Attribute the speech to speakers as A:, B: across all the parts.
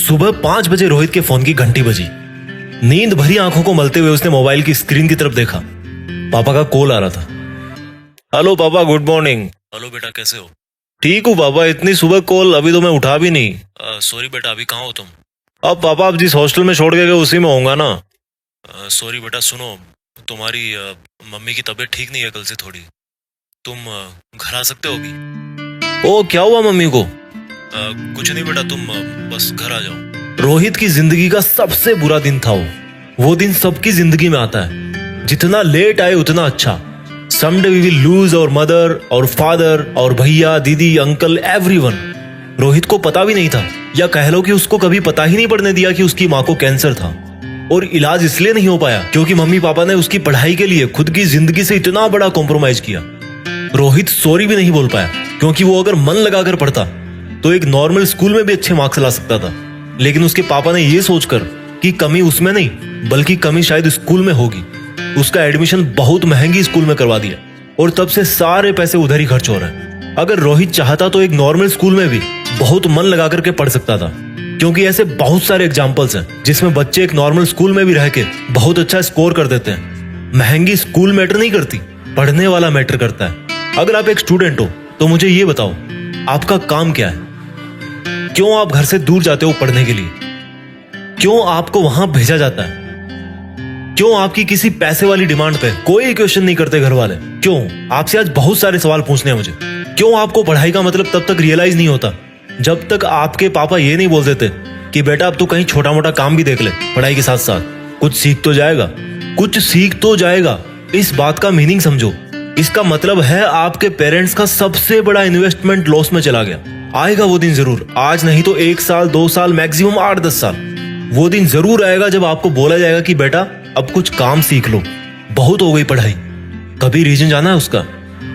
A: सुबह 5 बजे रोहित के फोन की घंटी बजी। नींद भरी आंखों को मलते हुए उसने मोबाइल की स्क्रीन की तरफ देखा। पापा का कॉल आ रहा था। हेलो पापा, गुड मॉर्निंग। हेलो बेटा, कैसे हो? ठीक हूँ पापा, इतनी सुबह कॉल, अभी तो मैं उठा भी नहीं। सॉरी बेटा, अभी कहाँ हो तुम? अब पापा, आप जिस हॉस्टल में छोड़ के गए उसी में होऊंगा ना। सॉरी बेटा, सुनो, तुम्हारी मम्मी की तबीयत ठीक नहीं है कल से थोड़ी। तुम घर आ सकते हो अभी? ओ, क्या हुआ मम्मी को? कुछ नहीं बेटा, तुम बस घर आ जाओ। रोहित की जिंदगी का सबसे बुरा दिन था वो दिन सबकी जिंदगी में आता है। जितना लेट आए उतना अच्छा। Someday we will lose our mother और फादर और भैया, दीदी, अंकल, एवरीवन। रोहित को पता भी नहीं था, या कह लो कि उसको कभी पता ही नहीं पड़ने दिया कि उसकी माँ को कैंसर था। और इलाज इसलिए नहीं हो पाया क्योंकि मम्मी पापा ने उसकी पढ़ाई के लिए खुद की जिंदगी से इतना बड़ा कॉम्प्रोमाइज किया। रोहित सॉरी भी नहीं बोल पाया क्योंकि वो अगर मन लगाकर पढ़ता तो एक नॉर्मल स्कूल में भी अच्छे मार्क्स ला सकता था। लेकिन उसके पापा ने ये सोचकर कि कमी उसमें नहीं बल्कि कमी शायद स्कूल में होगी, उसका एडमिशन बहुत महंगी स्कूल में करवा दिया। और तब से सारे पैसे उधर ही खर्च हो रहे हैं। अगर रोहित चाहता तो एक नॉर्मल स्कूल में भी बहुत मन लगा करके पढ़ सकता था, क्योंकि ऐसे बहुत सारे एग्जाम्पल्स हैं जिसमें बच्चे एक नॉर्मल स्कूल में भी रह के बहुत अच्छा स्कोर कर देते हैं। महंगी स्कूल मैटर नहीं करती, पढ़ने वाला मैटर करता है। अगर आप एक स्टूडेंट हो तो मुझे ये बताओ, आपका काम क्या है? क्यों आप घर से दूर जाते हो पढ़ने के लिए? क्यों आपको वहां भेजा जाता है? क्यों आपकी किसी पैसे वाली डिमांड पे कोई क्वेश्चन नहीं करते घर वाले? क्यों? आपसे आज बहुत सारे सवाल पूछने हैं मुझे। क्यों आपको पढ़ाई का मतलब तब तक रियलाइज नहीं होता जब तक आपके पापा ये नहीं बोल देते कि बेटा अब तो कहीं छोटा मोटा काम भी देख ले, पढ़ाई के साथ साथ कुछ सीख तो जाएगा, कुछ सीख तो जाएगा। इस बात का मीनिंग समझो। इसका मतलब है आपके पेरेंट्स का सबसे बड़ा इन्वेस्टमेंट लॉस में चला गया। आएगा वो दिन जरूर, आज नहीं तो 1 साल 2 साल मैक्सिमम 8-10 साल। वो दिन जरूर आएगा जब आपको बोला जाएगा कि बेटा अब कुछ काम सीख लो, बहुत हो गई पढ़ाई। कभी रीजन जाना है उसका?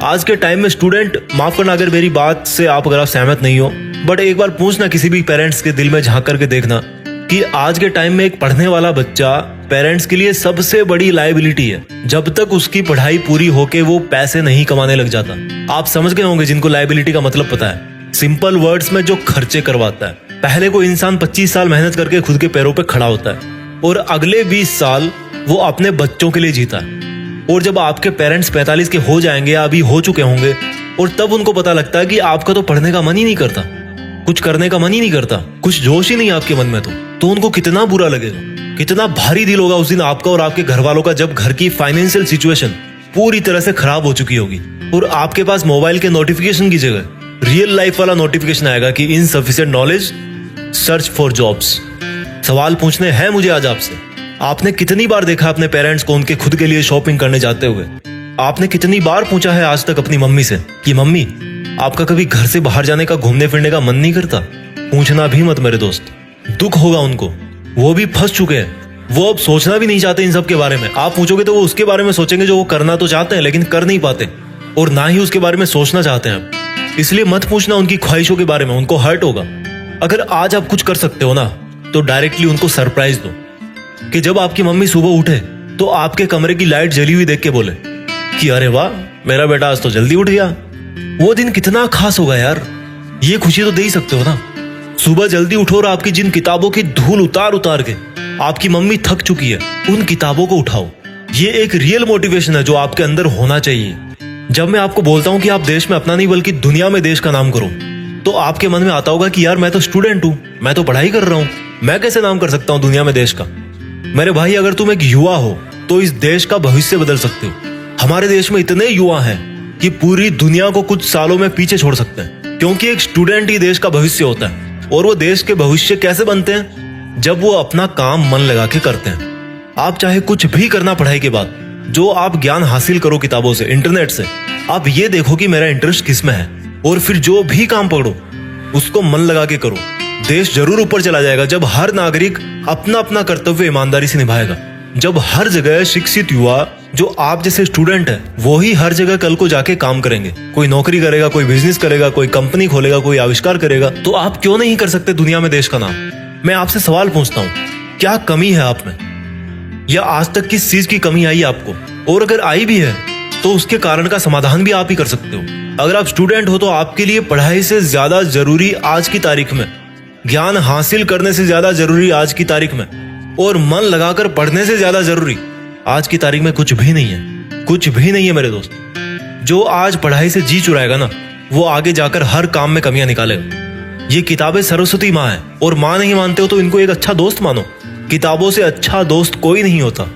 A: आज के टाइम में स्टूडेंट, माफ करना अगर मेरी बात से आप अगर आप सहमत नहीं हो, बट एक बार पूछना किसी भी पेरेंट्स के दिल में झांक करके देखना कि आज के टाइम में एक पढ़ने वाला बच्चा पेरेंट्स के लिए सबसे बड़ी लायबिलिटी है जब तक उसकी पढ़ाई पूरी होके वो पैसे नहीं कमाने लग जाता। आप समझ गए होंगे जिनको लायबिलिटी का मतलब पता है। सिंपल वर्ड्स में जो खर्चे करवाता है। पहले कोई इंसान 25 साल मेहनत करके खुद के पैरों पे खड़ा होता है और अगले 20 साल वो अपने बच्चों के लिए जीता है। और जब आपके पेरेंट्स 45 के हो जाएंगे या अभी हो चुके होंगे और तब उनको पता लगता है कि आपका तो पढ़ने का मन ही नहीं करता, कुछ करने का मन ही नहीं करता, कुछ जोश ही नहीं आपके मन में, तो उनको कितना बुरा लगेगा, कितना भारी दिल होगा उस दिन आपका और आपके घर वालों का, जब घर की फाइनेंशियल सिचुएशन पूरी तरह से खराब हो चुकी होगी और आपके पास मोबाइल के नोटिफिकेशन की जगह रियल लाइफ वाला नोटिफिकेशन आएगा कि insufficient knowledge, search for jobs. सवाल पूछने हैं मुझे आज आपसे, आपने कितनी बार देखा अपने पेरेंट्स को उनके खुद के लिए शॉपिंग करने जाते हुए? आपने कितनी बार पूछा है आज तक अपनी मम्मी से कि मम्मी आपका कभी घर से बाहर जाने का, घूमने फिरने का मन नहीं करता? पूछना भी मत मेरे दोस्त, दुख होगा उनको। वो भी फंस चुके हैं, वो अब सोचना भी नहीं चाहते इन सब के बारे में। आप पूछोगे तो वो उसके बारे में सोचेंगे जो वो करना तो चाहते हैं लेकिन कर नहीं पाते, और ना ही उसके बारे में सोचना चाहते हैं। इसलिए मत पूछना उनकी ख्वाहिशों के बारे में, उनको हर्ट होगा। अगर आज आप कुछ कर सकते हो ना तो डायरेक्टली उनको सरप्राइज दो कि जब आपकी मम्मी सुबह उठे तो आपके कमरे की लाइट जली हुई देख के बोले कि अरे वाह, मेरा बेटा आज तो जल्दी उठ गया। वो दिन कितना खास होगा यार, ये खुशी तो दे ही सकते हो ना। सुबह जल्दी उठो और आपकी जिन किताबों की धूल उतार उतार के आपकी मम्मी थक चुकी है, उन किताबों को उठाओ। ये एक रियल मोटिवेशन है जो आपके अंदर होना चाहिए। जब मैं आपको बोलता हूं कि आप देश में अपना नहीं बल्कि दुनिया में देश का नाम करो, तो आपके मन में आता होगा कि यार मैं तो स्टूडेंट हूं, मैं तो पढ़ाई कर रहा हूं, मैं कैसे नाम कर सकता हूं दुनिया में देश का? मेरे भाई, अगर तुम एक युवा हो तो इस देश का भविष्य बदल सकते हो। हमारे देश में इतने युवा हैं कि पूरी दुनिया को कुछ सालों में पीछे छोड़ सकते हैं, क्योंकि एक स्टूडेंट ही देश का भविष्य होता है। और वो देश के भविष्य कैसे बनते हैं? जब वो अपना काम मन लगा के करते हैं। आप चाहे कुछ भी करना पढ़ाई के बाद, जो आप ज्ञान हासिल करो किताबों से, इंटरनेट से, आप ये देखो कि मेरा इंटरेस्ट किस में है, और फिर जो भी काम पकड़ो उसको मन लगा के करो। देश जरूर ऊपर चला जाएगा जब हर नागरिक अपना अपना कर्तव्य ईमानदारी से निभाएगा। जब हर जगह शिक्षित युवा जो आप जैसे स्टूडेंट है वो ही हर जगह कल को जाके काम करेंगे, कोई नौकरी करेगा, कोई बिजनेस करेगा, कोई कंपनी खोलेगा, कोई आविष्कार करेगा, तो आप क्यों नहीं कर सकते दुनिया में देश का नाम? मैं आपसे सवाल पूछता हूँ, क्या कमी है आप में? या आज तक किस चीज की कमी आई आपको? और अगर आई भी है तो उसके कारण का समाधान भी आप ही कर सकते हो। अगर आप स्टूडेंट हो तो आपके लिए पढ़ाई से ज्यादा जरूरी आज की तारीख में ज्ञान हासिल करने से ज्यादा जरूरी आज की तारीख में, और मन लगाकर पढ़ने से ज्यादा जरूरी आज की तारीख में कुछ भी नहीं है। कुछ भी नहीं है मेरे दोस्त। जो आज पढ़ाई से जी चुराएगा ना, वो आगे जाकर हर काम में कमियां निकालेगा। ये किताबें सरस्वती माँ है, और माँ नहीं मानते हो तो इनको एक अच्छा दोस्त मानो। किताबों से अच्छा दोस्त कोई नहीं होता,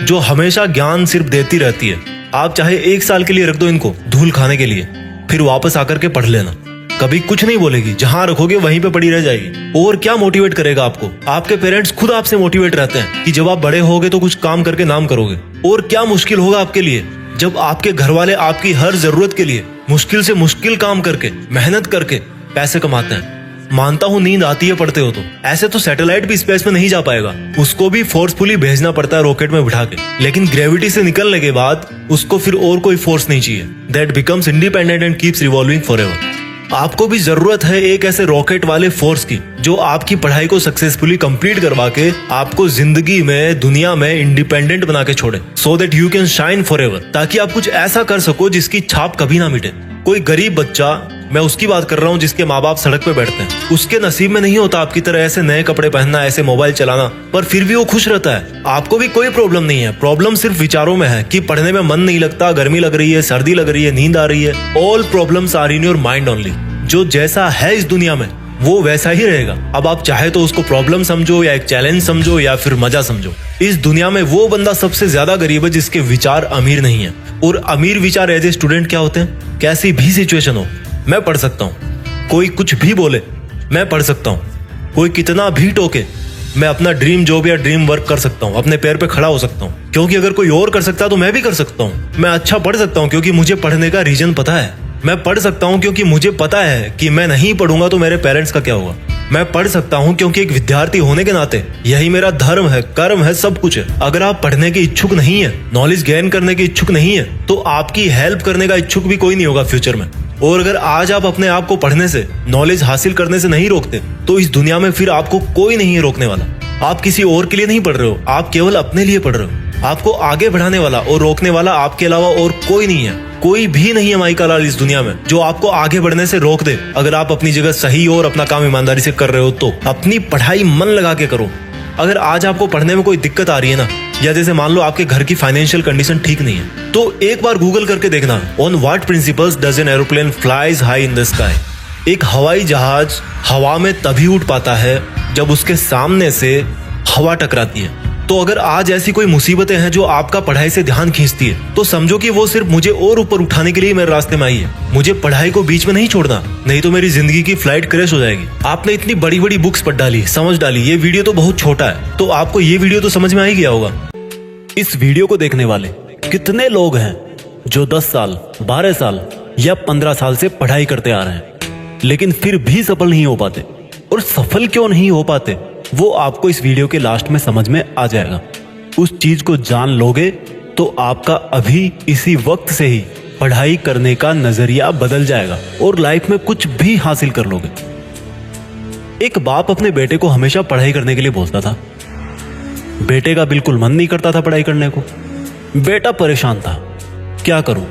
A: जो हमेशा ज्ञान सिर्फ देती रहती है। आप चाहे 1 साल के लिए रख दो इनको धूल खाने के लिए, फिर वापस आकर के पढ़ लेना, कभी कुछ नहीं बोलेगी। जहां रखोगे वहीं पे पड़ी रह जाएगी। और क्या मोटिवेट करेगा आपको? आपके पेरेंट्स खुद आपसे मोटिवेट रहते हैं कि जब आप बड़े होगे तो कुछ काम करके नाम करोगे। और क्या मुश्किल होगा आपके लिए जब आपके घर वाले आपकी हर जरूरत के लिए मुश्किल से मुश्किल काम करके, मेहनत करके पैसे कमाते हैं। मानता हूँ नींद आती है पढ़ते हो तो, ऐसे तो सैटेलाइट भी स्पेस में नहीं जा पाएगा, उसको भी फोर्सफुली भेजना पड़ता है रॉकेट में बिठा के। लेकिन ग्रेविटी से निकलने के बाद उसको फिर और कोई फोर्स नहीं चाहिए। That becomes independent and keeps revolving forever. आपको भी जरूरत है एक ऐसे रॉकेट वाले फोर्स की, जो आपकी पढ़ाई को सक्सेसफुली कंप्लीट करवा के आपको जिंदगी में, दुनिया में इंडिपेंडेंट बना के छोड़े, so that you can shine forever. ताकि आप कुछ ऐसा कर सको जिसकी छाप कभी ना मिटे। कोई गरीब बच्चा, मैं उसकी बात कर रहा हूँ जिसके माँ बाप सड़क पे बैठते हैं, उसके नसीब में नहीं होता आपकी तरह ऐसे नए कपड़े पहनना, ऐसे मोबाइल चलाना, पर फिर भी वो खुश रहता है। आपको भी कोई प्रॉब्लम नहीं है। प्रॉब्लम सिर्फ विचारों में है कि पढ़ने में मन नहीं लगता, गर्मी लग रही है, सर्दी लग रही है, नींद आ रही है। All problems are in your mind only. जो जैसा है इस दुनिया में वो वैसा ही रहेगा। अब आप चाहे तो उसको प्रॉब्लम समझो, या एक चैलेंज समझो, या फिर मजा समझो। इस दुनिया में वो बंदा सबसे ज्यादा गरीब है जिसके विचार अमीर नहीं है। और अमीर विचार एज ए स्टूडेंट क्या होते हैं? कैसी भी सिचुएशन हो, मैं पढ़ सकता हूँ। कोई कुछ भी बोले, मैं पढ़ सकता हूँ। कोई कितना भी टोके, मैं अपना ड्रीम जॉब या ड्रीम वर्क कर सकता हूँ, अपने पैर पे खड़ा हो सकता हूँ। क्योंकि अगर कोई और कर सकता है तो मैं भी कर सकता हूँ। मैं अच्छा पढ़ सकता हूँ क्योंकि मुझे पढ़ने का रीजन पता है। मैं पढ़ सकता हूँ क्योंकि मुझे पता है कि मैं नहीं पढ़ूंगा तो मेरे पेरेंट्स का क्या होगा। मैं पढ़ सकता हूँ क्योंकि एक विद्यार्थी होने के नाते यही मेरा धर्म है, कर्म है, सब कुछ है। अगर आप पढ़ने के इच्छुक नहीं है, नॉलेज गेन करने के इच्छुक नहीं है, तो आपकी हेल्प करने का इच्छुक भी कोई नहीं होगा फ्यूचर में। और अगर आज आप अपने आप को पढ़ने से, नॉलेज हासिल करने से नहीं रोकते, तो इस दुनिया में फिर आपको कोई नहीं है रोकने वाला। आप किसी और के लिए नहीं पढ़ रहे हो, आप केवल अपने लिए पढ़ रहे हो। आपको आगे बढ़ाने वाला और रोकने वाला आपके अलावा और कोई नहीं है। कोई भी नहीं है माई का लाल इस दुनिया में जो आपको आगे बढ़ने से रोक दे। अगर आप अपनी जगह सही हो और अपना काम ईमानदारी से कर रहे हो तो अपनी पढ़ाई मन लगा के करो। अगर आज आपको पढ़ने में कोई दिक्कत आ रही है ना, या जैसे मान लो आपके घर की फाइनेंशियल कंडीशन ठीक नहीं है, तो एक बार गूगल करके देखना, on what principles does an aeroplane flies high in the sky. एक हवाई जहाज हवा में तभी उड़ पाता है जब उसके सामने से हवा टकराती है। तो अगर आज ऐसी कोई मुसीबतें हैं जो आपका पढ़ाई से ध्यान खींचती है, तो समझो कि वो सिर्फ मुझे और ऊपर उठाने के लिए मेरे रास्ते में आई है। मुझे पढ़ाई को बीच में नहीं छोड़ना, नहीं तो मेरी जिंदगी की फ्लाइट क्रैश हो जाएगी। आपने इतनी बड़ी बड़ी बुक्स पढ़ डाली, समझ डाली, ये वीडियो तो बहुत छोटा है, तो आपको ये वीडियो तो समझ में आ ही गया होगा। इस वीडियो को देखने वाले कितने लोग हैं जो 10 साल, 12 साल या 15 साल से पढ़ाई करते आ रहे हैं, लेकिन फिर भी सफल नहीं हो पाते। और सफल क्यों नहीं हो पाते, वो आपको इस वीडियो के लास्ट में समझ में आ जाएगा। उस चीज को जान लोगे तो आपका अभी इसी वक्त से ही पढ़ाई करने का नजरिया बदल जाएगा और लाइफ में कुछ भी हासिल कर लोगे। एक बाप अपने बेटे को हमेशा पढ़ाई करने के लिए बोलता था। बेटे का बिल्कुल मन नहीं करता था पढ़ाई करने को। बेटा परेशान था, क्या करूं?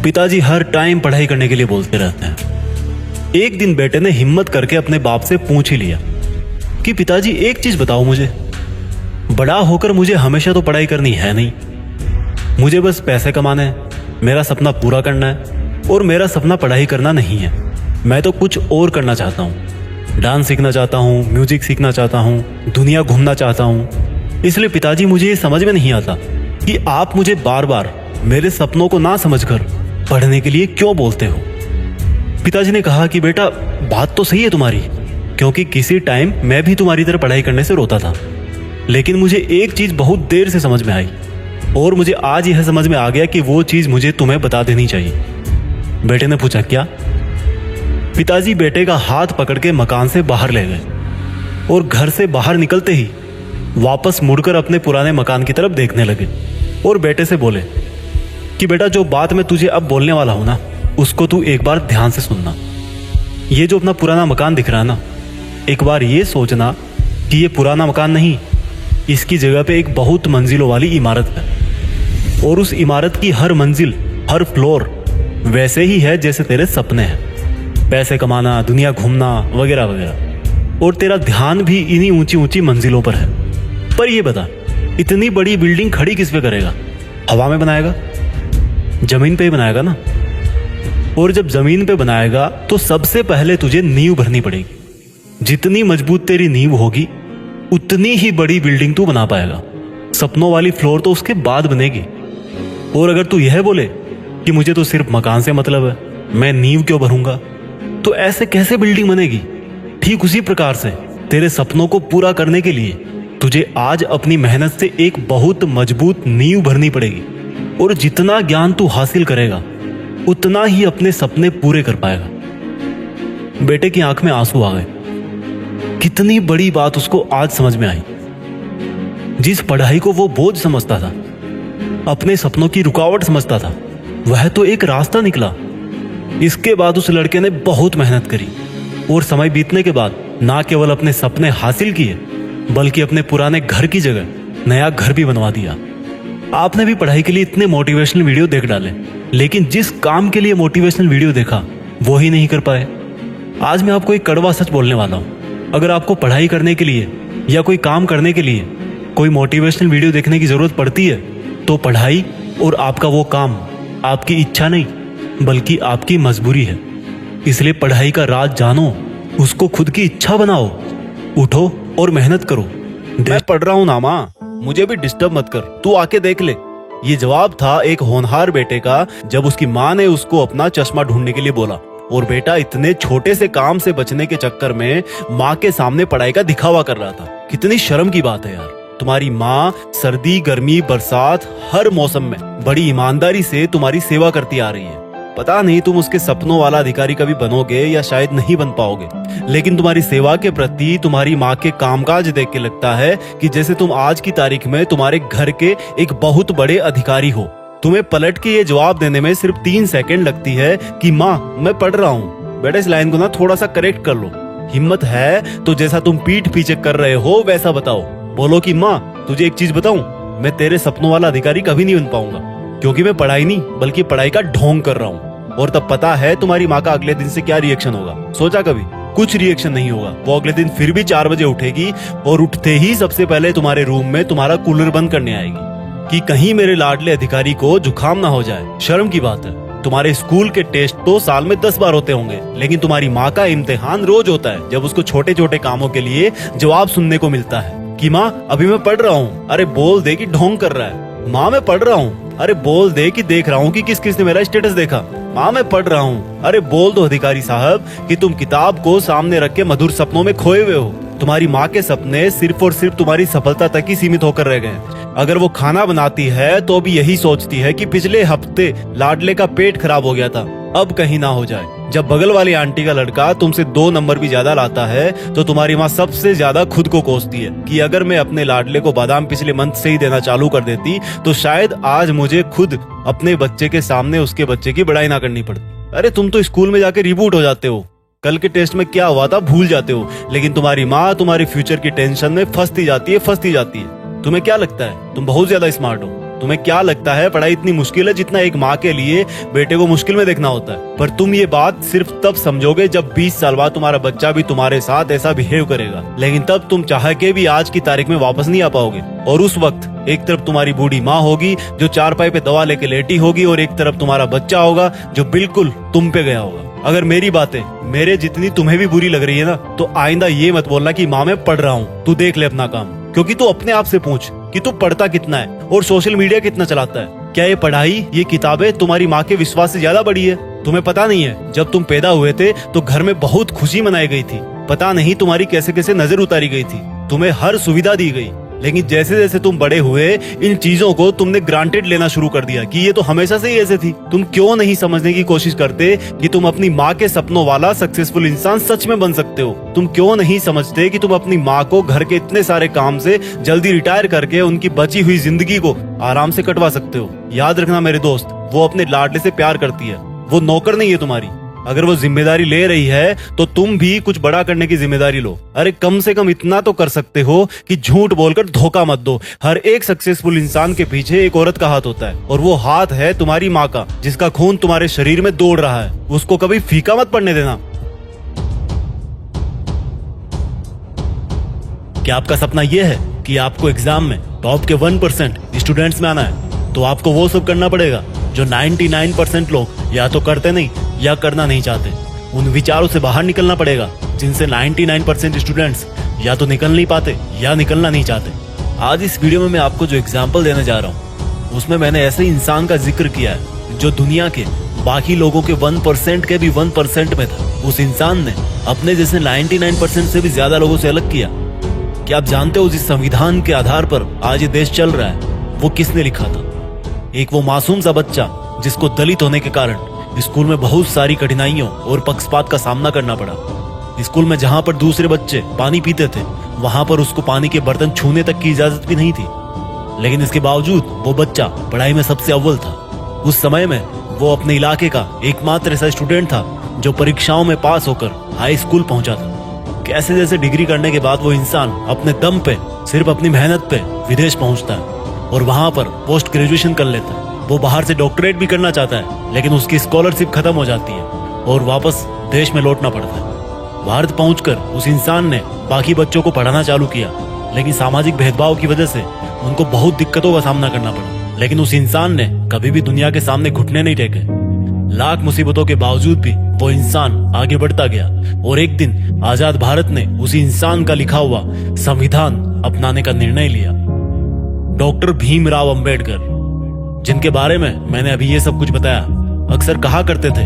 A: पिताजी हर टाइम पढ़ाई करने के लिए बोलते रहते हैं। एक दिन बेटे ने हिम्मत करके अपने बाप से पूछ ही लिया कि पिताजी एक चीज बताओ मुझे, बड़ा होकर मुझे हमेशा तो पढ़ाई करनी है नहीं, मुझे बस पैसे कमाने हैं, मेरा सपना पूरा करना है, और मेरा सपना पढ़ाई करना नहीं है। मैं तो कुछ और करना चाहता हूँ, डांस सीखना चाहता हूँ, म्यूजिक सीखना चाहता हूँ, दुनिया घूमना चाहता हूँ। इसलिए पिताजी मुझे ये समझ में नहीं आता कि आप मुझे बार बार मेरे सपनों को ना समझकर पढ़ने के लिए क्यों बोलते हो। पिताजी ने कहा कि बेटा बात तो सही है तुम्हारी, क्योंकि किसी टाइम मैं भी तुम्हारी तरह पढ़ाई करने से रोता था, लेकिन मुझे एक चीज बहुत देर से समझ में आई और मुझे आज यह समझ में आ गया कि वो चीज मुझे तुम्हें बता देनी चाहिए। बेटे ने पूछा क्या? पिताजी बेटे का हाथ पकड़ के मकान से बाहर ले गए और घर से बाहर निकलते ही वापस मुड़कर अपने पुराने मकान की तरफ देखने लगे और बेटे से बोले कि बेटा जो बात मैं तुझे अब बोलने वाला हूं ना, उसको तू एक बार ध्यान से सुनना। ये जो अपना पुराना मकान दिख रहा है ना, एक बार ये सोचना कि ये पुराना मकान नहीं, इसकी जगह पे एक बहुत मंजिलों वाली इमारत है और उस इमारत की हर मंजिल, हर फ्लोर वैसे ही है जैसे तेरे सपने हैं, पैसे कमाना, दुनिया घूमना वगैरह वगैरह।
B: और तेरा ध्यान भी इन्हीं ऊंची ऊंची मंजिलों पर है। पर ये बता, इतनी बड़ी बिल्डिंग खड़ी किस पे करेगा? हवा में बनाएगा? जमीन पे ही बनाएगा ना। और जब जमीन पे बनाएगा तो सबसे पहले तुझे नींव भरनी पड़ेगी। जितनी मजबूत तेरी नींव होगी उतनी ही बड़ी बिल्डिंग तू बना पाएगा। सपनों वाली फ्लोर तो उसके बाद बनेगी। और अगर तू यह बोले कि मुझे तो सिर्फ मकान से मतलब है, मैं नींव क्यों भरूंगा, तो ऐसे कैसे बिल्डिंग बनेगी? ठीक उसी प्रकार से तेरे सपनों को पूरा करने के लिए तुझे आज अपनी मेहनत से एक बहुत मजबूत नींव भरनी पड़ेगी। और जितना ज्ञान तू हासिल करेगा उतना ही अपने सपने पूरे कर पाएगा। बेटे की आंख में आंसू आ गए। कितनी बड़ी बात उसको आज समझ में आई। जिस पढ़ाई को वो बोझ समझता था, अपने सपनों की रुकावट समझता था, वह तो एक रास्ता निकला। इसके बाद उस लड़के ने बहुत मेहनत करी और समय बीतने के बाद ना केवल अपने सपने हासिल किए बल्कि अपने पुराने घर की जगह नया घर भी बनवा दिया। आपने भी पढ़ाई के लिए इतने मोटिवेशनल वीडियो देख डाले, लेकिन जिस काम के लिए मोटिवेशनल वीडियो देखा वो ही नहीं कर पाए। आज मैं आपको एक कड़वा सच बोलने वाला हूं। अगर आपको पढ़ाई करने के लिए या कोई काम करने के लिए कोई मोटिवेशनल वीडियो देखने की जरूरत पड़ती है तो पढ़ाई और आपका वो काम आपकी इच्छा नहीं बल्कि आपकी मजबूरी है। इसलिए पढ़ाई का राज जानो, उसको खुद की इच्छा बनाओ, उठो और मेहनत करो।
C: मैं पढ़ रहा हूँ ना माँ, मुझे भी डिस्टर्ब मत कर, तू आके देख ले। ये जवाब था एक होनहार बेटे का जब उसकी माँ ने उसको अपना चश्मा ढूंढने के लिए बोला। और बेटा इतने छोटे से काम से बचने के चक्कर में माँ के सामने पढ़ाई का दिखावा कर रहा था। कितनी शर्म की बात है यार। तुम्हारी माँ सर्दी गर्मी बरसात हर मौसम में बड़ी ईमानदारी से तुम्हारी सेवा करती आ रही है। पता नहीं तुम उसके सपनों वाला अधिकारी कभी बनोगे या शायद नहीं बन पाओगे, लेकिन तुम्हारी सेवा के प्रति तुम्हारी माँ के कामकाज देख के लगता है कि जैसे तुम आज की तारीख में तुम्हारे घर के एक बहुत बड़े अधिकारी हो। तुम्हें पलट के ये जवाब देने में सिर्फ 3 सेकंड लगती है कि माँ मैं पढ़ रहा हूँ। बेटा इस लाइन को ना थोड़ा सा करेक्ट कर लो। हिम्मत है तो जैसा तुम पीठ पीछे कर रहे हो वैसा बताओ। बोलो कि माँ तुझे एक चीज बताऊं, मैं तेरे सपनों वाला अधिकारी कभी नहीं बन पाऊंगा, क्योंकि मैं पढ़ाई नहीं बल्कि पढ़ाई का ढोंग कर रहा हूँ। और तब पता है तुम्हारी माँ का अगले दिन से क्या रिएक्शन होगा? सोचा कभी? कुछ रिएक्शन नहीं होगा। वो अगले दिन फिर भी 4 बजे उठेगी और उठते ही सबसे पहले तुम्हारे रूम में तुम्हारा कूलर बंद करने आएगी कि कहीं मेरे लाडले अधिकारी को जुकाम ना हो जाए। शर्म की बात है। तुम्हारे स्कूल के टेस्ट तो साल में 10 बार होते होंगे, लेकिन तुम्हारी माँ का इम्तिहान रोज होता है, जब उसको छोटे छोटे कामों के लिए जवाब सुनने को मिलता है कि माँ अभी मैं पढ़ रहा हूँ। अरे बोल दे कि ढोंग कर रहा है। माँ मैं पढ़ रहा हूँ। अरे बोल दे कि देख रहा हूँ कि किस किस ने मेरा स्टेटस देखा। माँ मैं पढ़ रहा हूँ। अरे बोल दो अधिकारी साहब कि तुम किताब को सामने रख के मधुर सपनों में खोए हुए हो। तुम्हारी माँ के सपने सिर्फ और सिर्फ तुम्हारी सफलता तक ही सीमित होकर रह गए। अगर वो खाना बनाती है तो भी यही सोचती है कि पिछले हफ्ते लाडले का पेट खराब हो गया था, अब कहीं ना हो जाए। जब बगल वाली आंटी का लड़का तुमसे 2 नंबर भी ज्यादा लाता है तो तुम्हारी माँ सबसे ज्यादा खुद को कोसती है कि अगर मैं अपने लाडले को बादाम पिछले मंथ से ही देना चालू कर देती तो शायद आज मुझे खुद अपने बच्चे के सामने उसके बच्चे की बड़ाई ना करनी पड़ती। अरे तुम तो स्कूल में जाके रिबूट हो जाते हो, कल के टेस्ट में क्या हुआ था भूल जाते हो, लेकिन तुम्हारी माँ तुम्हारे फ्यूचर की टेंशन में फंसती जाती है। तुम्हें क्या लगता है तुम बहुत ज्यादा स्मार्ट हो? तुम्हें क्या लगता है पढ़ाई इतनी मुश्किल है जितना एक माँ के लिए बेटे को मुश्किल में देखना होता है? पर तुम ये बात सिर्फ तब समझोगे जब 20 साल बाद तुम्हारा बच्चा भी तुम्हारे साथ ऐसा बिहेव करेगा, लेकिन तब तुम चाह के भी आज की तारीख में वापस नहीं आ पाओगे। और उस वक्त एक तरफ तुम्हारी बूढ़ी माँ होगी जो चारपाई पे दवा लेके लेटी होगी और एक तरफ तुम्हारा बच्चा होगा जो बिल्कुल तुम पे गया होगा। अगर मेरी बातें मेरे जितनी तुम्हें भी बुरी लग रही है ना, तो आइंदा ये मत बोलना कि माँ मैं पढ़ रहा हूँ, तू देख ले अपना काम। क्योंकि तू अपने आप से पूछ कि तू पढ़ता कितना है और सोशल मीडिया कितना चलाता है। क्या ये पढ़ाई, ये किताबें तुम्हारी माँ के विश्वास से ज्यादा बड़ी है? तुम्हें पता नहीं है जब तुम पैदा हुए थे तो घर में बहुत खुशी मनाई गई थी। पता नहीं तुम्हारी कैसे कैसे नजर उतारी गई थी, तुम्हें हर सुविधा दी गई, लेकिन जैसे जैसे तुम बड़े हुए इन चीजों को तुमने ग्रांटेड लेना शुरू कर दिया कि ये तो हमेशा से ही ऐसे थी। तुम क्यों नहीं समझने की कोशिश करते कि तुम अपनी माँ के सपनों वाला सक्सेसफुल इंसान सच में बन सकते हो? तुम क्यों नहीं समझते कि तुम अपनी माँ को घर के इतने सारे काम से जल्दी रिटायर करके उनकी बची हुई जिंदगी को आराम से कटवा सकते हो? याद रखना मेरे दोस्त, वो अपने लाडले से प्यार करती है, वो नौकर नहीं है तुम्हारी। अगर वो जिम्मेदारी ले रही है तो तुम भी कुछ बड़ा करने की जिम्मेदारी लो। अरे कम से कम इतना तो कर सकते हो कि झूठ बोलकर धोखा मत दो। हर एक सक्सेसफुल इंसान के पीछे एक औरत का हाथ होता है और वो हाथ है तुम्हारी माँ का, जिसका खून तुम्हारे शरीर में दौड़ रहा है। उसको कभी फीका मत पड़ने देना। कि आपका सपना यह है कि आपको एग्जाम में टॉप के 1% स्टूडेंट्स में आना है, तो आपको वो सब करना पड़ेगा जो 99% लोग या तो करते नहीं या करना नहीं चाहते। उन विचारों से बाहर निकलना पड़ेगा जिनसे 99% स्टूडेंट्स या तो निकल नहीं पाते या निकलना नहीं चाहते। आज इस वीडियो में मैं आपको जो एग्जाम्पल देने जा रहा हूँ उसमें मैंने ऐसे इंसान का जिक्र किया है जो दुनिया के बाकी लोगों के 1% के भी 1% में था। उस इंसान ने अपने जैसे 99% से भी ज्यादा लोगों से अलग किया। क्या आप जानते हो जिस संविधान के आधार पर आज ये देश चल रहा है वो किसने लिखा था? एक वो मासूम सा बच्चा जिसको दलित होने के कारण स्कूल में बहुत सारी कठिनाइयों और पक्षपात का सामना करना पड़ा। स्कूल में जहां पर दूसरे बच्चे पानी पीते थे वहां पर उसको पानी के बर्तन छूने तक की इजाजत भी नहीं थी, लेकिन इसके बावजूद वो बच्चा पढ़ाई में सबसे अव्वल था। उस समय में वो अपने इलाके का एकमात्र ऐसा स्टूडेंट था जो परीक्षाओं में पास होकर हाई स्कूल पहुंचा था। कैसे जैसे डिग्री करने के बाद वो इंसान अपने दम पे सिर्फ अपनी मेहनत पे विदेश पहुंचता है और वहां पर पोस्ट ग्रेजुएशन कर लेता है। वो बाहर से डॉक्टरेट भी करना चाहता है, लेकिन उसकी स्कॉलरशिप खत्म हो जाती है और वापस देश में लौटना पड़ता है। भारत पहुंचकर उस इंसान ने बाकी बच्चों को पढ़ाना चालू किया, लेकिन सामाजिक भेदभाव की वजह से उनको बहुत दिक्कतों का सामना करना पड़ा। लेकिन उस इंसान ने कभी भी दुनिया के सामने घुटने नहीं टेके। लाख मुसीबतों के बावजूद भी वो इंसान आगे बढ़ता गया और एक दिन आजाद भारत ने उसी इंसान का लिखा हुआ संविधान अपनाने का निर्णय लिया। डॉक्टर भीमराव अंबेडकर, जिनके बारे में मैंने अभी ये सब कुछ बताया, अक्सर कहा करते थे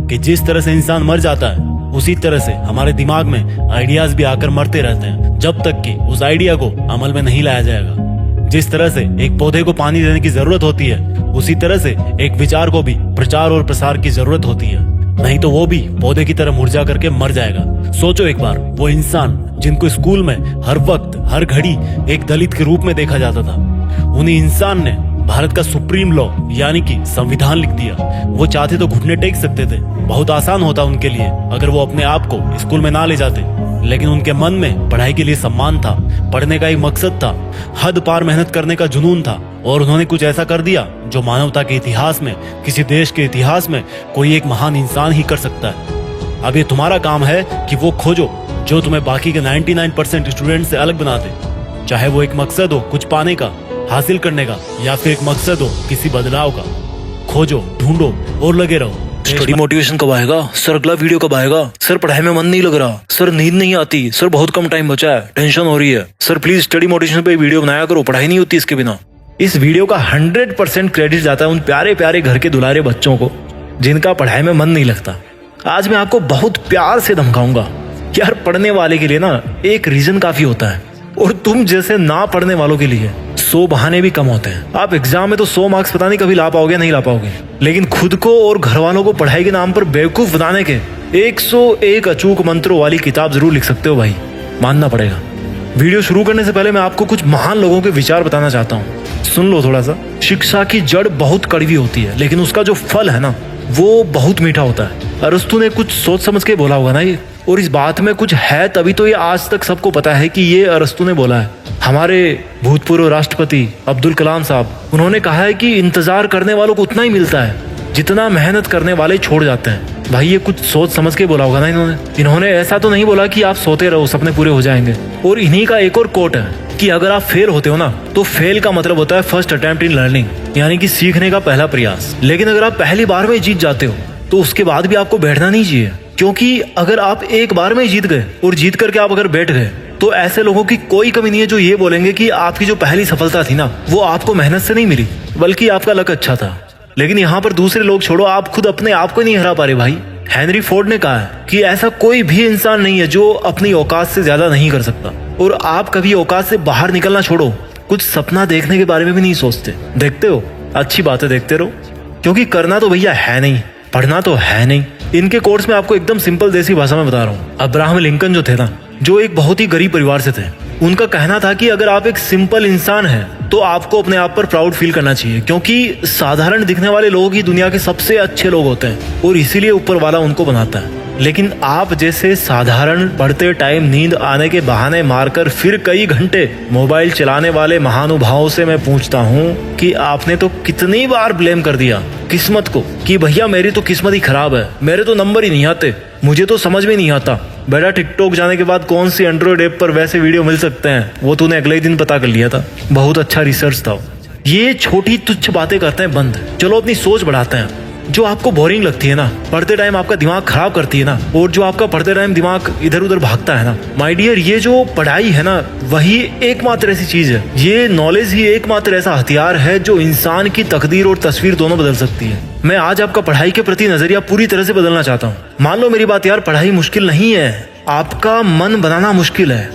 C: कि जिस तरह से इंसान मर जाता है उसी तरह से हमारे दिमाग में आइडियाज भी आकर मरते रहते हैं जब तक कि उस आइडिया को अमल में नहीं लाया जाएगा। जिस तरह से एक पौधे को पानी देने की जरूरत होती है उसी तरह से एक विचार को भी प्रचार और प्रसार की जरूरत होती है, नहीं तो वो भी पौधे की तरह मुरझा करके मर जाएगा। सोचो एक बार, वो इंसान जिनको स्कूल में हर वक्त हर घड़ी एक दलित के रूप में देखा जाता था, उन्हीं इंसान ने भारत का सुप्रीम लॉ यानी कि संविधान लिख दिया। वो चाहते तो घुटने टेक सकते थे, बहुत आसान होता उनके लिए अगर वो अपने आप को स्कूल में ना ले जाते, लेकिन उनके मन में पढ़ाई के लिए सम्मान था, पढ़ने का एक मकसद था, हद पार मेहनत करने का जुनून था और उन्होंने कुछ ऐसा कर दिया जो मानवता के इतिहास में, किसी देश के इतिहास में कोई एक महान इंसान ही कर सकता है। अब ये तुम्हारा काम है कि वो खोजो जो तुम्हें बाकी के 99% स्टूडेंट से अलग बना दे, चाहे वो एक मकसद हो कुछ पाने का, हासिल करने का, या फिर एक मकसद हो किसी बदलाव का। खोजो, ढूंढो और लगे रहो।
A: स्टडी मोटिवेशन कब आएगा सर? अगला वीडियो कब आएगा सर? पढ़ाई में मन नहीं लग रहा सर, नींद नहीं आती सर, बहुत कम टाइम बचा है, टेंशन हो रही है सर, प्लीज स्टडी मोटिवेशन पे वीडियो बनाया करो, पढ़ाई नहीं होती इसके बिना। इस वीडियो का 100% क्रेडिट जाता है उन प्यारे प्यारे घर के दुलारे बच्चों को जिनका पढ़ाई में मन नहीं लगता। आज मैं आपको बहुत प्यार से धमकाऊंगा। यार, पढ़ने वाले के लिए ना एक रीजन काफी होता है और तुम जैसे ना पढ़ने वालों के लिए 100 बहाने भी कम होते हैं। आप एग्जाम में तो 100 मार्क्स पता नहीं कभी ला पाओगे नहीं ला पाओगे, लेकिन खुद को और घर वालों को पढ़ाई के नाम पर बेवकूफ बनाने के 101 अचूक मंत्रों वाली किताब जरूर लिख सकते हो भाई, मानना पड़ेगा। वीडियो शुरू करने से पहले मैं आपको कुछ महान लोगों के विचार बताना चाहता हूँ, सुन लो थोड़ा सा। शिक्षा की जड़ बहुत कड़वी होती है, लेकिन उसका जो फल है ना वो बहुत मीठा होता है। अरस्तु ने कुछ सोच समझ के बोला होगा ना ये, और इस बात में कुछ है तभी तो ये आज तक सबको पता है कि ये अरस्तु ने बोला है। हमारे भूतपूर्व राष्ट्रपति अब्दुल कलाम साहब, उन्होंने कहा है कि इंतजार करने वालों को उतना ही मिलता है जितना मेहनत करने वाले छोड़ जाते हैं। भाई, ये कुछ सोच समझ के बोला होगा ना इन्होंने ऐसा तो नहीं बोला कि आप सोते रहो सपने पूरे हो जाएंगे। और इन्हीं का एक और कोट है कि अगर आप फेल होते हो ना तो फेल का मतलब होता है फर्स्ट अटेम्प्ट इन लर्निंग, यानी कि सीखने का पहला प्रयास। लेकिन अगर आप पहली बार में जीत जाते हो तो उसके बाद भी आपको बैठना नहीं चाहिए, क्योंकि अगर आप एक बार में जीत गए और जीत करके आप अगर बैठ गए तो ऐसे लोगों की कोई कमी नहीं है जो ये बोलेंगे कि आपकी जो पहली सफलता थी ना वो आपको मेहनत से नहीं मिली बल्कि आपका लक अच्छा था। लेकिन यहाँ पर दूसरे लोग छोड़ो, आप खुद अपने आप को नहीं हरा पा रहे भाई। हेनरी फोर्ड ने कहा है कि ऐसा कोई भी इंसान नहीं है जो अपनी औकात से ज्यादा नहीं कर सकता। और आप कभी औकात से बाहर निकलना छोड़ो, कुछ सपना देखने के बारे में भी नहीं सोचते। देखते हो, अच्छी बातें देखते रहो, क्योंकि करना तो भैया है नहीं, पढ़ना तो है नहीं। इनके कोर्स में आपको एकदम सिंपल देसी भाषा में बता रहा हूँ। अब्राहम लिंकन जो थे ना, जो एक बहुत ही गरीब परिवार से थे, उनका कहना था कि अगर आप एक सिंपल इंसान हैं तो आपको अपने आप पर प्राउड फील करना चाहिए, क्योंकि साधारण दिखने वाले लोग ही दुनिया के सबसे अच्छे लोग होते हैं और इसीलिए ऊपर वाला उनको बनाता है। लेकिन आप जैसे साधारण पढ़ते टाइम नींद आने के बहाने मारकर फिर कई घंटे मोबाइल चलाने वाले महानुभावों से मैं पूछता हूँ कि आपने तो कितनी बार ब्लेम कर दिया किस्मत को कि भैया मेरी तो किस्मत ही खराब है, मेरे तो नंबर ही नहीं आते, मुझे तो समझ में नहीं आता। बेटा टिकटॉक जाने के बाद कौन सी एंड्रॉइड ऐप पर वैसे वीडियो मिल सकते हैं वो तूने अगले ही दिन पता कर लिया था। बहुत अच्छा रिसर्च था। ये छोटी तुच्छ बातें करते हैं बंद, चलो अपनी सोच बढ़ाते हैं। जो आपको बोरिंग लगती है ना, पढ़ते टाइम आपका दिमाग खराब करती है ना, और जो आपका पढ़ते टाइम दिमाग इधर उधर भागता है ना, माय डियर, ये जो पढ़ाई है ना वही एकमात्र ऐसी चीज है, ये नॉलेज ही एकमात्र ऐसा हथियार है जो इंसान की तकदीर और तस्वीर दोनों बदल सकती है। मैं आज आपका पढ़ाई के प्रति नजरिया पूरी तरह से बदलना चाहता हूँ। मान लो मेरी बात यार, पढ़ाई मुश्किल नहीं है, आपका मन बनाना मुश्किल है।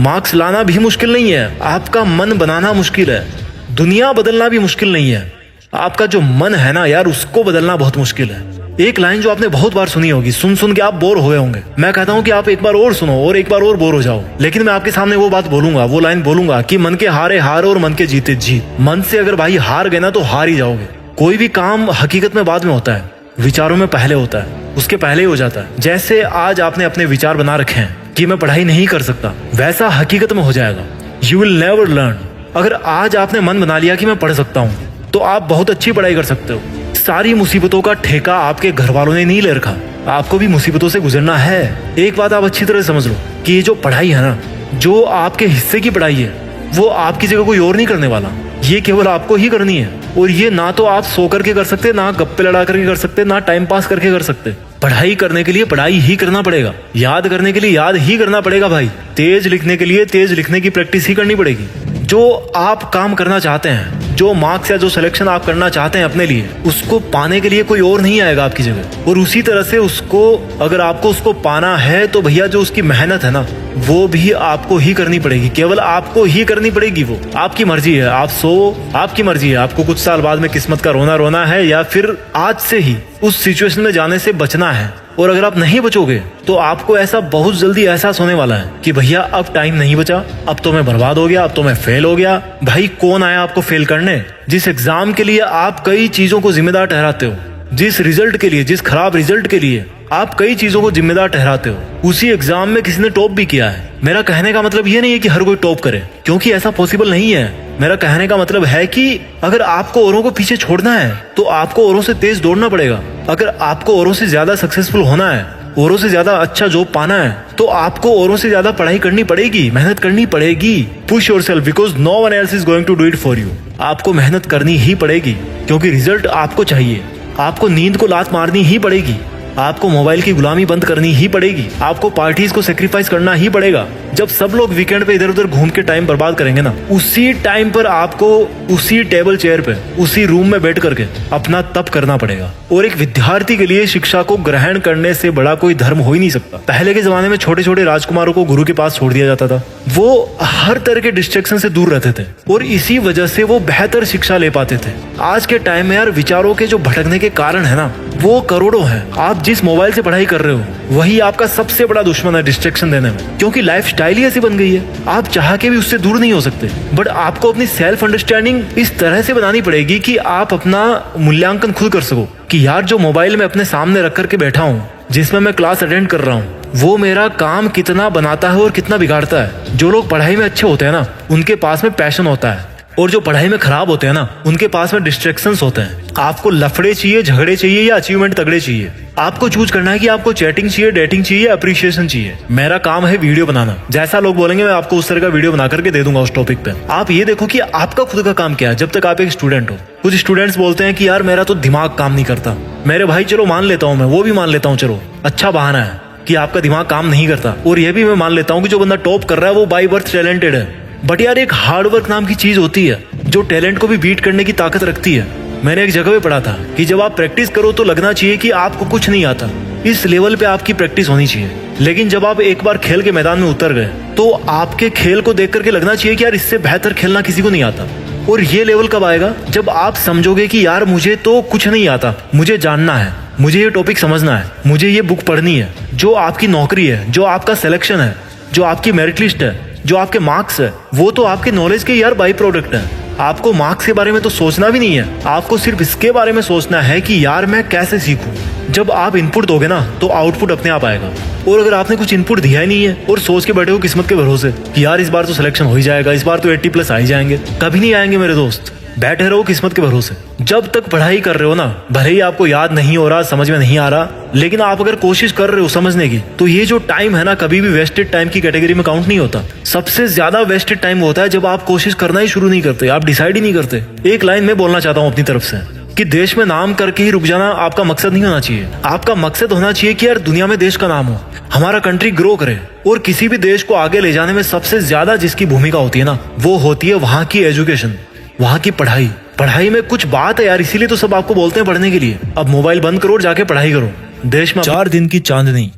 A: मार्क्स लाना भी मुश्किल नहीं है, आपका मन बनाना मुश्किल है। दुनिया बदलना भी मुश्किल नहीं है, आपका जो मन है ना यार उसको बदलना बहुत मुश्किल है। एक लाइन जो आपने बहुत बार सुनी होगी, सुन सुन के आप बोर हो गए होंगे। मैं कहता हूँ कि आप एक बार और सुनो और एक बार और बोर हो जाओ, लेकिन मैं आपके सामने वो बात बोलूंगा, वो लाइन बोलूंगा कि मन के हारे हार और मन के जीते जीत। मन से अगर भाई हार गए ना तो हार ही जाओगे। कोई भी काम हकीकत में बाद में होता है, विचारों में पहले होता है, उसके पहले ही हो जाता है। जैसे आज आपने अपने विचार बना रखे हैं कि मैं पढ़ाई नहीं कर सकता, वैसा हकीकत में हो जाएगा। You will never learn. अगर आज आपने मन बना लिया कि मैं पढ़ सकता हूँ तो आप बहुत अच्छी पढ़ाई कर सकते हो। सारी मुसीबतों का ठेका आपके घर वालों ने नहीं ले रखा, आपको भी मुसीबतों से गुजरना है। एक बात आप अच्छी तरह समझ लो कि ये जो पढ़ाई है ना, जो आपके हिस्से की पढ़ाई है, वो आपकी जगह कोई और नहीं करने वाला, ये केवल आपको ही करनी है। और ये ना तो आप सो करके कर सकते, ना गप्पे लड़ा करके कर सकते, ना टाइम पास करके कर सकते। पढ़ाई करने के लिए पढ़ाई ही करना पड़ेगा, याद करने के लिए याद ही करना पड़ेगा भाई, तेज लिखने के लिए तेज लिखने की प्रैक्टिस ही करनी पड़ेगी। जो आप काम करना चाहते हैं, जो मार्क्स या जो सिलेक्शन आप करना चाहते हैं अपने लिए, उसको पाने के लिए कोई और नहीं आएगा आपकी जगह। और उसी तरह से उसको, अगर आपको उसको पाना है तो भैया जो उसकी मेहनत है ना, वो भी आपको ही करनी पड़ेगी, केवल आपको ही करनी पड़ेगी। वो आपकी मर्जी है, आप सो, आपकी मर्जी है, आपको कुछ साल बाद में किस्मत का रोना रोना है या फिर आज से ही उस सिचुएशन में जाने से बचना है। और अगर आप नहीं बचोगे तो आपको ऐसा बहुत जल्दी एहसास होने वाला है कि भैया अब टाइम नहीं बचा, अब तो मैं बर्बाद हो गया, अब तो मैं फेल हो गया। भाई कौन आया आपको फेल करने? जिस एग्जाम के लिए आप कई चीजों को जिम्मेदार ठहराते हो, जिस रिजल्ट के लिए, जिस खराब रिजल्ट के लिए आप कई चीजों को जिम्मेदार ठहराते हो, उसी एग्जाम में किसी ने टॉप भी किया है। मेरा कहने का मतलब ये नहीं है कि हर कोई टॉप करे, क्योंकि ऐसा पॉसिबल नहीं है। मेरा कहने का मतलब है कि अगर आपको औरों को पीछे छोड़ना है तो आपको औरों से तेज दौड़ना पड़ेगा। अगर आपको औरों से ज्यादा सक्सेसफुल होना है, औरों से ज्यादा अच्छा जॉब पाना है, तो आपको औरों से ज्यादा पढ़ाई करनी पड़ेगी, मेहनत करनी पड़ेगी। Push yourself because no one else is going to do it for you. आपको मेहनत करनी ही पड़ेगी क्योंकि रिजल्ट आपको चाहिए। आपको नींद को लात मारनी ही पड़ेगी, आपको मोबाइल की गुलामी बंद करनी ही पड़ेगी, आपको पार्टीज को सेक्रीफाइस करना ही पड़ेगा। जब सब लोग वीकेंड पे इधर उधर घूम के टाइम बर्बाद करेंगे ना, उसी टाइम पर आपको उसी टेबल चेयर पे, उसी रूम में बैठ करके अपना तप करना पड़ेगा। और एक विद्यार्थी के लिए शिक्षा को ग्रहण करने से बड़ा कोई धर्म हो ही नहीं सकता। पहले के जमाने में छोटे छोटे राजकुमारों को गुरु के पास छोड़ दिया जाता था, वो हर तरह के डिस्ट्रैक्शन से दूर रहते थे और इसी वजह से वो बेहतर शिक्षा ले पाते थे। आज के टाइम में यार विचारों के जो भटकने के कारण है ना, वो करोड़ों हैं। आप जिस मोबाइल से पढ़ाई कर रहे हो वही आपका सबसे बड़ा दुश्मन है डिस्ट्रैक्शन देने में, क्योंकि लाइफस्टाइल ही ऐसी बन गई है, आप चाह के भी उससे दूर नहीं हो सकते। बट आपको अपनी सेल्फ अंडरस्टैंडिंग इस तरह से बनानी पड़ेगी कि आप अपना मूल्यांकन खुद कर सको कि यार जो मोबाइल में अपने सामने रख करके बैठा हूँ, जिसमें मैं क्लास अटेंड कर रहा हूँ, वो मेरा काम कितना बनाता है और कितना बिगाड़ता है। जो लोग पढ़ाई में अच्छे होते हैं ना, उनके पास में पैशन होता है, और जो पढ़ाई में खराब होते हैं ना, उनके पास में डिस्ट्रैक्शंस होते हैं। आपको लफड़े चाहिए, झगड़े चाहिए या अचीवमेंट तगड़े चाहिए? आपको चूज करना है कि आपको चैटिंग चाहिए, डेटिंग चाहिए, अप्रिशिएशन चाहिए। मेरा काम है वीडियो बनाना, जैसा लोग बोलेंगे मैं आपको उस तरह का वीडियो बना करके दे दूंगा उस टॉपिक पे। आप ये देखो कि आपका खुद का काम क्या है जब तक आप एक स्टूडेंट हो। कुछ स्टूडेंट्स बोलते हैं कि यार मेरा तो दिमाग काम नहीं करता। मेरे भाई चलो मान लेता हूँ, मैं वो भी मान लेता हूँ, चलो अच्छा बहाना है कि आपका दिमाग काम नहीं करता। और ये भी मैं मान लेता हूँ कि जो बंदा टॉप कर रहा है वो बाय बर्थ टैलेंटेड है। बट यार एक हार्डवर्क नाम की चीज होती है जो टैलेंट को भी बीट करने की ताकत रखती है। मैंने एक जगह पे पढ़ा था कि जब आप प्रैक्टिस करो तो लगना चाहिए कि आपको कुछ नहीं आता, इस लेवल पे आपकी प्रैक्टिस होनी चाहिए। लेकिन जब आप एक बार खेल के मैदान में उतर गए तो आपके खेल को देख करके लगना चाहिए कि यार इससे बेहतर खेलना किसी को नहीं आता। और ये लेवल कब आएगा? जब आप समझोगे कि यार मुझे तो कुछ नहीं आता, मुझे जानना है, मुझे ये टॉपिक समझना है, मुझे ये बुक पढ़नी है। जो आपकी नौकरी है, जो आपका सिलेक्शन है, जो आपकी मेरिट लिस्ट है, जो आपके मार्क्स है, वो तो आपके नॉलेज के यार बाई प्रोडक्ट है। आपको मार्क्स के बारे में तो सोचना भी नहीं है, आपको सिर्फ इसके बारे में सोचना है कि यार मैं कैसे सीखूं। जब आप इनपुट दोगे ना तो आउटपुट अपने आप आएगा। और अगर आपने कुछ इनपुट दिया ही नहीं है और सोच के बैठे हो किस्मत के भरोसे कि यार इस बार तो सिलेक्शन हो ही जाएगा, इस बार तो 80+ आ ही जाएंगे, कभी नहीं आएंगे मेरे दोस्त। बैठे रहो किस्मत के भरोसे। जब तक पढ़ाई कर रहे हो ना, भले ही आपको याद नहीं हो रहा, समझ में नहीं आ रहा, लेकिन आप अगर कोशिश कर रहे हो समझने की, तो ये जो टाइम है ना कभी भी वेस्टेड टाइम की कैटेगरी में काउंट नहीं होता। सबसे ज्यादा वेस्टेड टाइम होता है जब आप कोशिश करना ही शुरू नहीं करते, आप डिसाइड ही नहीं करते। एक लाइन में बोलना चाहता हूँ अपनी तरफ से कि देश में नाम करके ही रुक जाना आपका मकसद नहीं होना चाहिए। आपका मकसद होना चाहिए कि यार दुनिया में देश का नाम हो, हमारा कंट्री ग्रो करे। और किसी भी देश को आगे ले जाने में सबसे ज्यादा जिसकी भूमिका होती है ना, वो होती है वहां की एजुकेशन, वहां की पढ़ाई। पढ़ाई में कुछ बात है यार, इसीलिए तो सब आपको बोलते हैं पढ़ने के लिए। अब मोबाइल बंद करो और जाके पढ़ाई करो। देश में
B: 4 दिन की चांदनी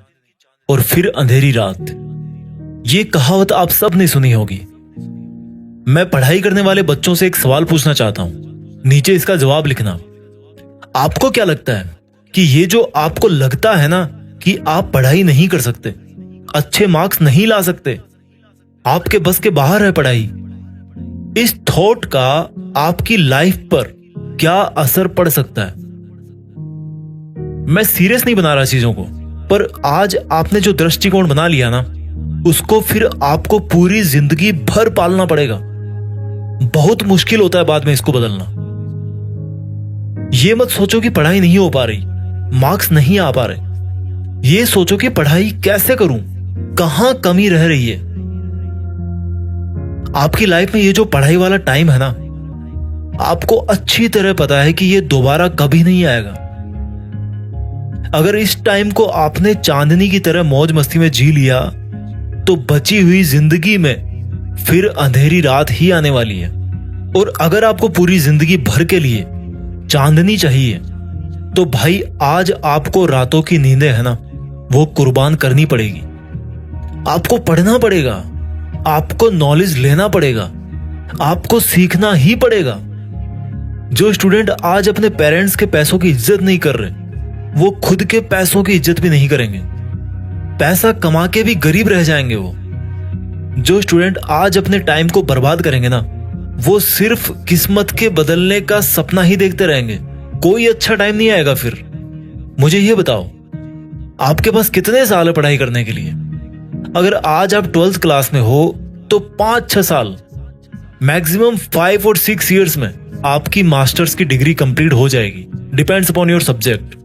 B: और फिर अंधेरी रात, ये कहावत आप सब ने सुनी होगी। मैं पढ़ाई करने वाले बच्चों से एक सवाल पूछना चाहता हूं, नीचे इसका जवाब लिखना। आपको क्या लगता है कि ये जो आपको लगता है ना कि आप पढ़ाई नहीं कर सकते, अच्छे मार्क्स नहीं ला सकते, आपके बस के बाहर है पढ़ाई, इस थॉट का आपकी लाइफ पर क्या असर पड़ सकता है? मैं सीरियस नहीं बना रहा चीजों को, पर आज आपने जो दृष्टिकोण बना लिया ना, उसको फिर आपको पूरी जिंदगी भर पालना पड़ेगा। बहुत मुश्किल होता है बाद में इसको बदलना। ये मत सोचो कि पढ़ाई नहीं हो पा रही, मार्क्स नहीं आ पा रहे। ये सोचो कि पढ़ाई कैसे करूं, कहां कमी रह रही है। आपकी लाइफ में ये जो पढ़ाई वाला टाइम है ना, आपको अच्छी तरह पता है कि ये दोबारा कभी नहीं आएगा। अगर इस टाइम को आपने चांदनी की तरह मौज मस्ती में जी लिया, तो बची हुई जिंदगी में फिर अंधेरी रात ही आने वाली है। और अगर आपको पूरी जिंदगी भर के लिए चांदनी चाहिए, तो भाई आज आपको रातों की नींदें है ना, वो कुर्बान करनी पड़ेगी। आपको पढ़ना पड़ेगा, आपको नॉलेज लेना पड़ेगा, आपको सीखना ही पड़ेगा। जो स्टूडेंट आज अपने पेरेंट्स के पैसों की इज्जत नहीं कर रहे, वो खुद के पैसों की इज्जत भी नहीं करेंगे। पैसा कमा के भी गरीब रह जाएंगे वो। जो स्टूडेंट आज अपने टाइम को बर्बाद करेंगे ना, वो सिर्फ किस्मत के बदलने का सपना ही देखते रहेंगे। कोई अच्छा टाइम नहीं आएगा फिर। मुझे ये बताओ, आपके पास कितने साल है पढ़ाई करने के लिए? अगर आज आप 12th क्लास में हो तो 5-6 साल, मैक्सिमम 5 और 6 इयर्स में आपकी मास्टर्स की डिग्री कंप्लीट हो जाएगी। Depends upon your subject.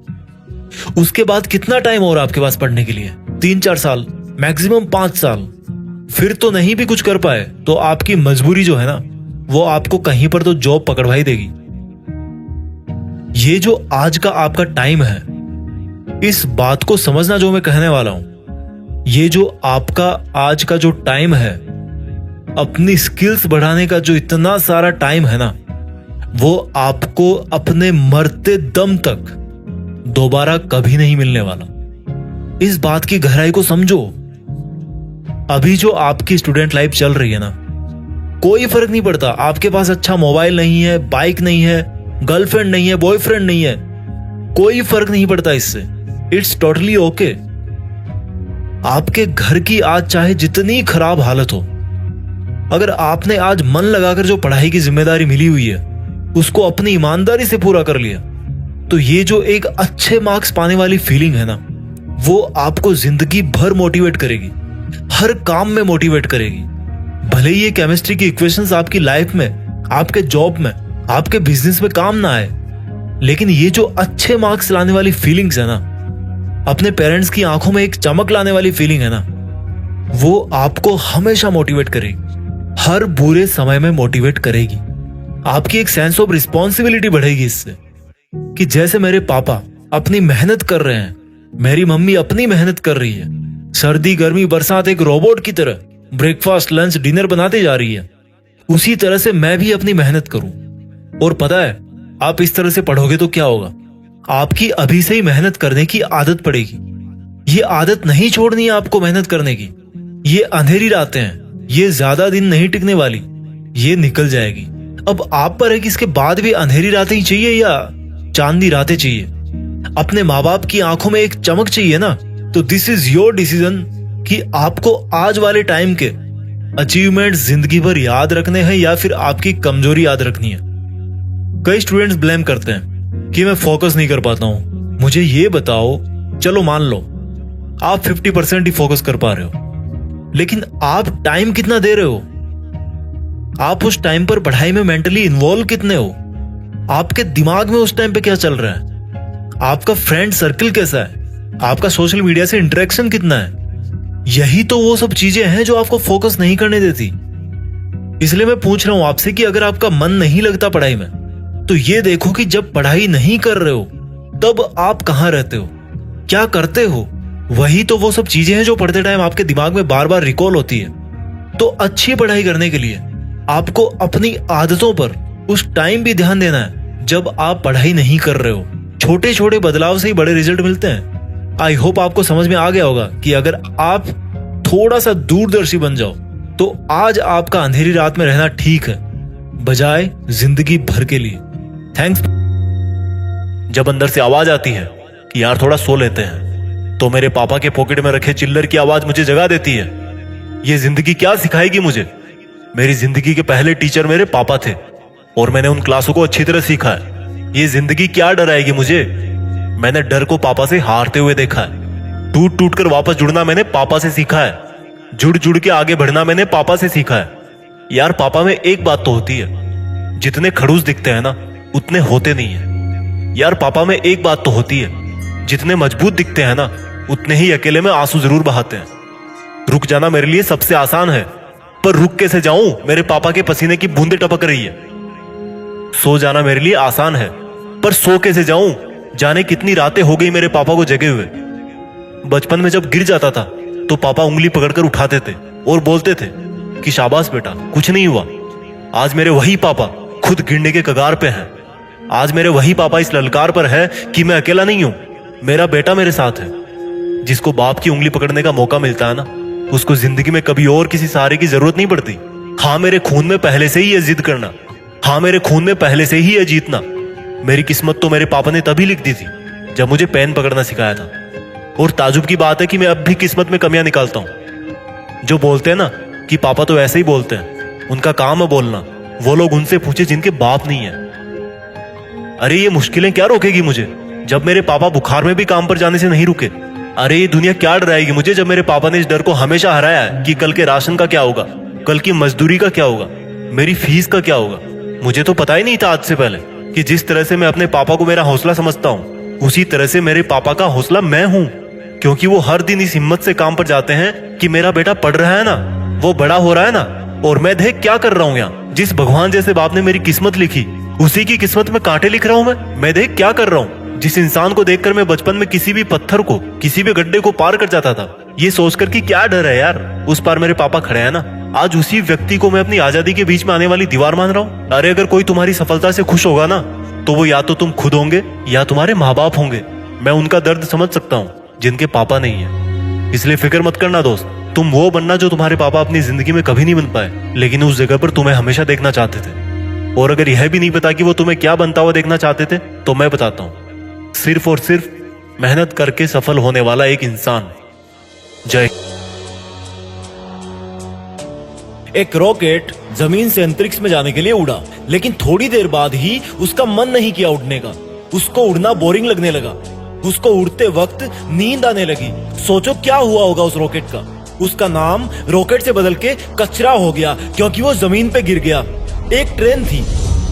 B: उसके बाद कितना टाइम और आपके पास पढ़ने के लिए? 3-4 साल, मैक्सिमम 5 साल। फिर तो नहीं भी कुछ कर पाए तो आपकी मजबूरी जो है ना, वो आपको कहीं पर तो जॉब पकड़वाई देगी। ये जो आज का आपका टाइम है, इस बात को समझना जो मैं कहने वाला हूं। ये जो आपका आज का जो टाइम है, अपनी स्किल्स बढ़ाने का जो इतना सारा टाइम है ना, वो आपको अपने मरते दम तक दोबारा कभी नहीं मिलने वाला। इस बात की गहराई को समझो। अभी जो आपकी स्टूडेंट लाइफ चल रही है ना, कोई फर्क नहीं पड़ता आपके पास अच्छा मोबाइल नहीं है, बाइक नहीं है, गर्लफ्रेंड नहीं है, बॉयफ्रेंड नहीं है, कोई फर्क नहीं पड़ता इससे। It's totally okay. आपके घर की आज चाहे जितनी खराब हालत हो, अगर आपने आज मन लगाकर जो पढ़ाई की जिम्मेदारी मिली हुई है उसको अपनी ईमानदारी से पूरा कर लिया, तो ये जो एक अच्छे मार्क्स पाने वाली फीलिंग है ना, वो आपको जिंदगी भर मोटिवेट करेगी, हर काम में मोटिवेट करेगी। भले ही ये केमिस्ट्री की इक्वेशंस आपकी लाइफ में, आपके जॉब में, आपके बिजनेस में काम ना आए, लेकिन ये जो अच्छे मार्क्स लाने वाली फीलिंग्स है ना, अपने पेरेंट्स की आंखों में एक चमक लाने वाली फीलिंग है ना, वो आपको हमेशा मोटिवेट करेगी, हर बुरे समय में मोटिवेट करेगी। आपकी एक सेंस ऑफ रिस्पॉन्सिबिलिटी बढ़ेगी इससे, कि जैसे मेरे पापा अपनी मेहनत कर रहे हैं, मेरी मम्मी अपनी मेहनत कर रही है, सर्दी गर्मी बरसात एक रोबोट की तरह ब्रेकफास्ट लंच डिनर बनाते जा रही है, उसी तरह से मैं भी अपनी मेहनत करूं। और पता है, आप इस तरह से पढ़ोगे तो क्या होगा, आपकी अभी से ही मेहनत करने की आदत पड़ेगी। ये आदत नहीं छोड़नी है आपको मेहनत करने की। ये अंधेरी रातें हैं, ये ज्यादा दिन नहीं टिकने वाली, ये निकल जाएगी। अब आप पर है कि इसके बाद भी अंधेरी रातें ही चाहिए या चांदनी रातें चाहिए। अपने माँ बाप की आंखों में एक चमक चाहिए ना, तो दिस इज योर डिसीजन कि आपको आज वाले टाइम के
A: अचीवमेंट जिंदगी भर याद रखने हैं या फिर आपकी कमजोरी याद रखनी है? कई स्टूडेंट्स ब्लेम करते हैं कि मैं फोकस नहीं कर पाता हूं। मुझे ये बताओ, चलो मान लो आप 50% ही फोकस कर पा रहे हो, लेकिन आप टाइम कितना दे रहे हो? आप उस टाइम पर पढ़ाई में मेंटली इन्वॉल्व कितने हो? आपके दिमाग में उस टाइम पे क्या चल रहा है? आपका फ्रेंड सर्कल कैसा है? आपका सोशल मीडिया से इंटरेक्शन कितना है? यही तो वो सब चीजें हैं जो आपको फोकस नहीं करने देती। इसलिए मैं पूछ रहा हूं आपसे कि अगर आपका मन नहीं लगता पढ़ाई में, तो ये देखो कि जब पढ़ाई नहीं कर रहे हो तब आप कहां रहते हो, क्या करते हो? वही तो वो सब चीजें हैं जो पढ़ते टाइम आपके दिमाग में बार बार रिकॉल होती है। तो अच्छी पढ़ाई करने के लिए आपको अपनी आदतों पर उस टाइम भी ध्यान देना है जब आप पढ़ाई नहीं कर रहे हो। छोटे छोटे बदलाव से ही बड़े रिजल्ट मिलते हैं। आई होप आपको समझ में आ गया होगा कि अगर आप थोड़ा सा दूरदर्शी बन जाओ तो आज आपका अंधेरी रात में रहना ठीक है, बजाय जिंदगी भर के लिए। थैंक्स।
C: जब अंदर से आवाज आती है कि यार थोड़ा सो लेते हैं, तो मेरे पापा के पॉकेट में रखे चिल्लर की आवाज मुझे जगा देती है। ये जिंदगी क्या सिखाएगी मुझे? मेरी जिंदगी के पहले टीचर मेरे पापा थे और मैंने उन क्लासों को अच्छी तरह सीखा है। ये जिंदगी क्या डराएगी मुझे? मैंने डर को पापा से हारते हुए देखा है। टूट टूट कर वापस जुड़ना मैंने पापा से सीखा है। जुड़ जुड़ के आगे बढ़ना मैंने पापा से सीखा है। यार पापा में एक बात तो होती है, जितने खड़ूस दिखते हैं ना उतने होते नहीं है। यार पापा में एक बात तो होती है, जितने मजबूत दिखते हैं ना उतने ही अकेले में आंसू जरूर बहाते हैं। रुक जाना मेरे लिए सबसे आसान है, पर रुक कैसे जाऊं? मेरे पापा के पसीने की बूंदें टपक रही है। सो जाना मेरे लिए आसान है, पर सो कैसे जाऊं? जाने कितनी रातें हो गई मेरे पापा को जगे हुए। बचपन में जब गिर जाता था तो पापा उंगली पकड़कर उठाते थे और बोलते थे कि शाबाश बेटा, कुछ नहीं हुआ। आज मेरे वही पापा खुद गिरने के कगार पे हैं। आज मेरे वही पापा इस ललकार पर है कि मैं अकेला नहीं हूं, मेरा बेटा मेरे साथ है। जिसको बाप की उंगली पकड़ने का मौका मिलता है ना, उसको जिंदगी में कभी और किसी सहारे की जरूरत नहीं पड़ती। हाँ, मेरे खून में पहले से ही है जिद करना। हाँ, मेरे खून में पहले से ही है जीतना। मेरी किस्मत तो मेरे पापा ने तभी लिख दी थी जब मुझे पेन पकड़ना सिखाया था। और ताजुब की बात है कि मैं अब भी किस्मत में कमियां निकालता हूं। जो बोलते हैं ना कि पापा तो ऐसे ही बोलते हैं, उनका काम है बोलना। वो लोग उनसे पूछे जिनके बाप नहीं है। अरे ये मुश्किलें क्या रोकेगी मुझे जब मेरे पापा बुखार में भी काम पर जाने से नहीं रुके? अरे ये दुनिया क्या डराएगी मुझे जब मेरे पापा ने इस डर को हमेशा हराया है कि कल के राशन का क्या होगा, कल की मजदूरी का क्या होगा, मेरी फीस का क्या होगा। मुझे तो पता ही नहीं था आज से पहले कि जिस तरह से मैं अपने पापा को मेरा हौसला समझता हूँ, उसी तरह से मेरे पापा का हौसला मैं हूँ। क्योंकि वो हर दिन इस हिम्मत से काम पर जाते हैं कि मेरा बेटा पढ़ रहा है ना, वो बड़ा हो रहा है ना, और मैं देख क्या कर रहा हूँ यहाँ। जिस भगवान जैसे बाप ने मेरी किस्मत लिखी, उसी की किस्मत में कांटे लिख रहा हूँ मैं देख क्या कर रहा हूँ। जिस इंसान को देखकर मैं बचपन में किसी भी पत्थर को, किसी भी गड्ढे को पार कर जाता था, ये सोचकर कि क्या डर है यार, उस पार मेरे पापा खड़े हैं ना। आज उसी व्यक्ति को मैं अपनी आजादी के बीच में आने वाली दीवार मान रहा हूँ। अरे अगर कोई तुम्हारी सफलता से खुश होगा ना, तो वो या तो तुम खुद होंगे या तुम्हारे माँ बाप होंगे। मैं उनका दर्द समझ सकता हूँ जिनके पापा नहीं है। इसलिए फिक्र मत करना दोस्त, तुम वो बनना जो तुम्हारे पापा अपनी जिंदगी में कभी नहीं बन पाए, लेकिन उस जगह पर तुम्हें हमेशा देखना चाहते थे। और अगर यह भी नहीं पता कि वो तुम्हें क्या बनता हुआ देखना चाहते थे, तो मैं बताता हूँ, सिर्फ और सिर्फ मेहनत करके सफल होने वाला एक इंसान। जय।
B: एक रॉकेट जमीन से अंतरिक्ष में जाने के लिए उड़ा, लेकिन थोड़ी देर बाद ही उसका मन नहीं किया उड़ने का। उसको उड़ना बोरिंग लगने लगा। उसको उड़ते वक्त नींद आने लगी। सोचो क्या हुआ होगा उस रॉकेट का। उसका नाम रॉकेट से बदल के कचरा हो गया, क्योंकि वो जमीन पे गिर गया। एक ट्रेन थी,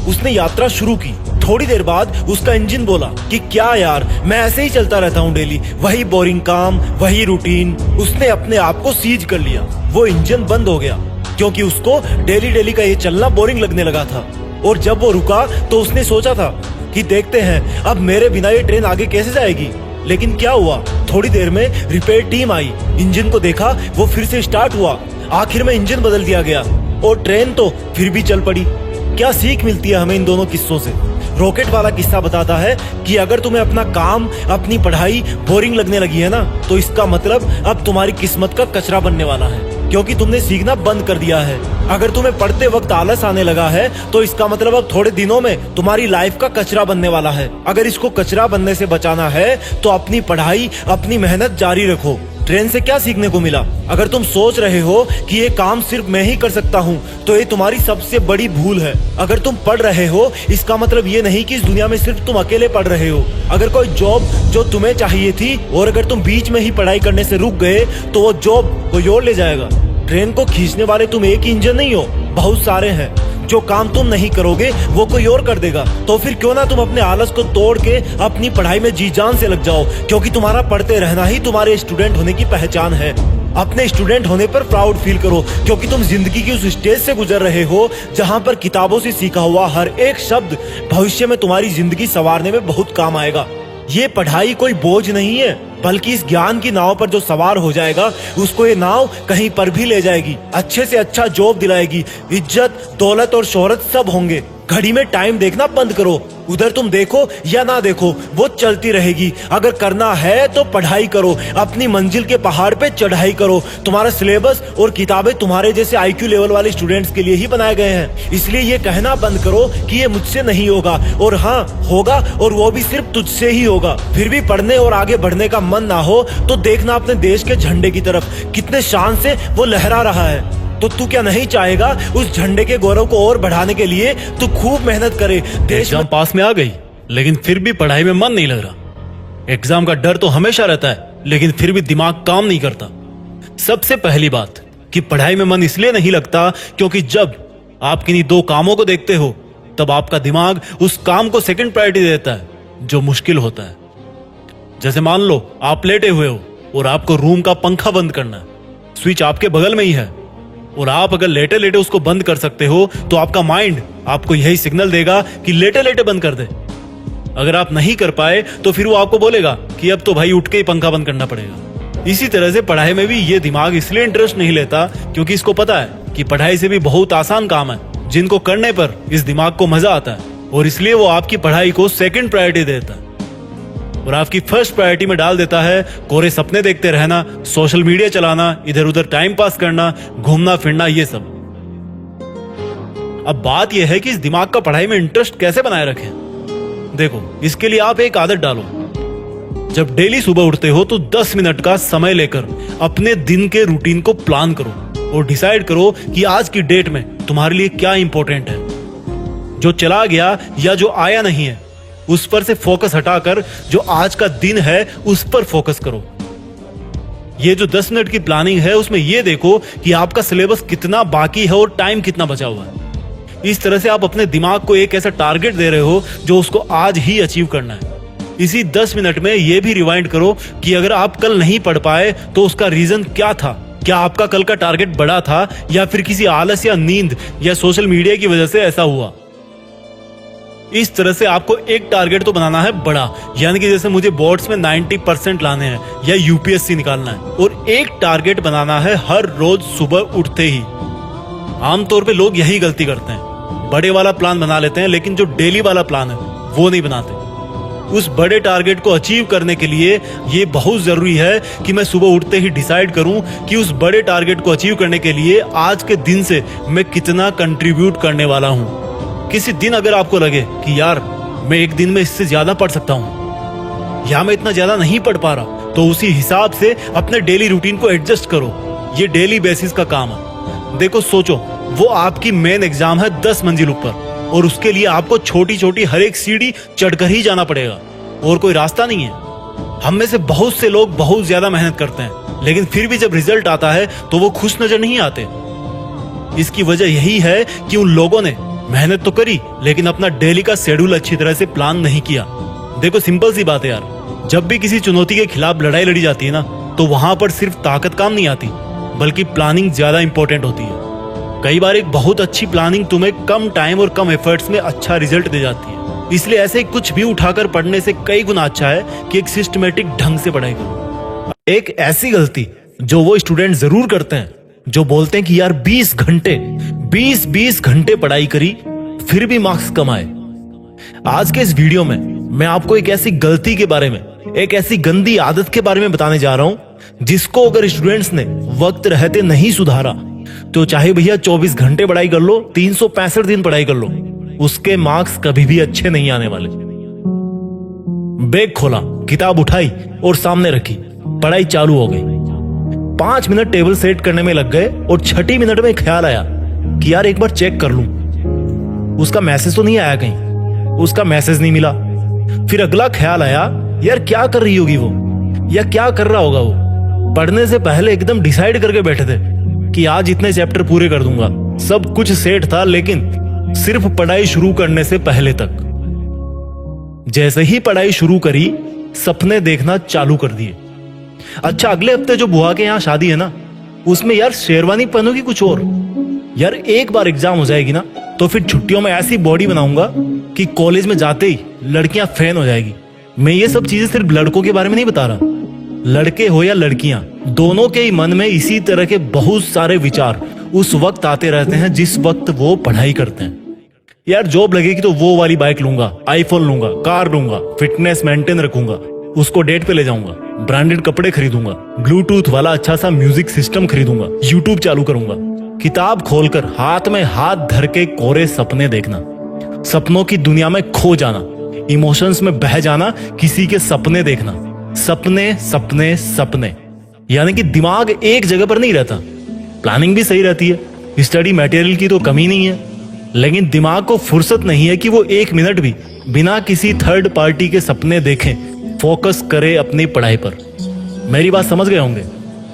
B: उसने यात्रा शुरू की। थोड़ी देर बाद उसका इंजन बोला कि क्या यार, मैं ऐसे ही चलता रहता हूँ डेली, वही बोरिंग काम, वही रूटीन। उसने अपने आप को सीज कर लिया। वो इंजन बंद हो गया क्योंकि उसको डेली डेली का ये चलना बोरिंग लगने लगा था। और जब वो रुका तो उसने सोचा था कि देखते हैं अब मेरे बिना ये ट्रेन आगे कैसे जाएगी। लेकिन क्या हुआ, थोड़ी देर में रिपेयर टीम आई, इंजन को देखा, वो फिर से स्टार्ट हुआ। आखिर में इंजन बदल दिया गया और ट्रेन तो फिर भी चल पड़ी। क्या सीख मिलती है हमें इन दोनों किस्सों से? रॉकेट वाला किस्सा बताता है कि अगर तुम्हें अपना काम, अपनी पढ़ाई बोरिंग लगने लगी है ना, तो इसका मतलब अब तुम्हारी किस्मत का कचरा बनने वाला है, क्योंकि तुमने सीखना बंद कर दिया है। अगर तुम्हें पढ़ते वक्त आलस आने लगा है, तो इसका मतलब अब थोड़े दिनों में तुम्हारी लाइफ का कचरा बनने वाला है। अगर इसको कचरा बनने से बचाना है तो अपनी पढ़ाई, अपनी मेहनत जारी रखो।
C: ट्रेन से क्या सीखने को मिला? अगर तुम सोच रहे हो कि ये काम सिर्फ मैं ही कर सकता हूँ, तो ये तुम्हारी सबसे बड़ी भूल है। अगर तुम पढ़ रहे हो, इसका मतलब ये नहीं कि इस दुनिया में सिर्फ तुम अकेले पढ़ रहे हो। अगर कोई जॉब जो तुम्हें चाहिए थी और अगर तुम बीच में ही पढ़ाई करने से रुक गए, तो वो जॉब कोई और ले जाएगा। ट्रेन को खींचने वाले तुम एक ही इंजन नहीं हो, बहुत सारे हैं। जो काम तुम नहीं करोगे वो कोई और कर देगा। तो फिर क्यों ना तुम अपने आलस को तोड़ के अपनी पढ़ाई में जी जान से लग जाओ, क्योंकि तुम्हारा पढ़ते रहना ही तुम्हारे स्टूडेंट होने की पहचान है। अपने स्टूडेंट होने पर प्राउड फील करो, क्योंकि तुम जिंदगी की उस स्टेज से गुजर रहे हो जहां पर किताबों से सीखा हुआ हर एक शब्द भविष्य में तुम्हारी जिंदगी संवारने में बहुत काम आएगा। ये पढ़ाई कोई बोझ नहीं है, बल्कि इस ज्ञान की नाव पर जो सवार हो जाएगा, उसको ये नाव कहीं पर भी ले जाएगी, अच्छे से अच्छा जॉब दिलाएगी, इज्जत, दौलत और शोहरत सब होंगे। घड़ी में टाइम देखना बंद करो, उधर तुम देखो या ना देखो, वो चलती रहेगी। अगर करना है तो पढ़ाई करो, अपनी मंजिल के पहाड़ पे चढ़ाई करो। तुम्हारा सिलेबस और किताबें तुम्हारे जैसे IQ लेवल वाले स्टूडेंट्स के लिए ही बनाए गए हैं, इसलिए ये कहना बंद करो कि ये मुझसे नहीं होगा। और हाँ, होगा, और वो भी सिर्फ तुझसे ही होगा। फिर भी पढ़ने और आगे बढ़ने का मन ना हो तो देखना अपने देश के झंडे की तरफ, कितने शान से वो लहरा रहा है। तो तू क्या नहीं चाहेगा उस झंडे के गौरव को और बढ़ाने के लिए तू खूब मेहनत करे। देश
B: एग्जाम पास में आ गई, लेकिन फिर भी पढ़ाई में मन नहीं लग रहा। एग्जाम का डर तो हमेशा रहता है, लेकिन फिर भी दिमाग काम नहीं करता। सबसे पहली बात कि पढ़ाई में मन इसलिए नहीं लगता क्योंकि जब आप किन्हीं दो कामों को देखते हो, तब आपका दिमाग उस काम को सेकंड प्रायोरिटी देता है, जो मुश्किल होता है। जैसे मान लो आप लेटे हुए हो और आपको रूम का पंखा बंद करना है, स्विच आपके बगल में ही है, और आप अगर लेटे लेटे उसको बंद कर सकते हो, तो आपका माइंड आपको यही सिग्नल देगा कि लेटे लेटे बंद कर दे। अगर आप नहीं कर पाए तो फिर वो आपको बोलेगा कि अब तो भाई उठ के ही पंखा बंद करना पड़ेगा। इसी तरह से पढ़ाई में भी ये दिमाग इसलिए इंटरेस्ट नहीं लेता क्योंकि इसको पता है कि पढ़ाई से भी बहुत आसान काम है, जिनको करने पर इस दिमाग को मजा आता है, और इसलिए वो आपकी पढ़ाई को सेकंड प्रायोरिटी देता है और आपकी फर्स्ट प्रायोरिटी में डाल देता है कोरे सपने देखते रहना, सोशल मीडिया चलाना, इधर उधर टाइम पास करना, घूमना फिरना, ये सब। अब बात यह है कि इस दिमाग का पढ़ाई में इंटरेस्ट कैसे बनाए रखें। देखो, इसके लिए आप एक आदत डालो। जब डेली सुबह उठते हो तो 10 मिनट का समय लेकर अपने दिन के रूटीन को प्लान करो और डिसाइड करो कि आज की डेट में तुम्हारे लिए क्या इंपॉर्टेंट है। जो चला गया या जो आया नहीं है, उस पर से फोकस हटाकर जो आज का दिन है उस पर फोकस करो। ये जो 10 मिनट की प्लानिंग है, उसमें ये देखो कि आपका सिलेबस कितना बाकी है और टाइम कितना बचा हुआ है। इस तरह से आप अपने दिमाग को एक ऐसा टारगेट दे रहे हो जो उसको आज ही अचीव करना है। इसी 10 मिनट में ये भी रिवाइंड करो कि अगर आप कल नहीं पढ़ पाए तो उसका रीजन क्या था। क्या आपका कल का टारगेट बड़ा था या फिर किसी आलस या नींद या सोशल मीडिया की वजह से ऐसा हुआ। इस तरह से आपको एक टारगेट तो बनाना है बड़ा, यानी कि जैसे मुझे बोर्ड्स में 90% लाने हैं या यूपीएससी निकालना है, और एक टारगेट बनाना है हर रोज सुबह उठते ही। आमतौर पे लोग यही गलती करते हैं, बड़े वाला प्लान बना लेते हैं, लेकिन जो डेली वाला प्लान है वो नहीं बनाते। उस बड़े टारगेट को अचीव करने के लिए ये बहुत जरूरी है कि मैं सुबह उठते ही डिसाइड करूं कि उस बड़े टारगेट को अचीव करने के लिए आज के दिन से मैं कितना कंट्रीब्यूट करने वाला हूं। किसी दिन अगर आपको लगे कि यार मैं एक दिन में इससे ज्यादा पढ़ सकता हूं या मैं इतना ज्यादा नहीं पढ़ पा रहा, तो उसी हिसाब से अपने डेली रूटीन को एडजस्ट करो। ये डेली बेसिस का काम है। देखो, सोचो, वो आपकी मेन एग्जाम है 10 मंजिल ऊपर, और उसके लिए आपको छोटी छोटी हर एक सीढ़ी चढ़कर ही जाना पड़ेगा, और कोई रास्ता नहीं है। हम में से बहुत से लोग बहुत ज्यादा मेहनत करते हैं, लेकिन फिर भी जब रिजल्ट आता है तो वो खुश नजर नहीं आते। इसकी वजह यही है कि उन लोगों ने मेहनत तो करी, लेकिन अपना डेली का शेड्यूल अच्छी तरह से प्लान नहीं किया। देखो, सिंपल सी बात है यार, जब भी किसी चुनौती के खिलाफ लड़ाई लड़ी जाती है ना, तो वहां पर सिर्फ ताकत काम नहीं आती, बल्कि प्लानिंग ज्यादा इंपॉर्टेंट होती है। कई बार एक बहुत अच्छी प्लानिंग तुम्हें कम टाइम और कम एफर्ट्स में अच्छा रिजल्ट दे जाती है। इसलिए ऐसे कुछ भी उठाकर पढ़ने से कई गुना अच्छा है कि एक सिस्टमेटिक ढंग से पढ़ाई करो। एक ऐसी गलती जो वो स्टूडेंट जरूर करते हैं जो बोलते हैं कि यार 20 घंटे पढ़ाई करी फिर भी मार्क्स कम आए। आज के इस वीडियो में मैं आपको एक ऐसी गलती के बारे में, एक ऐसी गंदी आदत के बारे में बताने जा रहा हूं जिसको अगर स्टूडेंट्स ने वक्त रहते नहीं सुधारा तो चाहे भैया 24 घंटे पढ़ाई कर लो, 365 दिन पढ़ाई कर लो, उसके मार्क्स कभी भी अच्छे नहीं आने वाले। बैग खोला, किताब उठाई और सामने रखी, पढ़ाई चालू हो गई।
A: 5 मिनट टेबल सेट करने में लग गए और 6 मिनट में ख्याल आया कि यार एक बार चेक कर लूं, उसका मैसेज तो नहीं आया कहीं, उसका मैसेज नहीं मिला। फिर अगला ख्याल आया, यार क्या कर रही होगी वो, या क्या कर रहा होगा वो। पढ़ने से पहले एकदम डिसाइड करके बैठे थे कि आज इतने चैप्टर पूरे कर दूंगा, सब कुछ सेट था, लेकिन सिर्फ पढ़ाई शुरू करने से पहले तक। जैसे ही पढ़ाई शुरू करी, सपने देखना चालू कर दिए। अच्छा, अगले हफ्ते जो बुआ के यहाँ शादी है ना, उसमें यार शेरवानी पहनोगी कुछ और। यार एक बार एग्जाम हो जाएगी ना, तो फिर छुट्टियों में ऐसी बॉडी बनाऊंगा कि कॉलेज में जाते ही लड़कियां फैन हो जाएगी। मैं ये सब चीजें सिर्फ लड़कों के बारे में नहीं बता रहा, लड़के हो या लड़कियां, दोनों के ही मन में इसी तरह के बहुत सारे विचार उस वक्त आते रहते हैं जिस वक्त वो पढ़ाई करते हैं। यार जॉब लगेगी तो वो वाली बाइक लूंगा, आईफोन लूंगा, कार लूंगा, फिटनेस मेंटेन रखूंगा, उसको डेट पे ले जाऊंगा, ब्रांडेड कपड़े खरीदूंगा, ब्लूटूथ वाला अच्छा सा म्यूजिक सिस्टम खरीदूंगा, यूट्यूब चालू करूंगा, किताब खोलकर हाथ में हाथ धर के कोरे सपने देखना, सपनों की दुनिया में खो जाना, इमोशंस में बह जाना, किसी के सपने देखना। सपने सपने सपने, यानी कि दिमाग एक जगह पर नहीं रहता। प्लानिंग भी सही रहती है, स्टडी मटेरियल की तो कमी नहीं है, लेकिन दिमाग को फुर्सत नहीं है कि वो 1 मिनट भी बिना किसी थर्ड पार्टी के सपने देखें, फोकस करे अपनी पढ़ाई पर। मेरी बात समझ गए होंगे।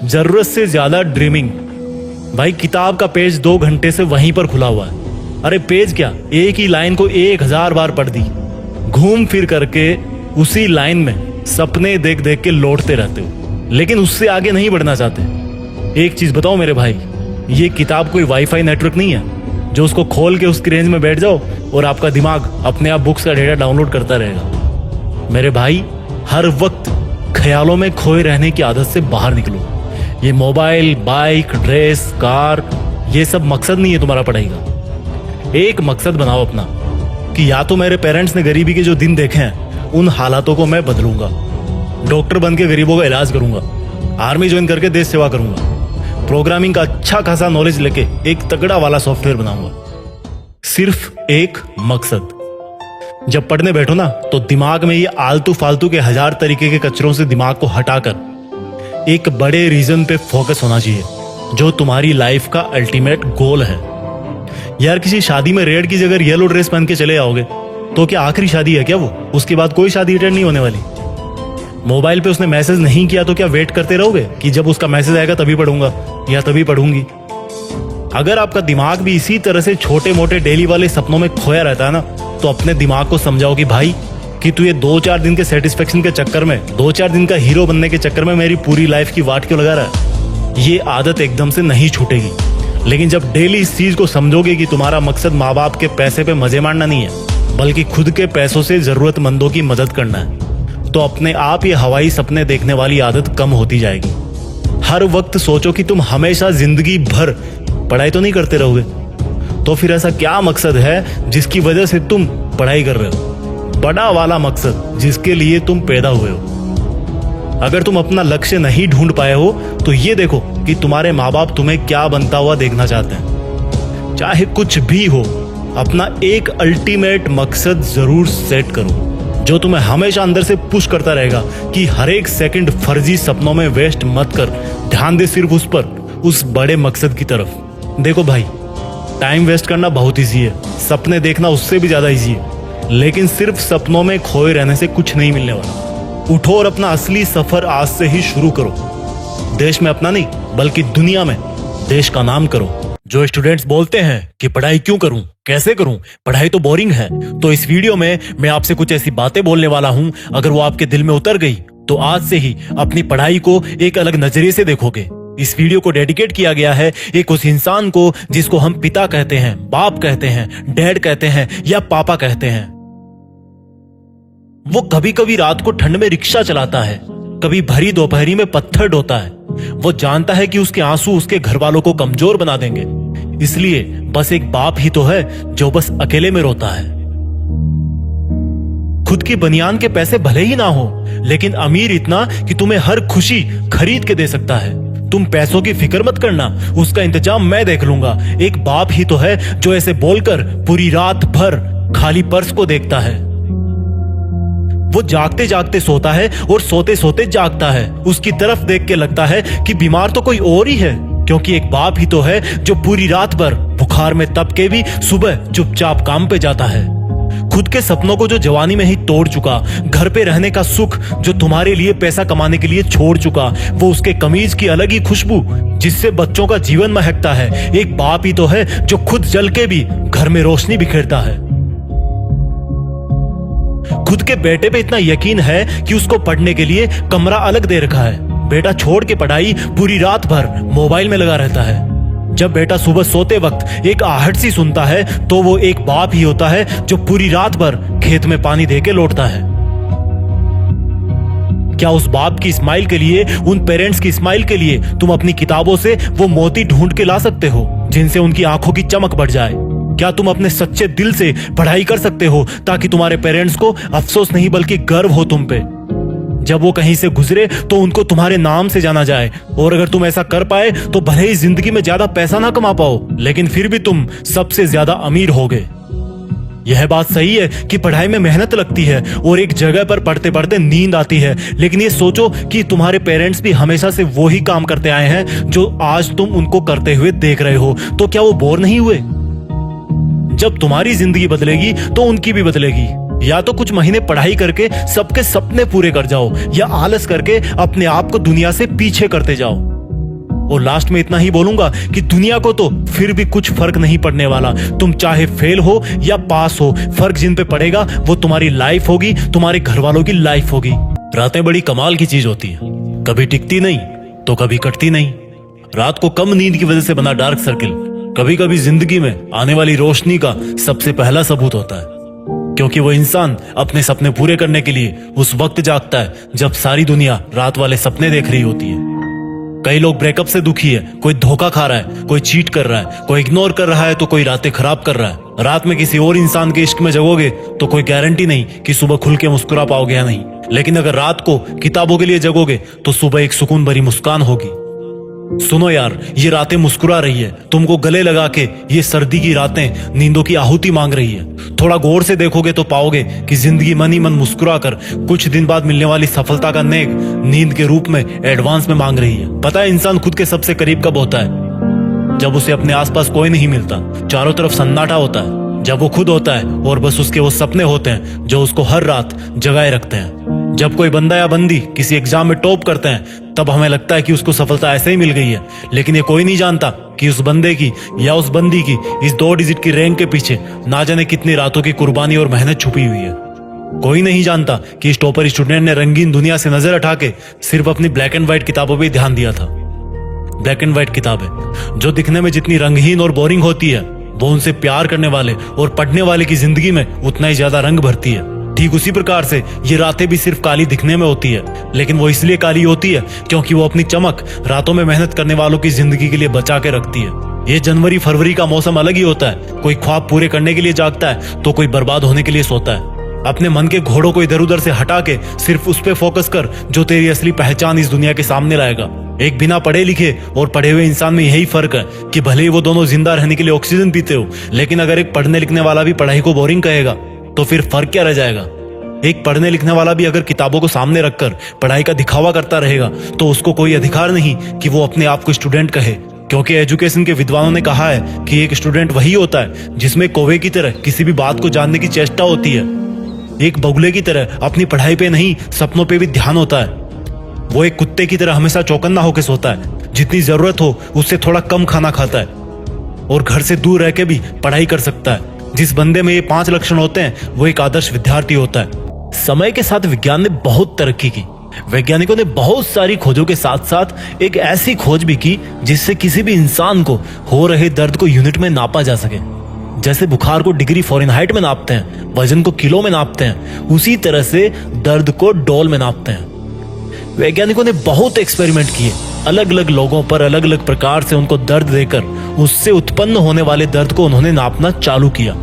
A: जरूरत से ज्यादा ड्रीमिंग। भाई किताब का पेज 2 घंटे से वहीं पर खुला हुआ है, अरे पेज क्या, एक ही लाइन को 1000 बार पढ़ दी, घूम फिर करके उसी लाइन में सपने देख देख के लौटते रहते हो, लेकिन उससे आगे नहीं बढ़ना चाहते। एक चीज बताओ मेरे भाई, ये किताब कोई वाईफाई नेटवर्क नहीं है जो उसको खोल के उसकी रेंज में बैठ जाओ और आपका दिमाग अपने आप बुक्स का डेटा डाउनलोड करता रहेगा। मेरे भाई, हर वक्त ख्यालों में खोए रहने की आदत से बाहर निकलो। ये मोबाइल, बाइक, ड्रेस, कार, ये सब मकसद नहीं है तुम्हारा पढ़ाई का। एक मकसद बनाओ अपना कि या तो मेरे पेरेंट्स ने गरीबी के जो दिन देखे हैं उन हालातों को मैं बदलूंगा, डॉक्टर बन के गरीबों का इलाज करूंगा, आर्मी ज्वाइन करके देश सेवा करूंगा, प्रोग्रामिंग का अच्छा खासा नॉलेज लेके एक तगड़ा वाला सॉफ्टवेयर बनाऊंगा। सिर्फ एक मकसद। जब पढ़ने बैठो ना, तो दिमाग में ये आलतू फालतू के 1000 तरीके के कचरों से दिमाग को हटाकर एक बड़े रीजन पे फोकस होना चाहिए, जो तुम्हारी लाइफ का अल्टीमेट गोल है। यार किसी शादी में रेड की जगह येलो ड्रेस पहन के चले आओगे तो क्या आखिरी शादी है क्या वो? उसके बाद कोई शादी अटेंड नहीं होने वाली। मोबाइल पे उसने मैसेज नहीं किया तो क्या वेट करते रहोगे कि जब उसका मैसेज आएगा तभी पढ़ूंगा या तभी पढ़ूंगी? अगर आपका दिमाग भी इसी तरह से छोटे मोटे डेली वाले सपनों में खोया रहता है ना, तो अपने दिमाग को समझाओ कि भाई कि तू ये 2-4 दिन के सेटिस्फेक्शन के चक्कर में, 2-4 दिन का हीरो बनने के चक्कर में मेरी पूरी लाइफ की वाट क्यों लगा रहा है? ये आदत एकदम से नहीं छूटेगी, लेकिन जब डेली इस चीज को समझोगे कि तुम्हारा मकसद माँ बाप के पैसे पे मजे मारना नहीं है, बल्कि खुद के पैसों से जरूरतमंदों की मदद करना है, तो अपने आप ये हवाई सपने देखने वाली आदत कम होती जाएगी। हर वक्त सोचो कि तुम हमेशा जिंदगी भर पढ़ाई तो नहीं करते रहोगे, तो फिर ऐसा क्या मकसद है जिसकी वजह से तुम पढ़ाई कर रहे हो? बड़ा वाला मकसद जिसके लिए तुम पैदा हुए हो। अगर तुम अपना लक्ष्य नहीं ढूंढ पाए हो तो ये देखो कि तुम्हारे माँ बाप तुम्हें क्या बनता हुआ देखना चाहते हैं। चाहे कुछ भी हो, अपना एक अल्टीमेट मकसद जरूर सेट करो जो तुम्हें हमेशा अंदर से पुश करता रहेगा कि हर एक सेकंड फर्जी सपनों में वेस्ट मत कर, ध्यान दे सिर्फ उस पर, उस बड़े मकसद की तरफ। देखो भाई, टाइम वेस्ट करना बहुत इजी है, सपने देखना उससे भी ज्यादा इजी है, लेकिन सिर्फ सपनों में खोए रहने से कुछ नहीं मिलने वाला। उठो और अपना असली सफर आज से ही शुरू करो। देश में अपना नहीं, बल्कि दुनिया में देश का नाम करो। जो स्टूडेंट्स बोलते हैं कि पढ़ाई क्यों करूं, कैसे करूं, पढ़ाई तो बोरिंग है, तो इस वीडियो में मैं आपसे कुछ ऐसी बातें बोलने वाला हूं, अगर वो आपके दिल में उतर गई तो आज से ही अपनी पढ़ाई को एक अलग नजरिए से देखोगे। इस वीडियो को डेडिकेट किया गया है एक उस इंसान को जिसको हम पिता कहते हैं, बाप कहते हैं, डैड कहते हैं या पापा कहते हैं। वो कभी कभी रात को ठंड में रिक्शा चलाता है, कभी भरी दोपहरी में पत्थर ढोता है। वो जानता है कि उसके आंसू उसके घर वालों को कमजोर बना देंगे, इसलिए बस एक बाप ही तो है जो बस अकेले में रोता है। खुद की बनियान के पैसे भले ही ना हो, लेकिन अमीर इतना कि तुम्हें हर खुशी खरीद के दे सकता है। तुम पैसों की फिक्र मत करना, उसका इंतजाम मैं देख लूंगा। एक बाप ही तो है जो ऐसे बोलकर पूरी रात भर खाली पर्स को देखता है।
B: वो जागते जागते सोता है और सोते सोते जागता है। उसकी तरफ देख के लगता है कि बीमार तो कोई और ही है, क्योंकि एक बाप ही तो है जो पूरी रात भर बुखार में तप के भी सुबह चुपचाप काम पे जाता है। खुद के सपनों को जो जवानी में ही तोड़ चुका, घर पे रहने का सुख जो तुम्हारे लिए पैसा कमाने के लिए छोड़ चुका, वो उसके कमीज की अलग ही खुशबू जिससे बच्चों का जीवन महकता है, एक बाप ही तो है जो खुद जल के भी घर में रोशनी बिखेरता है। खुद के बेटे पे इतना यकीन है कि उसको पढ़ने के लिए कमरा अलग दे रखा है। बेटा छोड़ के पढ़ाई पूरी रात भर मोबाइल में लगा रहता है। जब बेटा सुबह सोते वक्त एक आहट सी सुनता है तो वो एक बाप ही होता है जो पूरी रात भर खेत में पानी दे के लौटता है। क्या उस बाप की स्माइल के लिए, उन पेरेंट्स की स्माइल के लिए तुम अपनी किताबों से वो मोती ढूंढ के ला सकते हो जिनसे उनकी आंखों की चमक बढ़ जाए? क्या तुम अपने सच्चे दिल से पढ़ाई कर सकते हो ताकि तुम्हारे पेरेंट्स को अफसोस नहीं बल्कि गर्व हो तुम पे? जब वो कहीं से गुजरे तो उनको तुम्हारे नाम से जाना जाए। और अगर तुम ऐसा कर पाए तो भले ही जिंदगी में ज्यादा पैसा ना कमा पाओ, लेकिन फिर भी तुम सबसे ज्यादा अमीर होगे। यह बात सही है कि पढ़ाई में मेहनत लगती है और एक जगह पर पढ़ते पढ़ते नींद आती है, लेकिन ये सोचो कि तुम्हारे पेरेंट्स भी हमेशा से वो ही काम करते आए हैं जो आज तुम उनको करते हुए देख रहे हो, तो क्या वो बोर नहीं हुए? जब तुम्हारी जिंदगी बदलेगी तो उनकी भी बदलेगी। या तो कुछ महीने पढ़ाई करके सबके सपने पूरे कर जाओ, या आलस करके अपने आप को दुनिया से पीछे करते जाओ। और लास्ट में इतना ही बोलूंगा कि दुनिया को तो फिर भी कुछ फर्क नहीं पड़ने वाला। तुम चाहे फेल हो या पास हो, फर्क जिन पे पड़ेगा वो तुम्हारी लाइफ होगी, तुम्हारे घर वालों की लाइफ होगी। रातें बड़ी कमाल की चीज होती है, कभी टिकती नहीं तो कभी कटती नहीं। रात को कम नींद की वजह से बना डार्क सर्किल कभी कभी जिंदगी में आने वाली रोशनी का सबसे पहला सबूत होता है, क्योंकि वो इंसान अपने सपने पूरे करने के लिए उस वक्त जागता है जब सारी दुनिया रात वाले सपने देख रही होती है। कई लोग ब्रेकअप से दुखी है, कोई धोखा खा रहा है, कोई चीट कर रहा है, कोई इग्नोर कर रहा है तो कोई रातें खराब कर रहा है। रात में किसी और इंसान के इश्क में जगोगे तो कोई गारंटी नहीं कि सुबह खुल के मुस्कुरा पाओगे या नहीं, लेकिन अगर रात को किताबों के लिए जगोगे तो सुबह एक सुकून भरी मुस्कान होगी। सुनो यार, ये रातें मुस्कुरा रही है, तुमको गले लगा के ये सर्दी की रातें नींदों की आहुति मांग रही है। थोड़ा गौर से देखोगे तो पाओगे कि जिंदगी मन ही मन मुस्कुरा कर कुछ दिन बाद मिलने वाली सफलता का नेक नींद के रूप में एडवांस में मांग रही है। पता है इंसान खुद के सबसे करीब कब होता है? जब उसे अपने आसपास कोई नहीं मिलता, चारों तरफ सन्नाटा होता है, जब वो खुद होता है और बस उसके वो सपने होते हैं जो उसको हर रात जगाए रखते हैं। जब कोई बंदा या बंदी किसी एग्जाम में टॉप करते हैं तब हमें लगता है कि उसको सफलता ऐसे ही मिल गई है, लेकिन ये कोई नहीं जानता कि उस बंदे की या उस बंदी की इस 2 डिजिट की रैंक के पीछे ना जाने कितनी रातों की कुर्बानी और मेहनत छुपी हुई है। कोई नहीं जानता कि इस टॉपर स्टूडेंट ने रंगीन दुनिया से नजर हटा के सिर्फ अपनी ब्लैक एंड व्हाइट किताबों पर ध्यान दिया था। ब्लैक एंड व्हाइट किताबें जो दिखने में जितनी रंगहीन और बोरिंग होती है, वो उनसे प्यार करने वाले और पढ़ने वाले की जिंदगी में उतना ही ज्यादा रंग भरती है। ठीक उसी प्रकार से ये रातें भी सिर्फ काली दिखने में होती है, लेकिन वो इसलिए काली होती है क्योंकि वो अपनी चमक रातों में मेहनत करने वालों की जिंदगी के लिए बचा के रखती है। ये जनवरी फरवरी का मौसम अलग ही होता है, कोई ख्वाब पूरे करने के लिए जागता है तो कोई बर्बाद होने के लिए सोता है। अपने मन के घोड़ों को इधर उधर से हटा के सिर्फ उस पे फोकस कर जो तेरी असली पहचान इस दुनिया के सामने लाएगा। एक बिना पढ़े लिखे और पढ़े हुए इंसान में यही फर्क है कि भले ही वो दोनों जिंदा रहने के लिए ऑक्सीजन पीते हो, लेकिन अगर एक पढ़ने लिखने वाला भी पढ़ाई को बोरिंग कहेगा तो फिर फर्क क्या रह जाएगा? एक पढ़ने लिखने वाला भी अगर किताबों को सामने रखकर पढ़ाई का दिखावा करता रहेगा तो उसको कोई अधिकार नहीं कि वो अपने आप को स्टूडेंट कहे, क्योंकि एजुकेशन के विद्वानों ने कहा है कि एक स्टूडेंट वही होता है जिसमें कौवे की तरह किसी भी बात को जानने की चेष्टा होती है। एक बगुले की तरह अपनी पढ़ाई पे नहीं सपनों पे भी ध्यान होता है। वो एक कुत्ते की तरह हमेशा चौकन्ना होकर सोता है, जितनी जरूरत हो उससे थोड़ा कम खाना खाता है और घर से दूर रह के भी पढ़ाई कर सकता है। जिस बंदे में ये 5 लक्षण होते हैं वो एक आदर्श विद्यार्थी होता है। समय के साथ विज्ञान ने बहुत तरक्की की। वैज्ञानिकों ने बहुत सारी खोजों के साथ साथ एक ऐसी खोज भी की जिससे किसी भी इंसान को हो रहे दर्द को यूनिट में नापा जा सके। जैसे बुखार को डिग्री फ़ारेनहाइट में नापते हैं, वजन को किलो में नापते हैं, उसी तरह से दर्द को डोल में नापते हैं। वैज्ञानिकों ने बहुत एक्सपेरिमेंट किए, अलग अलग लोगों पर अलग अलग प्रकार से उनको दर्द देकर उससे उत्पन्न होने वाले दर्द को उन्होंने नापना चालू किया।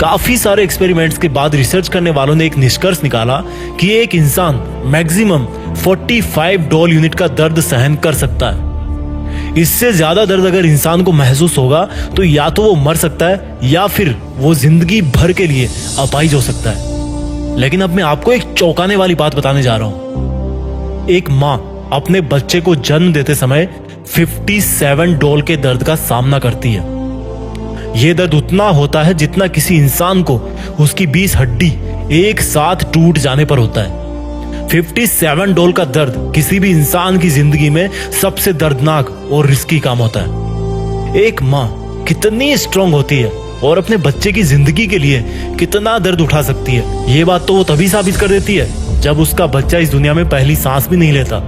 B: काफी सारे एक्सपेरिमेंट्स के बाद रिसर्च करने वालों ने एक निष्कर्ष निकाला कि एक इंसान मैक्सिमम 45 डोल यूनिट का दर्द सहन कर सकता है। इससे ज्यादा दर्द अगर इंसान को महसूस होगा तो या तो वो मर सकता है या फिर वो जिंदगी भर के लिए अपाहिज हो सकता है। लेकिन अब मैं आपको एक चौंकाने वाली बात बताने जा रहा हूं। एक माँ अपने बच्चे को जन्म देते समय 57 डॉल के दर्द का सामना करती है। यह दर्द उतना होता है जितना किसी इंसान को उसकी 20 हड्डी एक साथ टूट जाने पर होता है। 57 डॉल का दर्द किसी भी इंसान की जिंदगी में सबसे दर्दनाक और रिस्की काम होता है। एक माँ कितनी स्ट्रांग होती है और अपने बच्चे की जिंदगी के लिए कितना दर्द उठा सकती है, ये बात तो वो तभी साबित कर देती है जब उसका बच्चा इस दुनिया में पहली सांस भी नहीं लेता।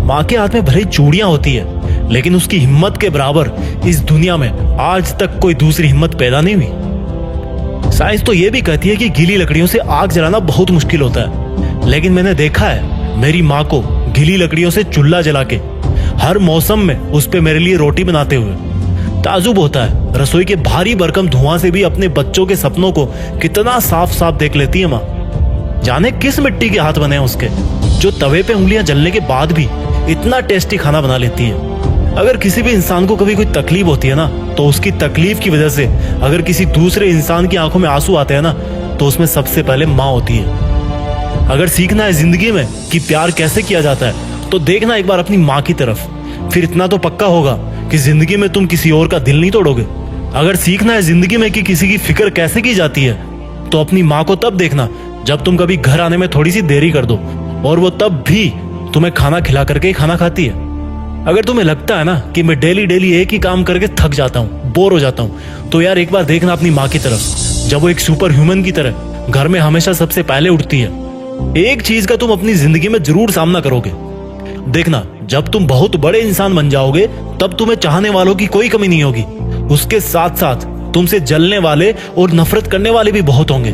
B: माँ के हाथ में भले चूड़ियां होती है, लेकिन उसकी हिम्मत के बराबर इस दुनिया में आज तक कोई दूसरी हिम्मत पैदा नहीं हुई। साइंस तो ये भी कहती है कि गीली लकड़ियों से आग जलाना बहुत मुश्किल होता है, लेकिन मैंने देखा है मेरी माँ को गीली लकड़ियों से चूल्हा जला के हर मौसम में उस पे मेरे लिए रोटी बनाते हुए। ताजुब होता है रसोई के भारी भरकम धुआं से भी अपने बच्चों के सपनों को कितना साफ साफ देख लेती है माँ। जाने किस मिट्टी के हाथ बने हैं उसके, जो तवे पे उंगलियां जलने के बाद भी इतना टेस्टी खाना बना लेती है। अगर किसी भी इंसान को कभी कोई तकलीफ होती है ना, तो उसकी तकलीफ की वजह से अगर किसी दूसरे इंसान की आंखों में आंसू आते हैं ना, तो उसमें सबसे पहले माँ होती है। अगर सीखना है जिंदगी में कि प्यार कैसे किया जाता है, तो देखना एक बार अपनी माँ की तरफ, फिर इतना तो पक्का होगा कि जिंदगी में तुम किसी और का दिल नहीं तोड़ोगे। अगर सीखना है जिंदगी में कि किसी की फिक्र कैसे की जाती है, तो अपनी माँ को तब देखना जब तुम कभी घर आने में थोड़ी सी देरी कर दो, और वो तब भी तुम्हें खाना खिला करके ही खाना खाती है। अगर तुम्हें लगता है ना कि मैं डेली डेली एक ही काम करके थक जाता हूँ, बोर हो जाता हूँ, तो यार एक बार देखना अपनी माँ की तरफ, जब वो एक सुपर ह्यूमन की तरह घर में हमेशा सबसे पहले उठती है। एक चीज का तुम अपनी जिंदगी में जरूर सामना करोगे। देखना, जब तुम बहुत बड़े इंसान बन जाओगे तब तुम्हें चाहने वालों की कोई कमी नहीं होगी। उसके साथ साथ तुमसे जलने वाले और नफरत करने वाले भी बहुत होंगे।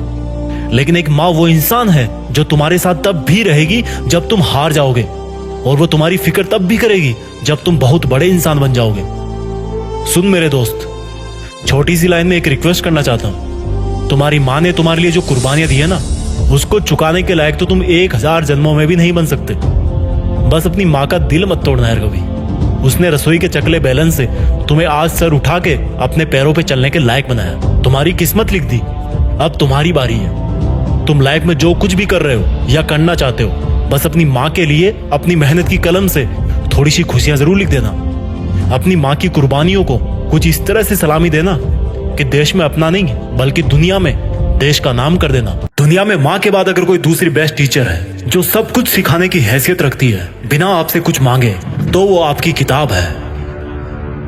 B: लेकिन एक माँ वो इंसान है जो तुम्हारे साथ तब भी रहेगी जब तुम हार जाओगे, और वो तुम्हारी फिक्र तब भी करेगी जब तुम बहुत बड़े इंसान बन जाओगे। सुन मेरे दोस्त, छोटी सी लाइन में एक रिक्वेस्ट करना चाहता हूं। तुम्हारी माँ ने तुम्हारे लिए जो कुर्बानियां दी है ना, उसको चुकाने के लायक तो तुम 1000 जन्मों में भी नहीं बन सकते। बस अपनी माँ का दिल मत तोड़ना यार कभी। उसने रसोई के चकले बेलन से तुम्हें आज सर उठा के अपने पैरों पे चलने के लायक बनाया। तुम्हारी किस्मत लिख दी, अब तुम्हारी बारी है। तुम लाइफ में जो कुछ भी कर रहे हो या करना चाहते हो, बस अपनी माँ के लिए अपनी मेहनत की कलम से थोड़ी सी खुशियां जरूर लिख देना। अपनी माँ की कुर्बानियों को कुछ इस तरह से सलामी देना कि देश में अपना नहीं बल्कि दुनिया में देश का नाम कर देना। दुनिया में माँ के बाद अगर कोई दूसरी बेस्ट टीचर है जो सब कुछ सिखाने की हैसियत रखती है बिना आपसे कुछ मांगे, तो वो आपकी किताब है।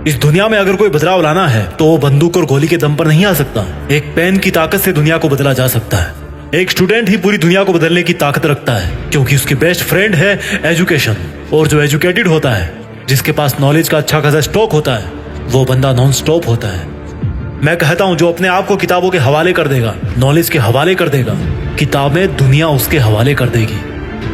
B: इस दुनिया में अगर कोई बदलाव लाना है तो वो बंदूक और गोली के दम पर नहीं आ सकता। एक पेन की ताकत से दुनिया को बदला जा सकता है। एक स्टूडेंट ही पूरी दुनिया को बदलने की ताकत रखता है, क्योंकि उसकी बेस्ट फ्रेंड है एजुकेशन। और जो एजुकेटेड होता है, जिसके पास नॉलेज का अच्छा खासा स्टॉक होता है, वो बंदा नॉन स्टॉप होता है। मैं कहता हूं, जो अपने आप को किताबों के हवाले कर देगा, नॉलेज के हवाले कर देगा, किताबें दुनिया उसके हवाले कर देगी।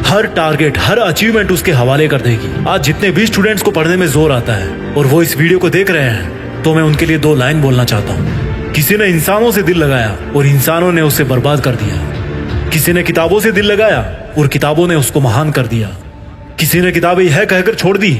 B: हर टारगेट, हर अचीवमेंट उसके हवाले कर देगी। आज जितने भी स्टूडेंट्स को पढ़ने में जोर आता है और वो इस वीडियो को देख रहे हैं, तो मैं उनके लिए 2 लाइन बोलना चाहता हूँ। किसी ने इंसानों से दिल लगाया और इंसानों ने उसे बर्बाद कर दिया। किसी ने किताबों से दिल लगाया और किताबों ने उसको महान कर दिया। किसी ने किताबें यह कहकर छोड़ दी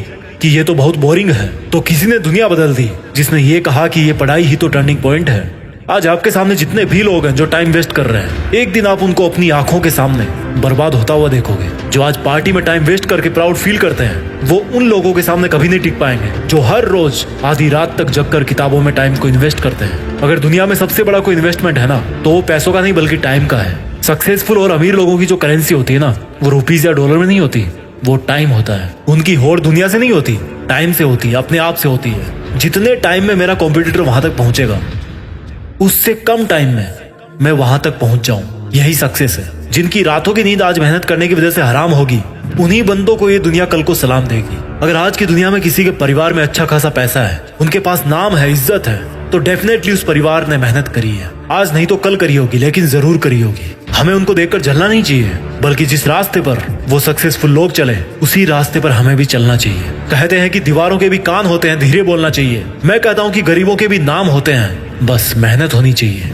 B: कि ये तो बहुत बोरिंग है, तो किसी ने दुनिया बदल दी जिसने ये कहा कि ये पढ़ाई ही तो टर्निंग पॉइंट है। आज आपके सामने जितने भी लोग हैं जो टाइम वेस्ट कर रहे हैं, एक दिन आप उनको अपनी आंखों के सामने बर्बाद होता हुआ देखोगे। जो आज पार्टी में टाइम वेस्ट करके प्राउड फील करते हैं, वो उन लोगों के सामने कभी नहीं टिक पाएंगे जो हर रोज आधी रात तक जगकर किताबों में टाइम को इन्वेस्ट करते हैं। अगर दुनिया में सबसे बड़ा कोई इन्वेस्टमेंट है ना, तो वो पैसों का नहीं बल्कि टाइम का है। सक्सेसफुल और अमीर लोगों की जो करेंसी होती है ना, वो रुपीज या डॉलर में नहीं होती, वो टाइम होता है। उनकी होड़ दुनिया से नहीं होती, टाइम से होती है, अपने आप से होती है। जितने टाइम में मेरा कॉम्पिटिटर वहां तक पहुंचेगा, उससे कम टाइम में मैं वहां तक पहुंच जाऊं, यही सक्सेस है। जिनकी रातों की नींद आज मेहनत करने की वजह से हराम होगी, उन्हीं बंदों को ये दुनिया कल को सलाम देगी। अगर आज की दुनिया में किसी के परिवार में अच्छा खासा पैसा है, उनके पास नाम है, इज्जत है, तो डेफिनेटली उस परिवार ने मेहनत करी है। आज नहीं तो कल करी होगी, लेकिन जरूर करी होगी। हमें उनको देखकर जलना नहीं चाहिए, बल्कि जिस रास्ते पर वो सक्सेसफुल लोग चले, उसी रास्ते पर हमें भी चलना चाहिए। कहते हैं कि दीवारों के भी कान होते हैं, धीरे बोलना चाहिए। मैं कहता हूँ कि गरीबों के भी नाम होते हैं, बस मेहनत होनी चाहिए।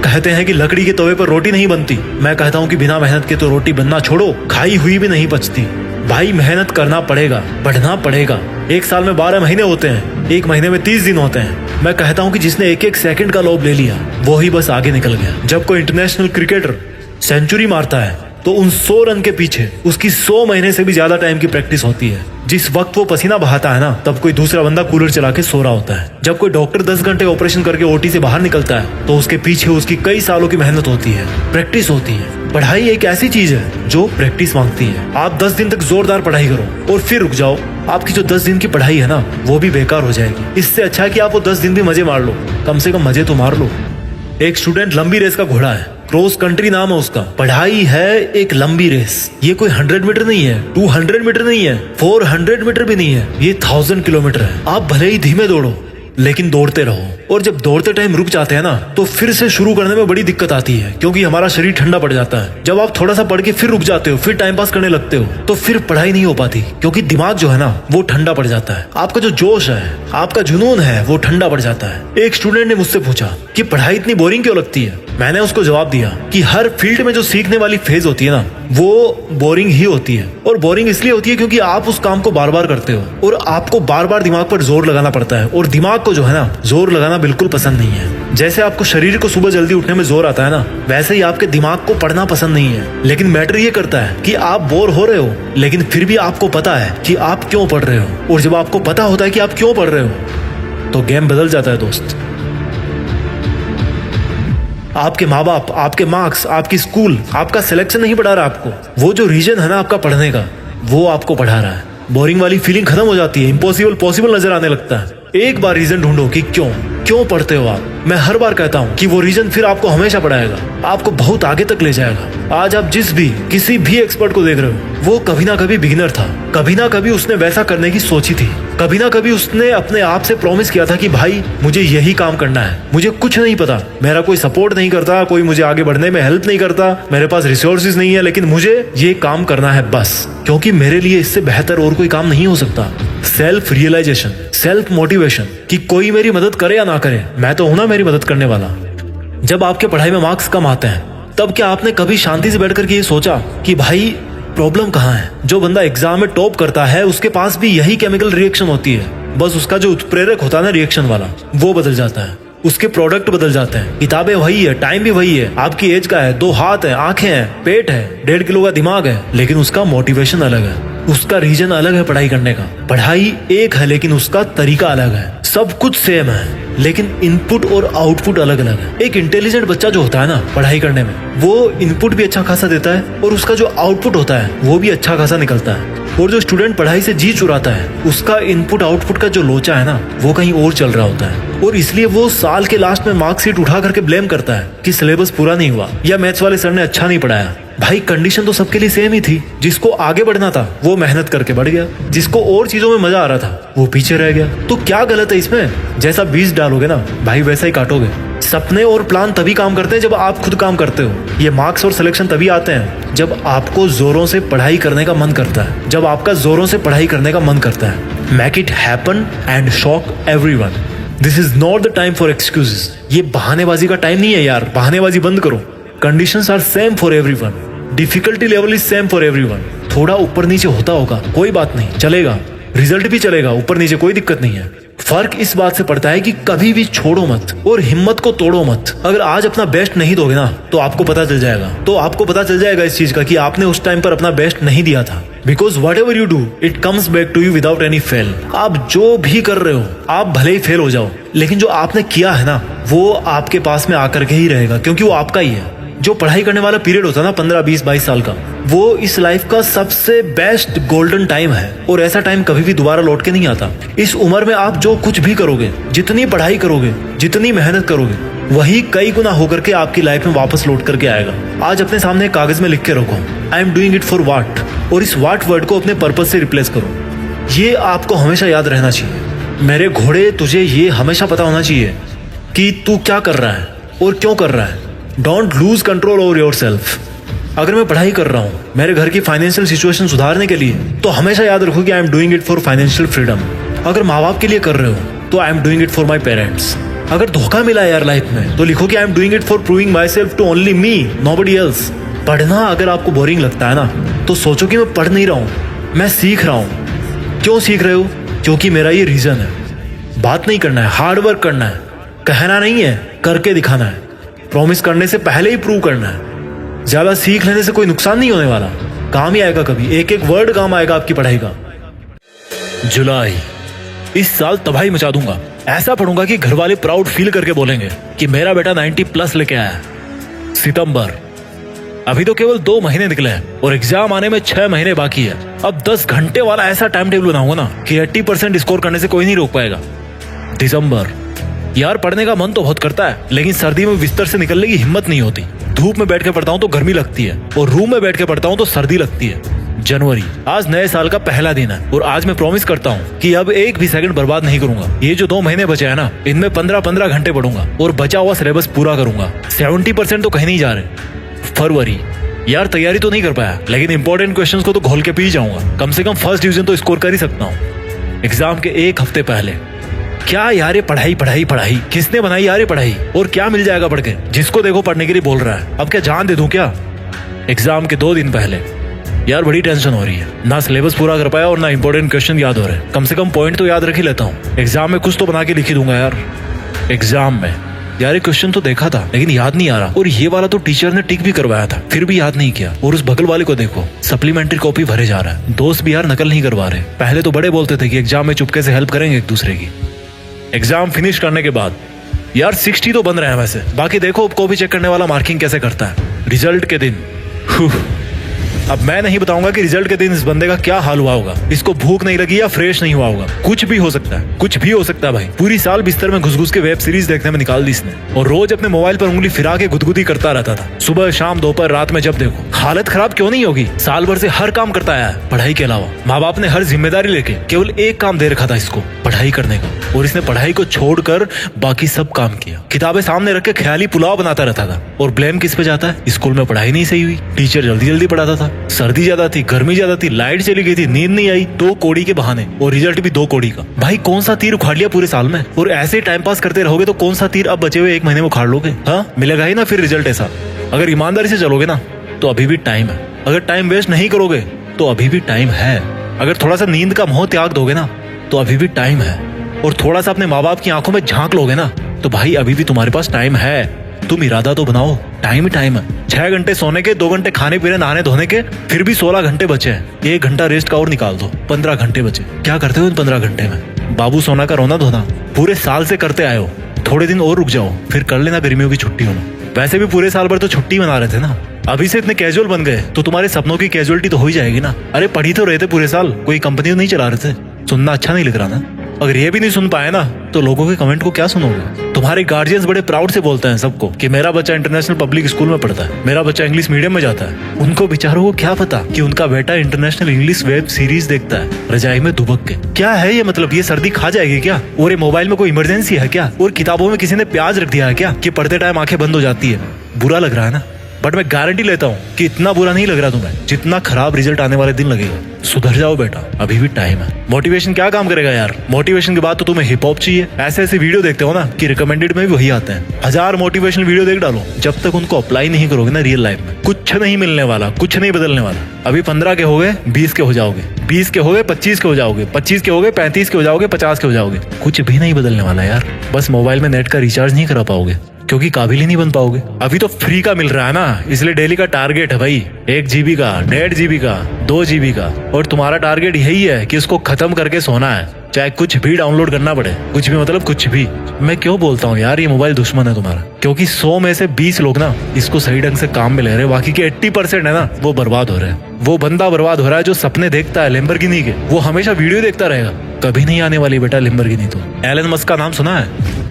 B: कहते हैं कि लकड़ी के तवे पर रोटी नहीं बनती, मैं कहता हूँ कि बिना मेहनत के तो रोटी बनना छोड़ो, खाई हुई भी नहीं पचती। भाई मेहनत करना पड़ेगा, बढ़ना पड़ेगा। एक साल में 12 महीने होते हैं, एक महीने में 30 दिन होते हैं। मैं कहता हूँ कि जिसने एक एक सेकंड का लोभ ले लिया, वो ही बस आगे निकल गया। जब कोई इंटरनेशनल क्रिकेटर
A: सेंचुरी मारता है तो उन 100 रन के पीछे उसकी 100 महीने से भी ज्यादा टाइम की प्रैक्टिस होती है। जिस वक्त वो पसीना बहाता है ना, तब कोई दूसरा बंदा कूलर चला के सो रहा होता है। जब कोई डॉक्टर 10 घंटे ऑपरेशन करके ओटी से बाहर निकलता है तो उसके पीछे उसकी कई सालों की मेहनत होती है, प्रैक्टिस होती है। पढ़ाई एक ऐसी चीज है जो प्रैक्टिस मांगती है। आप 10 दिन तक जोरदार पढ़ाई करो और फिर रुक जाओ, आपकी जो 10 दिन की पढ़ाई है ना, वो भी बेकार हो जाएगी। इससे अच्छा है कि आप वो 10 दिन भी मजे मार लो, कम से कम मजे तो मार लो। एक स्टूडेंट लंबी रेस का घोड़ा है, क्रॉस कंट्री नाम है उसका। पढ़ाई है एक लंबी रेस। ये कोई 100 मीटर नहीं है, 200 मीटर नहीं है, 400 मीटर भी नहीं है, ये 1000 किलोमीटर है। आप भले ही धीमे दौड़ो लेकिन दौड़ते रहो। और जब दौड़ते टाइम रुक जाते हैं ना, तो फिर से शुरू करने में बड़ी दिक्कत आती है, क्योंकि हमारा शरीर ठंडा पड़ जाता है। जब आप थोड़ा सा पढ़ के फिर रुक जाते हो, फिर टाइम पास करने लगते हो, तो फिर पढ़ाई नहीं हो पाती, क्योंकि दिमाग जो है ना, वो ठंडा पड़ जाता है। आपका जो जोश है, आपका जुनून है, वो ठंडा पड़ जाता है। एक स्टूडेंट ने मुझसे पूछा कि पढ़ाई इतनी बोरिंग क्यों लगती है। मैंने उसको जवाब दिया कि हर फील्ड में जो सीखने वाली फेज होती है ना, वो बोरिंग ही होती है। और बोरिंग इसलिए होती है क्योंकि आप उस काम को बार बार करते हो और आपको बार बार दिमाग पर जोर लगाना पड़ता है। और दिमाग को जो है ना, जोर लगाना बिल्कुल पसंद नहीं है। जैसे आपको शरीर को सुबह जल्दी उठने में जोर आता है ना, वैसे ही आपके दिमाग को पढ़ना पसंद नहीं है। लेकिन मैटर ये करता है कि आप बोर हो रहे हो, लेकिन फिर भी आपको पता है कि आप क्यों पढ़ रहे हो। और जब आपको पता होता है कि आप क्यों पढ़ रहे हो, तो गेम बदल जाता है दोस्त। आपके माँ बाप, आपके मार्क्स, आपकी स्कूल, आपका सिलेक्शन नहीं पढ़ा रहा आपको, वो जो रीजन है ना आपका पढ़ने का, वो आपको पढ़ा रहा है। बोरिंग वाली फीलिंग खत्म हो जाती है, इम्पॉसिबल पॉसिबल नजर आने लगता है। एक बार रीजन ढूंढो कि क्यों पढ़ते हो आप। मैं हर बार कहता हूँ कि वो रीजन फिर आपको हमेशा पढ़ाएगा, आपको बहुत आगे तक ले जाएगा। आज आप किसी भी एक्सपर्ट को देख रहे हो, वो कभी ना कभी बिगिनर था, कभी ना कभी उसने वैसा करने की सोची थी, कभी ना कभी उसने अपने आप से प्रॉमिस किया था कि भाई मुझे यही काम करना है, मुझे कुछ नहीं पता, मेरा कोई सपोर्ट नहीं करता, कोई मुझे आगे बढ़ने में हेल्प नहीं करता, मेरे पास रिसोर्सेज नहीं है, लेकिन मुझे ये काम करना है बस, क्योंकि मेरे लिए इससे बेहतर और कोई काम नहीं हो सकता। सेल्फ रियलाइजेशन, सेल्फ मोटिवेशन कि कोई मेरी मदद करे या ना करे, मैं तो हूं ना मेरी मदद करने वाला। जब आपके पढ़ाई में मार्क्स कम आते हैं, तब क्या आपने कभी शांति से बैठ करके ये सोचा कि भाई प्रॉब्लम कहाँ है। जो बंदा एग्जाम में टॉप करता है, उसके पास भी यही केमिकल रिएक्शन होती है, बस उसका जो उत्प्रेरक होता है ना रिएक्शन वाला, वो बदल जाता है, उसके प्रोडक्ट बदल जाते हैं। किताबें वही है, टाइम भी वही है, आपकी एज का है, 2 हाथ है, आंखें हैं, पेट है, 1.5 किलो का दिमाग है, लेकिन उसका मोटिवेशन अलग है, उसका रीजन अलग है पढ़ाई करने का। पढ़ाई एक है लेकिन उसका तरीका अलग है। सब कुछ सेम है लेकिन इनपुट और आउटपुट अलग अलग है। एक इंटेलिजेंट बच्चा जो होता है ना पढ़ाई करने में, वो इनपुट भी अच्छा खासा देता है और उसका जो आउटपुट होता है वो भी अच्छा खासा निकलता है। और जो स्टूडेंट पढ़ाई से जी चुराता है, उसका इनपुट आउटपुट का जो लोचा है ना, वो कहीं और चल रहा होता है। और इसलिए वो साल के लास्ट में मार्कशीट उठा करके ब्लेम करता है कि सिलेबस पूरा नहीं हुआ या मैथ्स वाले सर ने अच्छा नहीं पढ़ाया। भाई कंडीशन तो सबके लिए सेम ही थी। जिसको आगे बढ़ना था वो मेहनत करके बढ़ गया, जिसको और चीजों में मजा आ रहा था वो पीछे रह गया। तो क्या गलत है इसमें? जैसा बीज डालोगे ना भाई, वैसा ही काटोगे। सपने और प्लान तभी काम करते हैं जब आप खुद काम करते हो। ये मार्क्स और सिलेक्शन तभी आते हैं जब आपको जोरों से पढ़ाई करने का मन करता है, जब आपका जोरों से पढ़ाई करने का मन करता है। Make it happen and shock everyone. This is not the time for excuses. ये बहानेबाजी का टाइम नहीं है यार, बहानेबाजी बंद करो। Conditions are same for everyone, difficulty level is same for everyone. थोड़ा ऊपर नीचे होता होगा, कोई बात नहीं, चलेगा, रिजल्ट भी चलेगा, ऊपर नीचे कोई दिक्कत नहीं है। फर्क इस बात से पड़ता है कि कभी भी छोड़ो मत और हिम्मत को तोड़ो मत। अगर आज अपना बेस्ट नहीं दोगे ना, तो आपको पता चल जाएगा, इस चीज का कि आपने उस टाइम पर अपना बेस्ट नहीं दिया था। Because whatever you do it comes back to you without any fail. आप जो भी कर रहे हो, आप भले ही फेल हो जाओ, लेकिन जो आपने किया है ना, वो आपके पास में आकर के ही रहेगा, क्योंकि वो आपका ही है। जो पढ़ाई करने वाला पीरियड होता है ना 15, 20, 22 साल का, वो इस लाइफ का सबसे बेस्ट गोल्डन टाइम है। और ऐसा टाइम कभी भी दोबारा लौट के नहीं आता। इस उम्र में आप जो कुछ भी करोगे, जितनी पढ़ाई करोगे, जितनी मेहनत करोगे, वही कई गुना होकर के आपकी लाइफ में वापस लौट करके आएगा। आज अपने सामने कागज में लिख के रखो, आई am doing it for what, और इस व्हाट वर्ड को अपने पर्पस से रिप्लेस करो। ये आपको हमेशा याद रहना चाहिए। मेरे घोड़े, तुझे ये हमेशा पता होना चाहिए कि तू क्या कर रहा है और क्यों कर रहा है। Don't lose control over your self. अगर मैं पढ़ाई कर रहा हूँ मेरे घर की फाइनेंशियल सिचुएशन सुधारने के लिए, तो हमेशा याद रखो कि I am doing it for financial freedom. अगर माँ बाप के लिए कर रहे हो तो I am doing it for my parents. अगर धोखा मिला यार लाइफ में, तो लिखो कि I am doing it for proving myself to only me, nobody else. पढ़ना अगर आपको बोरिंग लगता है ना, तो सोचो कि मैं पढ़ नहीं रहा हूँ, मैं सीख रहा हूँ। क्यों सीख रहे हो? क्योंकि मेरा ये रीजन है। बात नहीं करना है, हार्ड वर्क करना है, कहना नहीं है, करके दिखाना है। प्रॉमिस करने से पहले ही प्रूव करना है। ज्यादा सीख लेने से कोई नुकसान नहीं होने वाला, काम ही आएगा कभी, एक एक वर्ड काम आएगा आपकी पढ़ाई का। जुलाई, इस साल तबाही मचा दूंगा, ऐसा पढ़ूंगा कि घर वाले प्राउड फील करके बोलेंगे कि मेरा बेटा 90+ लेके आया है। सितंबर, अभी तो केवल 2 महीने निकले हैं और एग्जाम आने में 6 महीने बाकी है। अब 10 घंटे वाला ऐसा टाइम टेबल बनाऊंगा ना कि 80% स्कोर करने से कोई नहीं रोक पाएगा। दिसंबर, यार पढ़ने का मन तो बहुत करता है, लेकिन सर्दी में बिस्तर से निकलने की हिम्मत नहीं होती। धूप में बैठ के पढ़ता हूँ तो गर्मी लगती है और रूम में बैठ के पढ़ता हूँ तो सर्दी लगती है। जनवरी, आज नए साल का पहला दिन है और आज मैं प्रॉमिस करता हूँ कि अब एक भी सेकंड बर्बाद नहीं करूंगा। ये जो 2 महीने बचे हैं ना, इनमें 15-15 घंटे पढ़ूंगा और बचा हुआ सिलेबस पूरा करूंगा। 70% तो कहीं नहीं जा रहे। फरवरी, यार तैयारी तो नहीं कर पाया, लेकिन इंपॉर्टेंट क्वेश्चंस को तो घोल के पी जाऊंगा। कम से कम फर्स्ट डिवीजन तो स्कोर कर ही सकता हूँ। एग्जाम के 1 हफ्ते पहले, क्या यार ये पढ़ाई पढ़ाई पढ़ाई, किसने बनाई यार ये पढ़ाई, और क्या मिल जाएगा पढ़ के, जिसको देखो पढ़ने के लिए बोल रहा है, अब क्या जान दे दूं क्या। एग्जाम के 2 दिन पहले, यार बड़ी टेंशन हो रही है, ना सिलेबस पूरा कर पाया और ना इंपॉर्टेंट क्वेश्चन याद हो रहे। कम से कम पॉइंट तो याद रख ही लेता हूँ, एग्जाम में कुछ तो बना के लिख ही दूंगा यार। एग्जाम में, यार ये क्वेश्चन तो देखा था लेकिन याद नहीं आ रहा, और ये वाला तो टीचर ने टिक भी करवाया था फिर भी याद नहीं किया। और उस बगल वाले को देखो, सप्लीमेंट्री कॉपी भरे जा रहा है। दोस्त भी यार नकल नहीं करवा रहे। पहले तो बड़े बोलते थे कि एग्जाम में चुपके से हेल्प करेंगे एक दूसरे की। एग्जाम फिनिश करने के बाद, यार 60 तो बन रहे हैं वैसे, बाकी देखो कॉपी चेक करने वाला मार्किंग कैसे करता है। रिजल्ट के दिन, अब मैं नहीं बताऊंगा कि रिजल्ट के दिन इस बंदे का क्या हाल हुआ होगा। इसको भूख नहीं लगी या फ्रेश नहीं हुआ होगा, कुछ भी हो सकता है, कुछ भी हो सकता है भाई। पूरी साल बिस्तर में घुस घुस के वेब सीरीज देखने में निकाल दी इसने, और रोज अपने मोबाइल पर उंगली फिरा के गुदगुदी करता रहता था। सुबह शाम दोपहर रात में जब देखो। हालत खराब क्यों नहीं होगी, साल भर से हर काम करता आया है पढ़ाई के अलावा। माँ बाप ने हर जिम्मेदारी लेके केवल एक काम दे रखा था इसको, पढ़ाई करने का, और इसने पढ़ाई को छोड़कर बाकी सब काम किया। किताबें सामने रख के ख्याली पुलाव बनाता रहता था। और ब्लेम किस पे जाता है, स्कूल में पढ़ाई नहीं सही हुई, टीचर जल्दी जल्दी पढ़ाता था, सर्दी ज्यादा थी, गर्मी ज्यादा थी, लाइट चली गई थी, नींद नहीं आई, 2 कौड़ी के बहाने, और रिजल्ट भी 2 कौड़ी का। भाई कौन सा तीर उखाड़ लिया पूरे साल में, और ऐसे टाइम पास करते रहोगे तो कौन सा तीर अब बचे हुए 1 महीने में उखाड़ लोगे। हाँ, मिलेगा ही ना फिर रिजल्ट ऐसा। अगर ईमानदारी से चलोगे ना तो अभी भी टाइम है। अगर टाइम वेस्ट नहीं करोगे तो अभी भी टाइम है। अगर थोड़ा सा नींद का मोह त्याग दोगे ना तो अभी भी टाइम है। और थोड़ा सा अपने माँ बाप की आंखों में झांक लोगे ना तो भाई अभी भी तुम्हारे पास टाइम है। तुम इरादा तो बनाओ, टाइम ही टाइम है। 6 घंटे सोने के, 2 घंटे खाने पीने नहाने धोने के, फिर भी 16 घंटे बचे हैं। 1 घंटा रेस्ट का और निकाल दो, 15 घंटे बचे। क्या करते हो इन 15 घंटे में? बाबू सोना का रोना धोना पूरे साल से करते आए हो। थोड़े दिन और रुक जाओ, फिर कर लेना गर्मियों की छुट्टी होना। वैसे भी पूरे साल भर तो छुट्टी मना रहे थे ना, अभी से इतने कैजुअल बन गए तो तुम्हारे सपनों की कैजुअलिटी तो हो ही जाएगी ना। अरे पढ़ी तो रहे थे पूरे साल, कोई कंपनी तो नहीं चला रहे थे। सुनना अच्छा नहीं लग रहा ना? अगर ये भी नहीं सुन पाए ना तो लोगों के कमेंट को क्या सुनोगे? तुम्हारे गार्जियंस बड़े प्राउड से बोलते हैं सबको कि मेरा बच्चा इंटरनेशनल पब्लिक स्कूल में पढ़ता है, मेरा बच्चा इंग्लिश मीडियम में जाता है। उनको बेचारों को क्या पता कि उनका बेटा इंटरनेशनल इंग्लिश वेब सीरीज देखता है रजाई में दुबक के। क्या है ये मतलब, ये सर्दी खा जाएगी क्या? और ये मोबाइल में कोई इमरजेंसी है क्या? और किताबों में किसी ने प्याज रख दिया है क्या कि पढ़ते टाइम आंखें बंद हो जाती है? बुरा लग रहा है ना, बट मैं गारंटी लेता हूँ कि इतना बुरा नहीं लग रहा तुम्हें जितना खराब रिजल्ट आने वाले दिन लगेगा। सुधर जाओ बेटा, अभी भी टाइम है। मोटिवेशन क्या काम करेगा यार? मोटिवेशन के बाद तो तुम्हें हिप हॉप चाहिए। ऐसे ऐसे वीडियो देखते हो ना कि रिकमेंडेड में भी वही आते हैं। 1000 मोटिवेशनल वीडियो देख डालो, जब तक उनको अप्लाई नहीं करोगे ना रियल लाइफ में, कुछ नहीं मिलने वाला, कुछ नहीं बदलने वाला। अभी 15 के हो गए 20 के हो जाओगे, 20 के हो गए 25 के हो जाओगे, 25 के हो गए 35 के हो जाओगे, 50 के हो जाओगे। कुछ भी नहीं बदलने वाला यार। बस मोबाइल में नेट का रिचार्ज नहीं करा पाओगे क्योंकि काबिल ही नहीं बन पाओगे। अभी तो फ्री का मिल रहा है ना, इसलिए डेली का टारगेट है भाई 1 GB का, 1.5 GB का, 2 GB का। और तुम्हारा टारगेट यही है कि इसको खत्म करके सोना है, चाहे कुछ भी डाउनलोड करना पड़े। कुछ भी मतलब कुछ भी। मैं क्यों बोलता हूँ यार ये मोबाइल दुश्मन है तुम्हारा, क्योंकि 100 में से 20 लोग ना इसको सही ढंग से काम में ले रहे हैं, बाकी के 80% है ना वो बर्बाद हो रहे हैं। वो बंदा बर्बाद हो रहा है जो सपने देखता है लैम्बोर्गिनी के, वो हमेशा वीडियो देखता रहेगा। कभी नहीं आने वाली बेटा लैम्बोर्गिनी। तो एलन मस्क का नाम सुना है?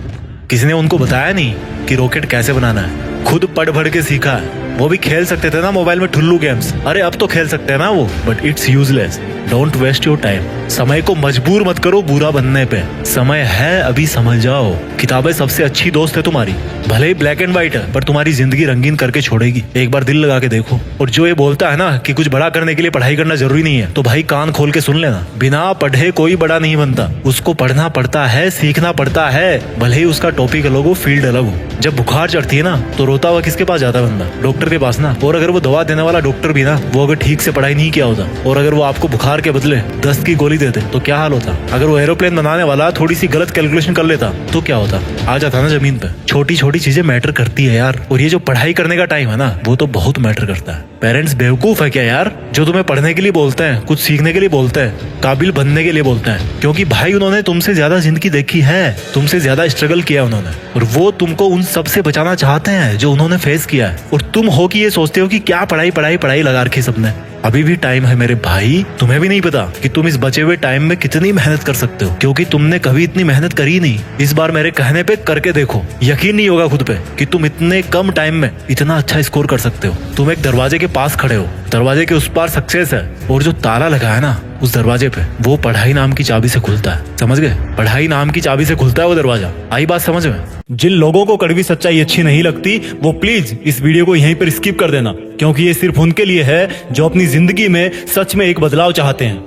A: किसी ने उनको बताया नहीं कि रॉकेट कैसे बनाना है, खुद पढ़ पढ़ के सीखा है। वो भी खेल सकते थे ना मोबाइल में ठुल्लू गेम्स, अरे अब तो खेल सकते हैं ना वो, but it's useless. Don't waste your time. समय को मजबूर मत करो बुरा बनने पे, समय है अभी समझ जाओ। किताबें सबसे अच्छी दोस्त है तुम्हारी, भले ही ब्लैक एंड व्हाइट है पर तुम्हारी जिंदगी रंगीन करके छोड़ेगी। एक बार दिल लगा के देखो। और जो ये बोलता है ना कि कुछ बड़ा करने के लिए पढ़ाई करना जरूरी नहीं है, तो भाई कान खोल के सुन लेना, बिना पढ़े कोई बड़ा नहीं बनता। उसको पढ़ना पड़ता है, सीखना पड़ता है, भले ही उसका टॉपिक अलग हो, फील्ड अलग हो। जब बुखार चढ़ती है ना तो रोता हुआ किसके पास जाता है बंदा? डॉक्टर
B: डॉक्टर के पास ना, और अगर वो दवा देने वाला डॉक्टर भी ना, वो अगर ठीक से पढ़ाई नहीं किया होता और अगर वो आपको बुखार के बदले दस्त की गोली देते तो क्या हाल होता। अगर वो एरोप्लेन बनाने वाला थोड़ी सी गलत कैलकुलेशन कर लेता तो क्या होता, आ जाता ना जमीन पे। छोटी छोटी चीजें मैटर करती है यार, और ये जो पढ़ाई करने का टाइम है ना, वो तो बहुत मैटर करता है। पेरेंट्स बेवकूफ है क्या यार, जो तुम्हें पढ़ने के लिए बोलते हैं, कुछ सीखने के लिए बोलते हैं, काबिल बनने के लिए बोलते हैं, क्योंकि भाई उन्होंने तुमसे ज्यादा जिंदगी देखी है, तुमसे ज्यादा स्ट्रगल किया उन्होंने, और वो तुमको उन सब से बचाना चाहते हैं जो उन्होंने फेस किया है। और तुम हो कि ये सोचते हो कि क्या पढ़ाई पढ़ाई पढ़ाई लगा रखी सबने। अभी भी टाइम है मेरे भाई, तुम्हें भी नहीं पता कि तुम इस बचे हुए टाइम में कितनी मेहनत कर सकते हो, क्योंकि तुमने कभी इतनी मेहनत करी नहीं। इस बार मेरे कहने पे करके देखो, यकीन नहीं होगा खुद पे कि तुम इतने कम टाइम में इतना अच्छा स्कोर कर सकते हो। तुम एक दरवाजे के पास खड़े हो, दरवाजे के उस पार सक्सेस है, और जो ताला लगा है ना उस दरवाजे पे, वो पढ़ाई नाम की चाबी से खुलता है। समझ गए? पढ़ाई नाम की चाबी से खुलता है वो दरवाजा। आई बात समझ में?
C: जिन लोगों को कड़वी सच्चाई अच्छी नहीं लगती वो प्लीज इस वीडियो को यहीं पर स्किप कर देना, क्योंकि ये सिर्फ उनके लिए है जो अपनी जिंदगी में सच में एक बदलाव चाहते हैं।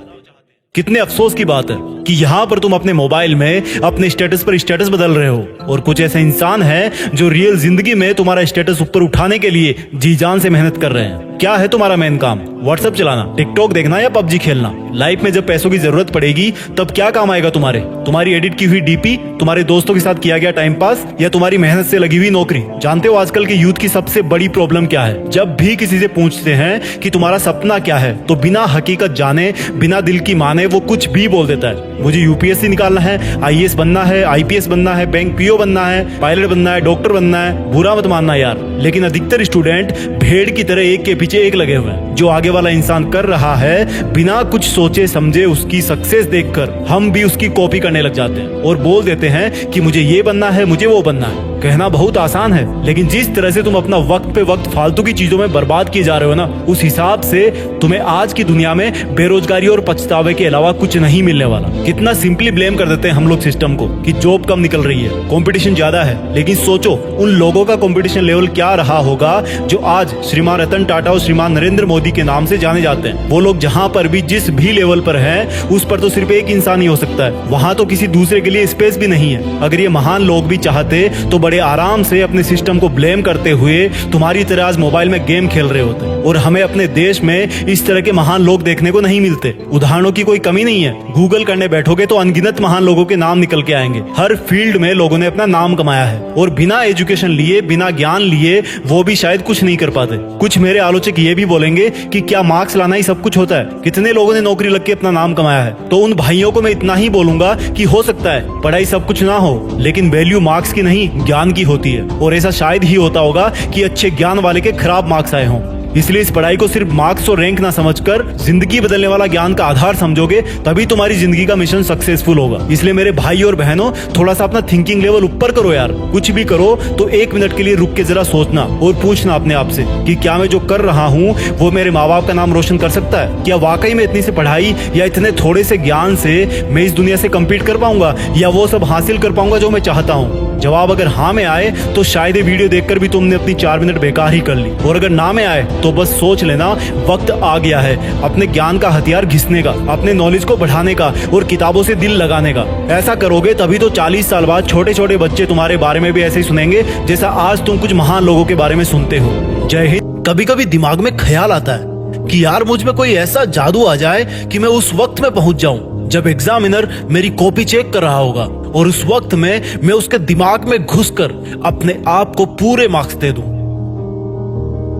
C: कितने अफसोस की बात है कि यहाँ पर तुम अपने मोबाइल में अपने स्टेटस पर स्टेटस बदल रहे हो, और कुछ ऐसे इंसान हैं जो रियल जिंदगी में तुम्हारा स्टेटस ऊपर उठाने के लिए जी जान से मेहनत कर रहे हैं। क्या है तुम्हारा मेन काम? व्हाट्सएप चलाना, टिकटॉक देखना या पबजी खेलना? लाइफ में जब पैसों की जरूरत पड़ेगी तब क्या काम आएगा तुम्हारी एडिट की हुई डीपी, तुम्हारे दोस्तों के साथ किया गया टाइम पास, या तुम्हारी मेहनत से लगी हुई नौकरी? जानते हो आजकल के यूथ की सबसे बड़ी प्रॉब्लम क्या है? जब भी किसी से पूछते हैं कि तुम्हारा सपना क्या है, तो बिना हकीकत जाने, बिना दिल की माने वो कुछ भी बोल देता है। मुझे यूपीएससी निकालना है, आईएएस बनना है, आईपीएस बनना है, बैंक पीओ बनना है, पायलट बनना है, डॉक्टर बनना है। बुरा मत मानना यार, लेकिन अधिकतर स्टूडेंट भेड़ की तरह एक के पीछे एक लगे हुए हैं। जो आगे वाला इंसान कर रहा है बिना कुछ सोचे समझे, उसकी सक्सेस देखकर हम भी उसकी कॉपी करने लग जाते हैं और बोल देते हैं कि मुझे ये बनना है, मुझे वो बनना है। कहना बहुत आसान है, लेकिन जिस तरह से तुम अपना वक्त पे वक्त फालतू की चीजों में बर्बाद किए जा रहे हो ना, उस हिसाब से तुम्हें आज की दुनिया में बेरोजगारी और पछतावे के अलावा कुछ नहीं मिलने वाला। कितना सिंपली ब्लेम कर देते हैं हम लोग सिस्टम को कि जॉब कम निकल रही है, कंपटीशन ज्यादा है। लेकिन सोचो उन लोगों का कंपटीशन लेवल क्या रहा होगा जो आज श्रीमान रतन टाटा और श्रीमान नरेंद्र मोदी के नाम से जाने जाते हैं। वो लोग जहां पर भी जिस भी लेवल पर हैं, उस पर तो सिर्फ एक इंसान ही हो सकता है, वहां तो किसी दूसरे के लिए स्पेस भी नहीं है। अगर ये महान लोग भी चाहते तो बड़े आराम से अपने सिस्टम को ब्लेम करते हुए तुम्हारी तरह आज मोबाइल में गेम खेल रहे होते। और हमें अपने देश में इस तरह के महान लोग देखने को नहीं मिलते। उदाहरणों की कोई कमी नहीं है, गूगल करने बैठोगे तो अनगिनत महान लोगों के नाम निकल के आएंगे। हर फील्ड में लोगों ने अपना नाम कमाया है, और बिना एजुकेशन लिए, बिना ज्ञान लिए वो भी शायद कुछ नहीं कर पाते। कुछ मेरे आलोचक ये भी बोलेंगे कि क्या मार्क्स लाना ही सब कुछ होता है? कितने लोगों ने नौकरी लग के अपना नाम कमाया है? तो उन भाइयों को मैं इतना ही बोलूंगा कि हो सकता है पढ़ाई सब कुछ ना हो, लेकिन वैल्यू मार्क्स की नहीं ज्ञान की होती है। और ऐसा शायद ही होता होगा कि अच्छे ज्ञान वाले के खराब मार्क्स आए हों। इसलिए इस पढ़ाई को सिर्फ मार्क्स और रैंक ना समझकर जिंदगी बदलने वाला ज्ञान का आधार समझोगे, तभी तुम्हारी जिंदगी का मिशन सक्सेसफुल होगा। इसलिए मेरे भाई और बहनों, थोड़ा सा अपना थिंकिंग लेवल ऊपर करो यार। कुछ भी करो तो 1 मिनट के लिए रुक के जरा सोचना और पूछना अपने आप से कि क्या मैं जो कर रहा हूँ वो मेरे माँ बाप का नाम रोशन कर सकता है? क्या वाकई में इतनी सी पढ़ाई या इतने थोड़े से ज्ञान से मैं इस दुनिया से कम्पीट कर पाऊंगा, या वो सब हासिल कर पाऊंगा जो मैं चाहता हूँ? जवाब अगर हाँ में आए तो शायद ये वीडियो देखकर भी तुमने अपनी 4 मिनट बेकार ही कर ली, और अगर ना में आए तो बस सोच लेना वक्त आ गया है अपने ज्ञान का हथियार घिसने का, अपने नॉलेज को बढ़ाने का और किताबों से दिल लगाने का। ऐसा करोगे तभी तो 40 साल बाद छोटे छोटे बच्चे तुम्हारे बारे में भी ऐसे ही सुनेंगे जैसा आज तुम कुछ महान लोगों के बारे में सुनते हो। जय हिंद। कभी कभी दिमाग में ख्याल आता है कि यार मुझ में कोई ऐसा जादू आ जाए कि मैं उस वक्त में पहुंच जाऊं जब एग्जामिनर मेरी कॉपी चेक कर रहा होगा, और उस वक्त में मैं उसके दिमाग में घुसकर अपने आप को पूरे मार्क्स दे दूं।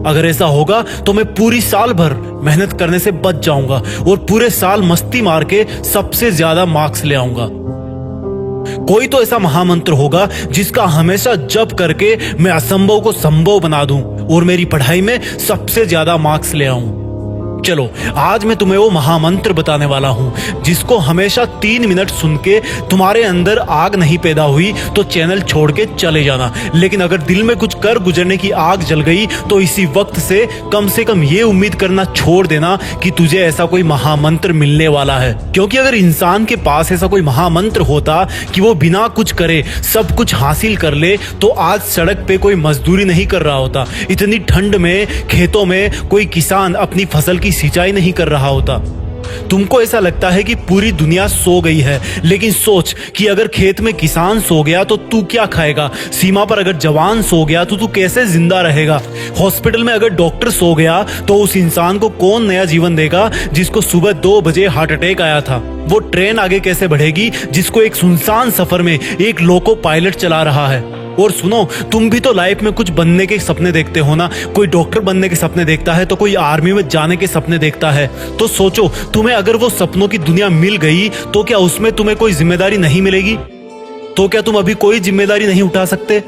C: अगर ऐसा होगा तो मैं पूरी साल भर मेहनत करने से बच जाऊंगा और पूरे साल मस्ती मार के सबसे ज्यादा मार्क्स ले आऊंगा। कोई तो ऐसा महामंत्र होगा जिसका हमेशा जप करके मैं असंभव को संभव बना दूं और मेरी पढ़ाई में सबसे ज्यादा मार्क्स ले आऊं। चलो आज मैं तुम्हें वो महामंत्र बताने वाला हूं जिसको हमेशा 3 मिनट सुन के तुम्हारे अंदर आग नहीं पैदा हुई तो चैनल छोड़ के चले जाना, लेकिन अगर दिल में कुछ कर गुजरने की आग जल गई तो इसी वक्त से कम ये उम्मीद करना छोड़ देना कि तुझे ऐसा कोई महामंत्र मिलने वाला है। क्योंकि अगर इंसान के पास ऐसा कोई महामंत्र होता कि वो बिना कुछ करे सब कुछ हासिल कर ले, तो आज सड़क पे कोई मजदूरी नहीं कर रहा होता, इतनी ठंड में खेतों में कोई किसान अपनी फसल की सिंचाई नहीं कर रहा होता। तुमको ऐसा लगता है कि पूरी दुनिया सो गई है, लेकिन सोच कि अगर खेत में किसान सो गया तो तू क्या खाएगा? सीमा पर अगर जवान सो गया तो तू कैसे जिंदा रहेगा? हॉस्पिटल में अगर डॉक्टर सो गया तो उस इंसान को कौन नया जीवन देगा जिसको सुबह 2 बजे हार्ट अटैक आया था? वो ट्रेन आगे कैसे बढ़ेगी जिसको एक सुनसान सफर में एक लोको पायलट चला रहा है? और सुनो, तुम भी तो लाइफ में कुछ बनने के सपने देखते हो ना। कोई डॉक्टर बनने के सपने देखता है तो कोई आर्मी में जाने के सपने देखता है। तो सोचो, तुम्हें अगर वो सपनों की दुनिया मिल गई तो क्या उसमें तुम्हें कोई जिम्मेदारी नहीं मिलेगी? तो क्या तुम अभी कोई जिम्मेदारी नहीं उठा सकते?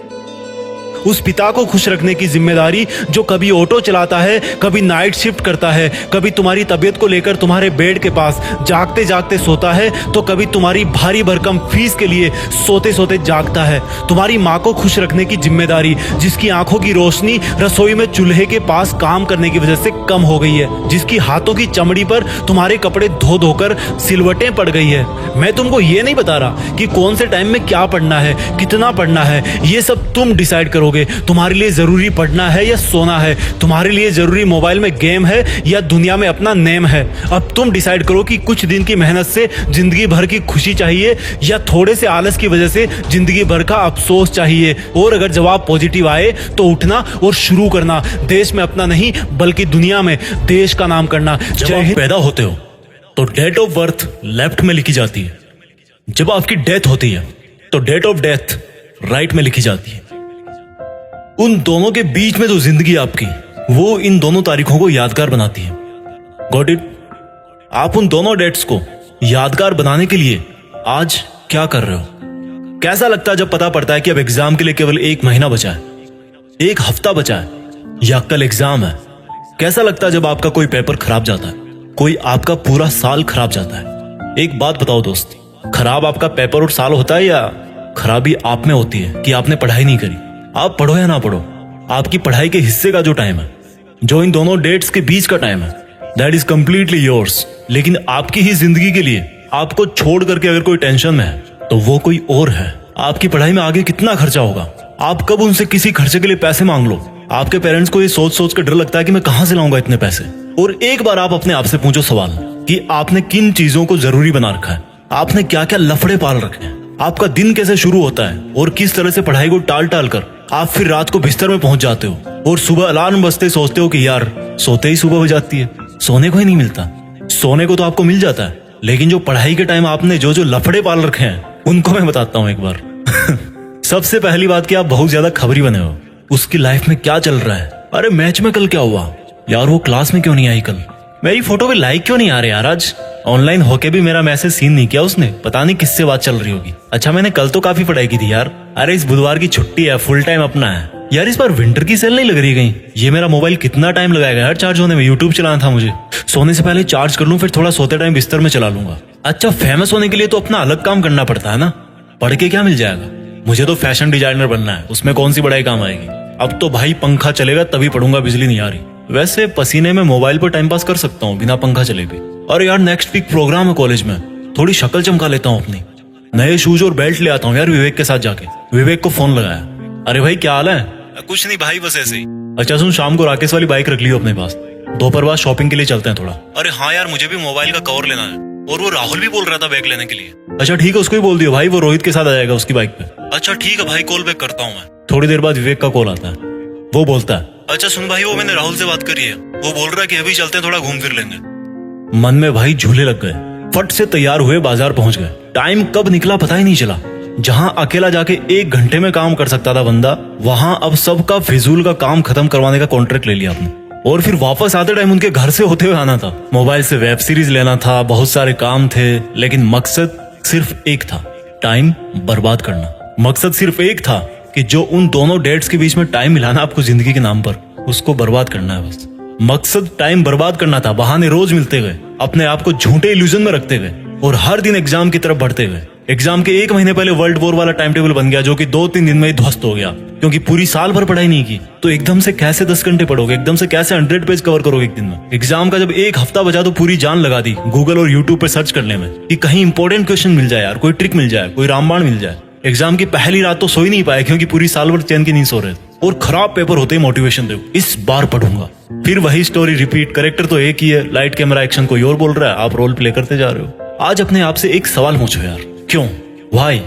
C: उस पिता को खुश रखने की जिम्मेदारी जो कभी ऑटो चलाता है, कभी नाइट शिफ्ट करता है, कभी तुम्हारी तबीयत को लेकर तुम्हारे बेड के पास जागते जागते सोता है, तो कभी तुम्हारी भारी भरकम फीस के लिए सोते सोते जागता है। तुम्हारी माँ को खुश रखने की जिम्मेदारी जिसकी आंखों की रोशनी रसोई में चूल्हे के पास काम करने की वजह से कम हो गई है, जिसकी हाथों की चमड़ी पर तुम्हारे कपड़े धो धोकर सिलवटें पड़ गई है। मैं तुमको ये नहीं बता रहा कि कौन से टाइम में क्या पढ़ना है, कितना पढ़ना है, ये सब तुम डिसाइड करो। तुम्हारे लिए जरूरी पढ़ना है या सोना है? तुम्हारे लिए जरूरी मोबाइल में गेम है या दुनिया में अपना नेम है? अब तुम डिसाइड करो कि कुछ दिन की मेहनत से जिंदगी भर की खुशी चाहिए या थोड़े से आलस की वजह से जिंदगी भर का अफसोस चाहिए। और अगर जवाब पॉजिटिव आए तो उठना और शुरू करना, देश में अपना नहीं बल्कि दुनिया में देश का नाम करना।
A: जब आप पैदा होते हो तो डेट ऑफ बर्थ लेफ्ट में लिखी जाती है। जब आपकी डेथ होती है तो डेट ऑफ डेथ राइट में लिखी जाती है। उन दोनों के बीच में जो जिंदगी आपकी, वो इन दोनों तारीखों को यादगार बनाती है। Got it? आप उन दोनों डेट्स को यादगार बनाने के लिए आज क्या कर रहे हो? कैसा लगता है जब पता पड़ता है कि अब एग्जाम के लिए केवल 1 महीना बचा है, 1 हफ्ता बचा है या कल एग्जाम है? कैसा लगता है जब आपका कोई पेपर खराब जाता है, कोई आपका पूरा साल खराब जाता है? एक बात बताओ दोस्त, खराब आपका पेपर और साल होता है या खराबी आप में होती है कि आपने पढ़ाई नहीं करी? आप पढ़ो या ना पढ़ो, आपकी पढ़ाई के हिस्से का जो टाइम है, जो इन दोनों डेट्स के बीच का टाइम है, दैट इज कंप्लीटली योर्स। लेकिन आपकी ही जिंदगी के लिए आपको छोड़ करके अगर कोई टेंशन में है तो वो कोई और है। आपकी पढ़ाई में आगे कितना खर्चा होगा, आप कब उनसे किसी खर्चे के लिए पैसे मांग लो। आपके पेरेंट्स को ये सोच सोच कर डर लगता है कि मैं कहां से लाऊंगा इतने पैसे। और एक बार आप अपने आप से पूछो सवाल कि आपने किन चीजों को जरूरी बना रखा है, आपने क्या क्या लफड़े पाल रखे हैं, आपका दिन कैसे शुरू होता है और किस तरह से पढ़ाई को टाल टाल कर आप फिर रात को बिस्तर में पहुंच जाते हो और सुबह अलार्म बजते सोचते हो कि यार सोते ही सुबह हो जाती है। सोने को ही नहीं मिलता। सोने को तो आपको मिल जाता है, लेकिन जो पढ़ाई के टाइम आपने जो जो लफड़े पाल रखे हैं उनको मैं बताता हूं एक बार। सबसे पहली बात कि आप बहुत ज्यादा खबरी बने हो। उसकी लाइफ में क्या चल रहा है? अरे मैच में कल क्या हुआ यार, वो क्लास में क्यों नहीं आई कल, मेरी फोटो पे लाइक क्यों नहीं आ रहे यार, आज ऑनलाइन होके भी मेरा मैसेज सीन नहीं किया उसने, पता नहीं किससे बात चल रही होगी। अच्छा मैंने कल तो काफी पढ़ाई की थी यार। अरे इस बुधवार की छुट्टी है, फुल टाइम अपना है यार। इस बार विंटर की सेल नहीं लग रही कहीं? ये मेरा मोबाइल कितना टाइम लगाएगा यार चार्ज होने में, यूट्यूब चलाना था मुझे। सोने से पहले चार्ज कर लूं, फिर थोड़ा सोते टाइम बिस्तर में चला लूंगा। अच्छा फेमस होने के लिए तो अपना अलग काम करना पड़ता है ना, पढ़ के क्या मिल जाएगा? मुझे तो फैशन डिजाइनर बनना है, उसमें कौन सी पढ़ाई काम आएगी। अब तो भाई पंखा चलेगा तभी पढ़ूंगा, बिजली नहीं आ रही। वैसे पसीने में मोबाइल पर टाइम पास कर सकता हूँ बिना पंखा चले भी। और यार नेक्स्ट वीक प्रोग्राम है कॉलेज में, थोड़ी शक्ल चमका लेता हूँ अपनी, नए शूज और बेल्ट ले आता हूँ यार विवेक के साथ जाके। विवेक को फोन लगाया, अरे भाई क्या हाल है? कुछ नहीं भाई बस ऐसे ही। अच्छा सुन, शाम को राकेश वाली बाइक रख लियो अपने पास, दोपहर बाद शॉपिंग के लिए चलते हैं थोड़ा। अरे हाँ यार मुझे भी मोबाइल का कवर लेना है, और वो राहुल भी बोल रहा था बैग लेने के लिए। अच्छा ठीक है, उसको ही बोल दियो भाई, वो रोहित के साथ आ जाएगा उसकी बाइक पे। अच्छा ठीक है भाई, कॉल बैक करता हूँ मैं। थोड़ी देर बाद विवेक का कॉल आता है, वो बोलता है अच्छा सुन भाई, वो मैंने राहुल से बात करी है, वो बोल रहा है कि अभी चलते हैं, थोड़ा घूम फिर लेंगे। मन में भाई झूले लग गए, फट से तैयार हुए बाजार पहुंच गए। टाइम कब निकला पता ही नहीं चला। जहां अकेला जाके 1 घंटे में काम कर सकता था बंदा, वहां अब सबका फिजूल का काम खत्म करवाने का कॉन्ट्रैक्ट ले लिया आपने। और फिर वापस आते टाइम उनके घर से होते हुए आना था, मोबाइल से वेब सीरीज लेना था, बहुत सारे काम थे, लेकिन मकसद सिर्फ एक था, टाइम बर्बाद करना। मकसद सिर्फ एक था कि जो उन दोनों डेट्स के बीच में टाइम मिलाना आपको जिंदगी के नाम पर, उसको बर्बाद करना है बस। मकसद टाइम बर्बाद करना था, बहाने रोज मिलते गए, अपने आप को झूठे इल्यूजन में रखते गए और हर दिन एग्जाम की तरफ बढ़ते गए। एग्जाम के 1 महीने पहले वर्ल्ड वॉर वाला टाइम टेबल बन गया, जो कि 2-3 दिन में ही ध्वस्त हो गया, क्योंकि पूरी साल भर पढ़ाई नहीं की। तो एकदम से कैसे 10 घंटे पढ़ोगे, एकदम से कैसे 100 पेज कवर करोगे एक दिन में? एग्जाम का जब 1 हफ्ता बचा तो पूरी जान लगा दी गूगल और यूट्यूब पे सर्च करने में कि कहीं इंपॉर्टेंट क्वेश्चन मिल जाए यार, कोई ट्रिक मिल जाए, कोई रामबाण मिल जाए। एग्जाम की पहली रात तो सो ही नहीं पाए, क्योंकि पूरी साल भर चैन की नींद सो रहे थे।
B: और खराब पेपर होते ही मोटिवेशन दो, इस बार पढ़ूंगा। फिर वही स्टोरी रिपीट, कैरेक्टर तो एक ही है, लाइट कैमरा एक्शन कोई और बोल रहा है, आप रोल प्ले करते जा रहे हो। आज अपने आप से एक सवाल पूछो यार, क्यों, व्हाई?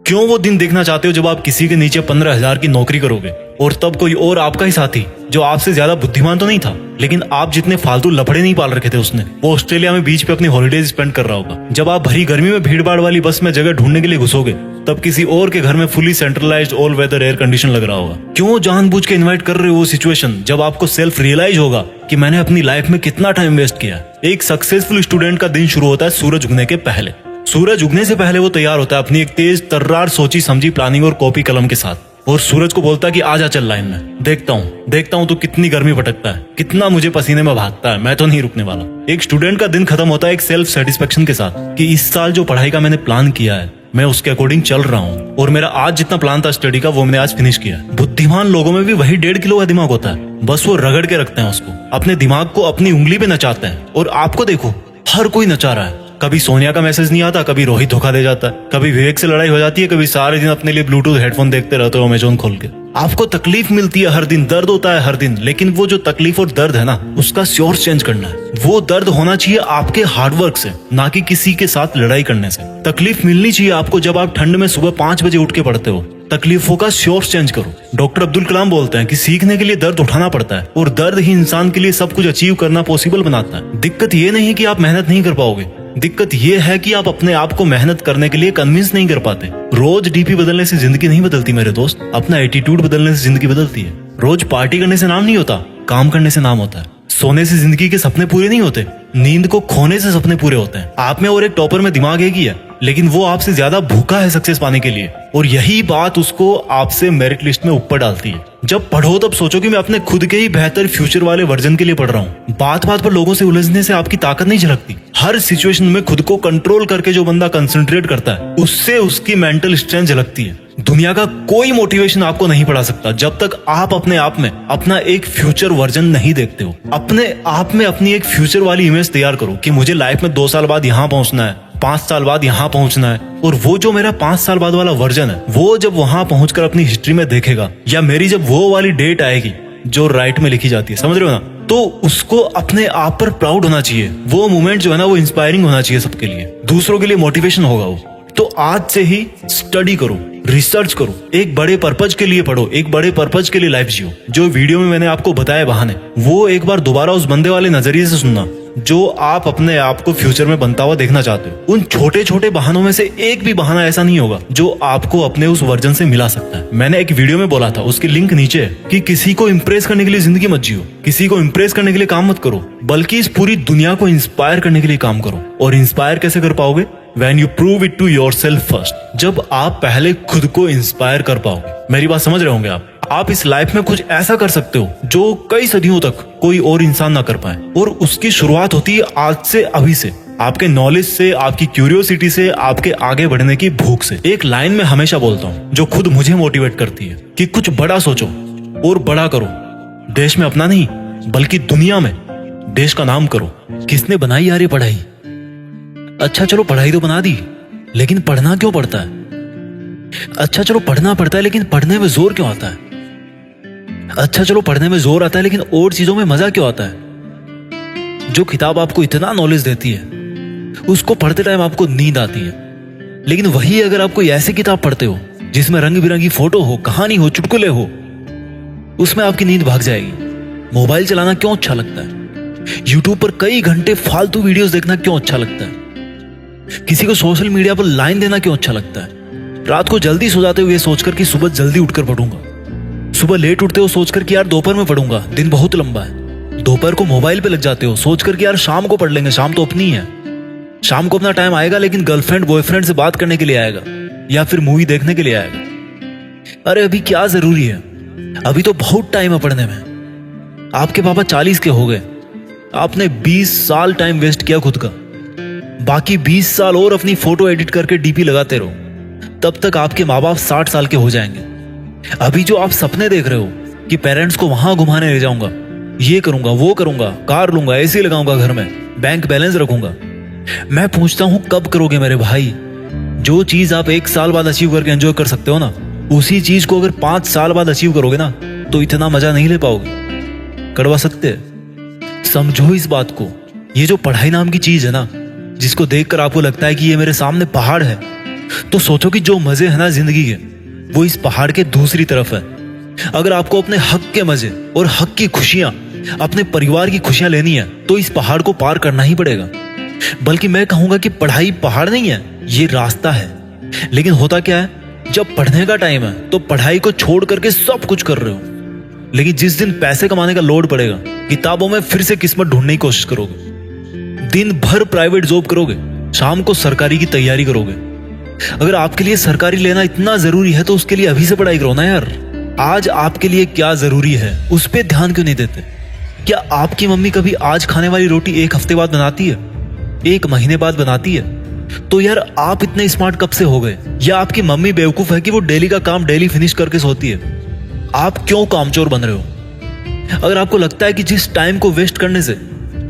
B: क्यों वो दिन देखना चाहते हो जब आप किसी के नीचे 15,000 की नौकरी करोगे और तब कोई और आपका ही साथी जो आपसे ज्यादा बुद्धिमान तो नहीं था, लेकिन आप जितने फालतू लफड़े नहीं पाल रखे थे उसने, वो ऑस्ट्रेलिया में बीच पे अपनी हॉलीडेज स्पेंड कर रहा होगा। जब आप भरी गर्मी में भीड़ भाड़ वाली बस में जगह ढूंढने के लिए घुसोगे, तब किसी और के घर में fully centralised all weather air condition लग रहा होगा। क्यों जानबूझ के इन्वाइट कर रहे हो वो सिचुएशन जब आपको सेल्फ रियलाइज होगा कि मैंने अपनी लाइफ में कितना टाइम वेस्ट किया। एक सक्सेसफुल स्टूडेंट का दिन शुरू होता है सूरज उगने के पहले। सूरज उगने से पहले वो तैयार होता है अपनी एक तेज तर्रार सोची समझी प्लानिंग और कॉपी कलम के साथ, और सूरज को बोलता है कि आजा चल लाइन में, देखता हूँ तो कितनी गर्मी भटकता है, कितना मुझे पसीने में भागता है, मैं तो नहीं रुकने वाला। एक स्टूडेंट का दिन खत्म होता है एक सेल्फ सेटिस्फेक्शन के साथ कि इस साल जो पढ़ाई का मैंने प्लान किया है मैं उसके अकॉर्डिंग चल रहा हूँ, और मेरा आज जितना प्लान था स्टडी का वो मैंने आज फिनिश किया। बुद्धिमान लोगों में भी वही 1.5 किलो का दिमाग होता है, बस वो रगड़ के रखते हैं उसको, अपने दिमाग को अपनी उंगली पे नचाते हैं। और आपको देखो, हर कोई नचा रहा है। कभी सोनिया का मैसेज नहीं आता, कभी रोहित धोखा दे जाता है, कभी विवेक से लड़ाई हो जाती है, कभी सारे दिन अपने लिए ब्लूटूथ हेडफोन देखते रहते हो अमेजोन खोल के। आपको तकलीफ मिलती है हर दिन, दर्द होता है हर दिन, लेकिन वो जो तकलीफ और दर्द है ना, उसका सोर्स चेंज करना है। वो दर्द होना चाहिए आपके हार्डवर्क से, ना कि किसी के साथ लड़ाई करने से। तकलीफ मिलनी चाहिए आपको जब आप ठंड में सुबह 5 बजे उठ के पढ़ते हो। तकलीफों का सोर्स चेंज करो। डॉक्टर अब्दुल कलाम बोलते हैं कि सीखने के लिए दर्द उठाना पड़ता है, और दर्द ही इंसान के लिए सब कुछ अचीव करना पॉसिबल बनाता है। दिक्कत ये नहीं है कि आप मेहनत नहीं कर पाओगे, दिक्कत ये है कि आप अपने आप को मेहनत करने के लिए कन्विंस नहीं कर पाते। रोज डीपी बदलने से जिंदगी नहीं बदलती मेरे दोस्त, अपना एटीट्यूड बदलने से जिंदगी बदलती है। रोज पार्टी करने से नाम नहीं होता, काम करने से नाम होता है। सोने से जिंदगी के सपने पूरे नहीं होते, नींद को खोने से सपने पूरे होते हैं। आप में और एक टॉपर में दिमाग एक ही है, लेकिन वो आपसे ज्यादा भूखा है सक्सेस पाने के लिए, और यही बात उसको आपसे मेरिट लिस्ट में ऊपर डालती है। जब पढ़ो तब सोचो कि मैं अपने खुद के ही बेहतर फ्यूचर वाले वर्जन के लिए पढ़ रहा हूँ। बात बात पर लोगों से उलझने से आपकी ताकत नहीं झलकती। हर सिचुएशन में खुद को कंट्रोल करके जो बंदा कंसंट्रेट करता है, उससे उसकी मेंटल स्ट्रेंथ झलकती है। दुनिया का कोई मोटिवेशन आपको नहीं पढ़ा सकता जब तक आप अपने आप में अपना एक फ्यूचर वर्जन नहीं देखते हो। अपने आप में अपनी एक फ्यूचर वाली इमेज तैयार करो कि मुझे लाइफ में 2 साल बाद यहाँ पहुंचना है, 5 साल बाद यहाँ पहुंचना है, और वो जो मेरा 5 साल बाद वाला वर्जन है, वो जब वहां पहुंचकर अपनी हिस्ट्री में देखेगा, या मेरी जब वो वाली डेट आएगी जो राइट में लिखी जाती है, समझ रहे हो ना, तो उसको अपने आप पर प्राउड होना चाहिए। वो मोमेंट जो है ना, वो इंस्पायरिंग होना चाहिए सबके लिए, दूसरों के लिए मोटिवेशन होगा वो। तो आज से ही स्टडी करो, रिसर्च करो, एक बड़े पर्पज के लिए पढ़ो, एक बड़े पर्पज के लिए लाइफ जियो। जो वीडियो में मैंने आपको बताया बहाने, वो एक बार दोबारा उस बंदे वाले नजरिए से सुनना जो आप अपने आप को फ्यूचर में बनता हुआ देखना चाहते हो। उन छोटे छोटे बहानों में से एक भी बहाना ऐसा नहीं होगा जो आपको अपने उस वर्जन से मिला सकता है। मैंने एक वीडियो में बोला था, उसकी लिंक नीचे है, कि किसी को इंप्रेस करने के लिए जिंदगी मत जियो, किसी को इंप्रेस करने के लिए काम मत करो, बल्कि इस पूरी दुनिया को इंस्पायर करने के लिए काम करो। और इंस्पायर कैसे कर पाओगे? When you prove it to yourself first, जब आप पहले खुद को इंस्पायर कर पाओगे। मेरी बात समझ रहे होंगे आप इस लाइफ में कुछ ऐसा कर सकते हो जो कई सदियों तक कोई और इंसान ना कर पाए, और उसकी शुरुआत होती है आज से, अभी से, आपके नॉलेज से, आपकी क्यूरियोसिटी से, आपके आगे बढ़ने की भूख से। एक लाइन में हमेशा बोलता हूँ जो खुद मुझे मोटिवेट करती है कि कुछ बड़ा सोचो और बड़ा करो। देश में अपना नहीं, बल्कि दुनिया में देश का नाम करो। किसने बनाई यार ये पढ़ाई? अच्छा चलो पढ़ाई तो बना दी, लेकिन पढ़ना क्यों पड़ता है? अच्छा चलो पढ़ना पड़ता है, लेकिन पढ़ने में जोर क्यों आता है? अच्छा चलो पढ़ने में जोर आता है, लेकिन और चीजों में मजा क्यों आता है? जो किताब आपको इतना नॉलेज देती है, उसको पढ़ते टाइम आपको नींद आती है, लेकिन वही अगर आप कोई ऐसी किताब पढ़ते हो जिसमें रंग बिरंगी फोटो हो, कहानी हो, चुटकुले हो, उसमें आपकी नींद भाग जाएगी। मोबाइल चलाना क्यों अच्छा लगता है? यूट्यूब पर कई घंटे फालतू वीडियोस देखना क्यों अच्छा लगता है? किसी को सोशल मीडिया पर लाइन देना क्यों अच्छा लगता है? रात को जल्दी सो जाते हुए सोचकर कि सुबह जल्दी उठकर पढ़ूंगा, सुबह लेट उठते हो सोचकर कि यार दोपहर में पढ़ूंगा, दिन बहुत लंबा है। दोपहर को मोबाइल पे लग जाते हो सोचकर कि यार शाम को पढ़ लेंगे, शाम तो अपनी है। शाम को अपना टाइम आएगा, लेकिन गर्लफ्रेंड बॉयफ्रेंड से बात करने के लिए आएगा, या फिर मूवी देखने के लिए आएगा। अरे अभी क्या जरूरी है? अभी तो बहुत टाइम है पढ़ने में। आपके पापा 40 के हो गए, आपने 20 साल टाइम वेस्ट किया खुद का, बाकी 20 साल और अपनी फोटो एडिट करके डीपी लगाते रहो, तब तक आपके माँ बाप 60 साल के हो जाएंगे। अभी जो आप सपने देख रहे हो कि पेरेंट्स को वहां घुमाने ले जाऊंगा, ये करूंगा, वो करूंगा, कार लूंगा, एसी लगाऊंगा घर में, बैंक बैलेंस रखूंगा, मैं पूछता हूं कब करोगे मेरे भाई? जो चीज आप 1 साल बाद अचीव करके एंजॉय कर सकते हो ना,
A: उसी चीज को अगर 5 साल बाद अचीव करोगे ना तो इतना मजा नहीं ले पाओगे। कड़वा सत्य है। समझो इस बात को। ये जो पढ़ाई नाम की चीज है ना, जिसको देखकर आपको लगता है कि ये मेरे सामने पहाड़ है, तो सोचो कि जो मजे है ना जिंदगी के, वो इस पहाड़ के दूसरी तरफ है। अगर आपको अपने हक के मजे और हक की खुशियां, अपने परिवार की खुशियां लेनी है तो इस पहाड़ को पार करना ही पड़ेगा। बल्कि मैं कहूंगा कि पढ़ाई पहाड़ नहीं है, ये रास्ता है। लेकिन होता क्या है, जब पढ़ने का टाइम है तो पढ़ाई को छोड़ करके सब कुछ कर रहे हो। लेकिन जिस दिन पैसे कमाने का लोड पड़ेगा, किताबों में फिर से किस्मत ढूंढने की कोशिश करोगे। दिन भर प्राइवेट जॉब करोगे, शाम को सरकारी की तैयारी करोगे। अगर आपके लिए सरकारी लेना इतना जरूरी है तो उसके लिए अभी से पढ़ाई करो ना यार। आज आपके लिए क्या जरूरी है उस पर ध्यान क्यों नहीं देते? क्या आपकी मम्मी कभी आज खाने वाली रोटी 1 हफ्ते बाद बनाती है, 1 महीने बाद बनाती है? तो यार आप इतने स्मार्ट कब से हो गए? या आपकी मम्मी बेवकूफ है कि वो डेली का काम डेली फिनिश करके सोती है? आप क्यों कामचोर बन रहे हो? अगर आपको लगता है कि जिस टाइम को वेस्ट करने से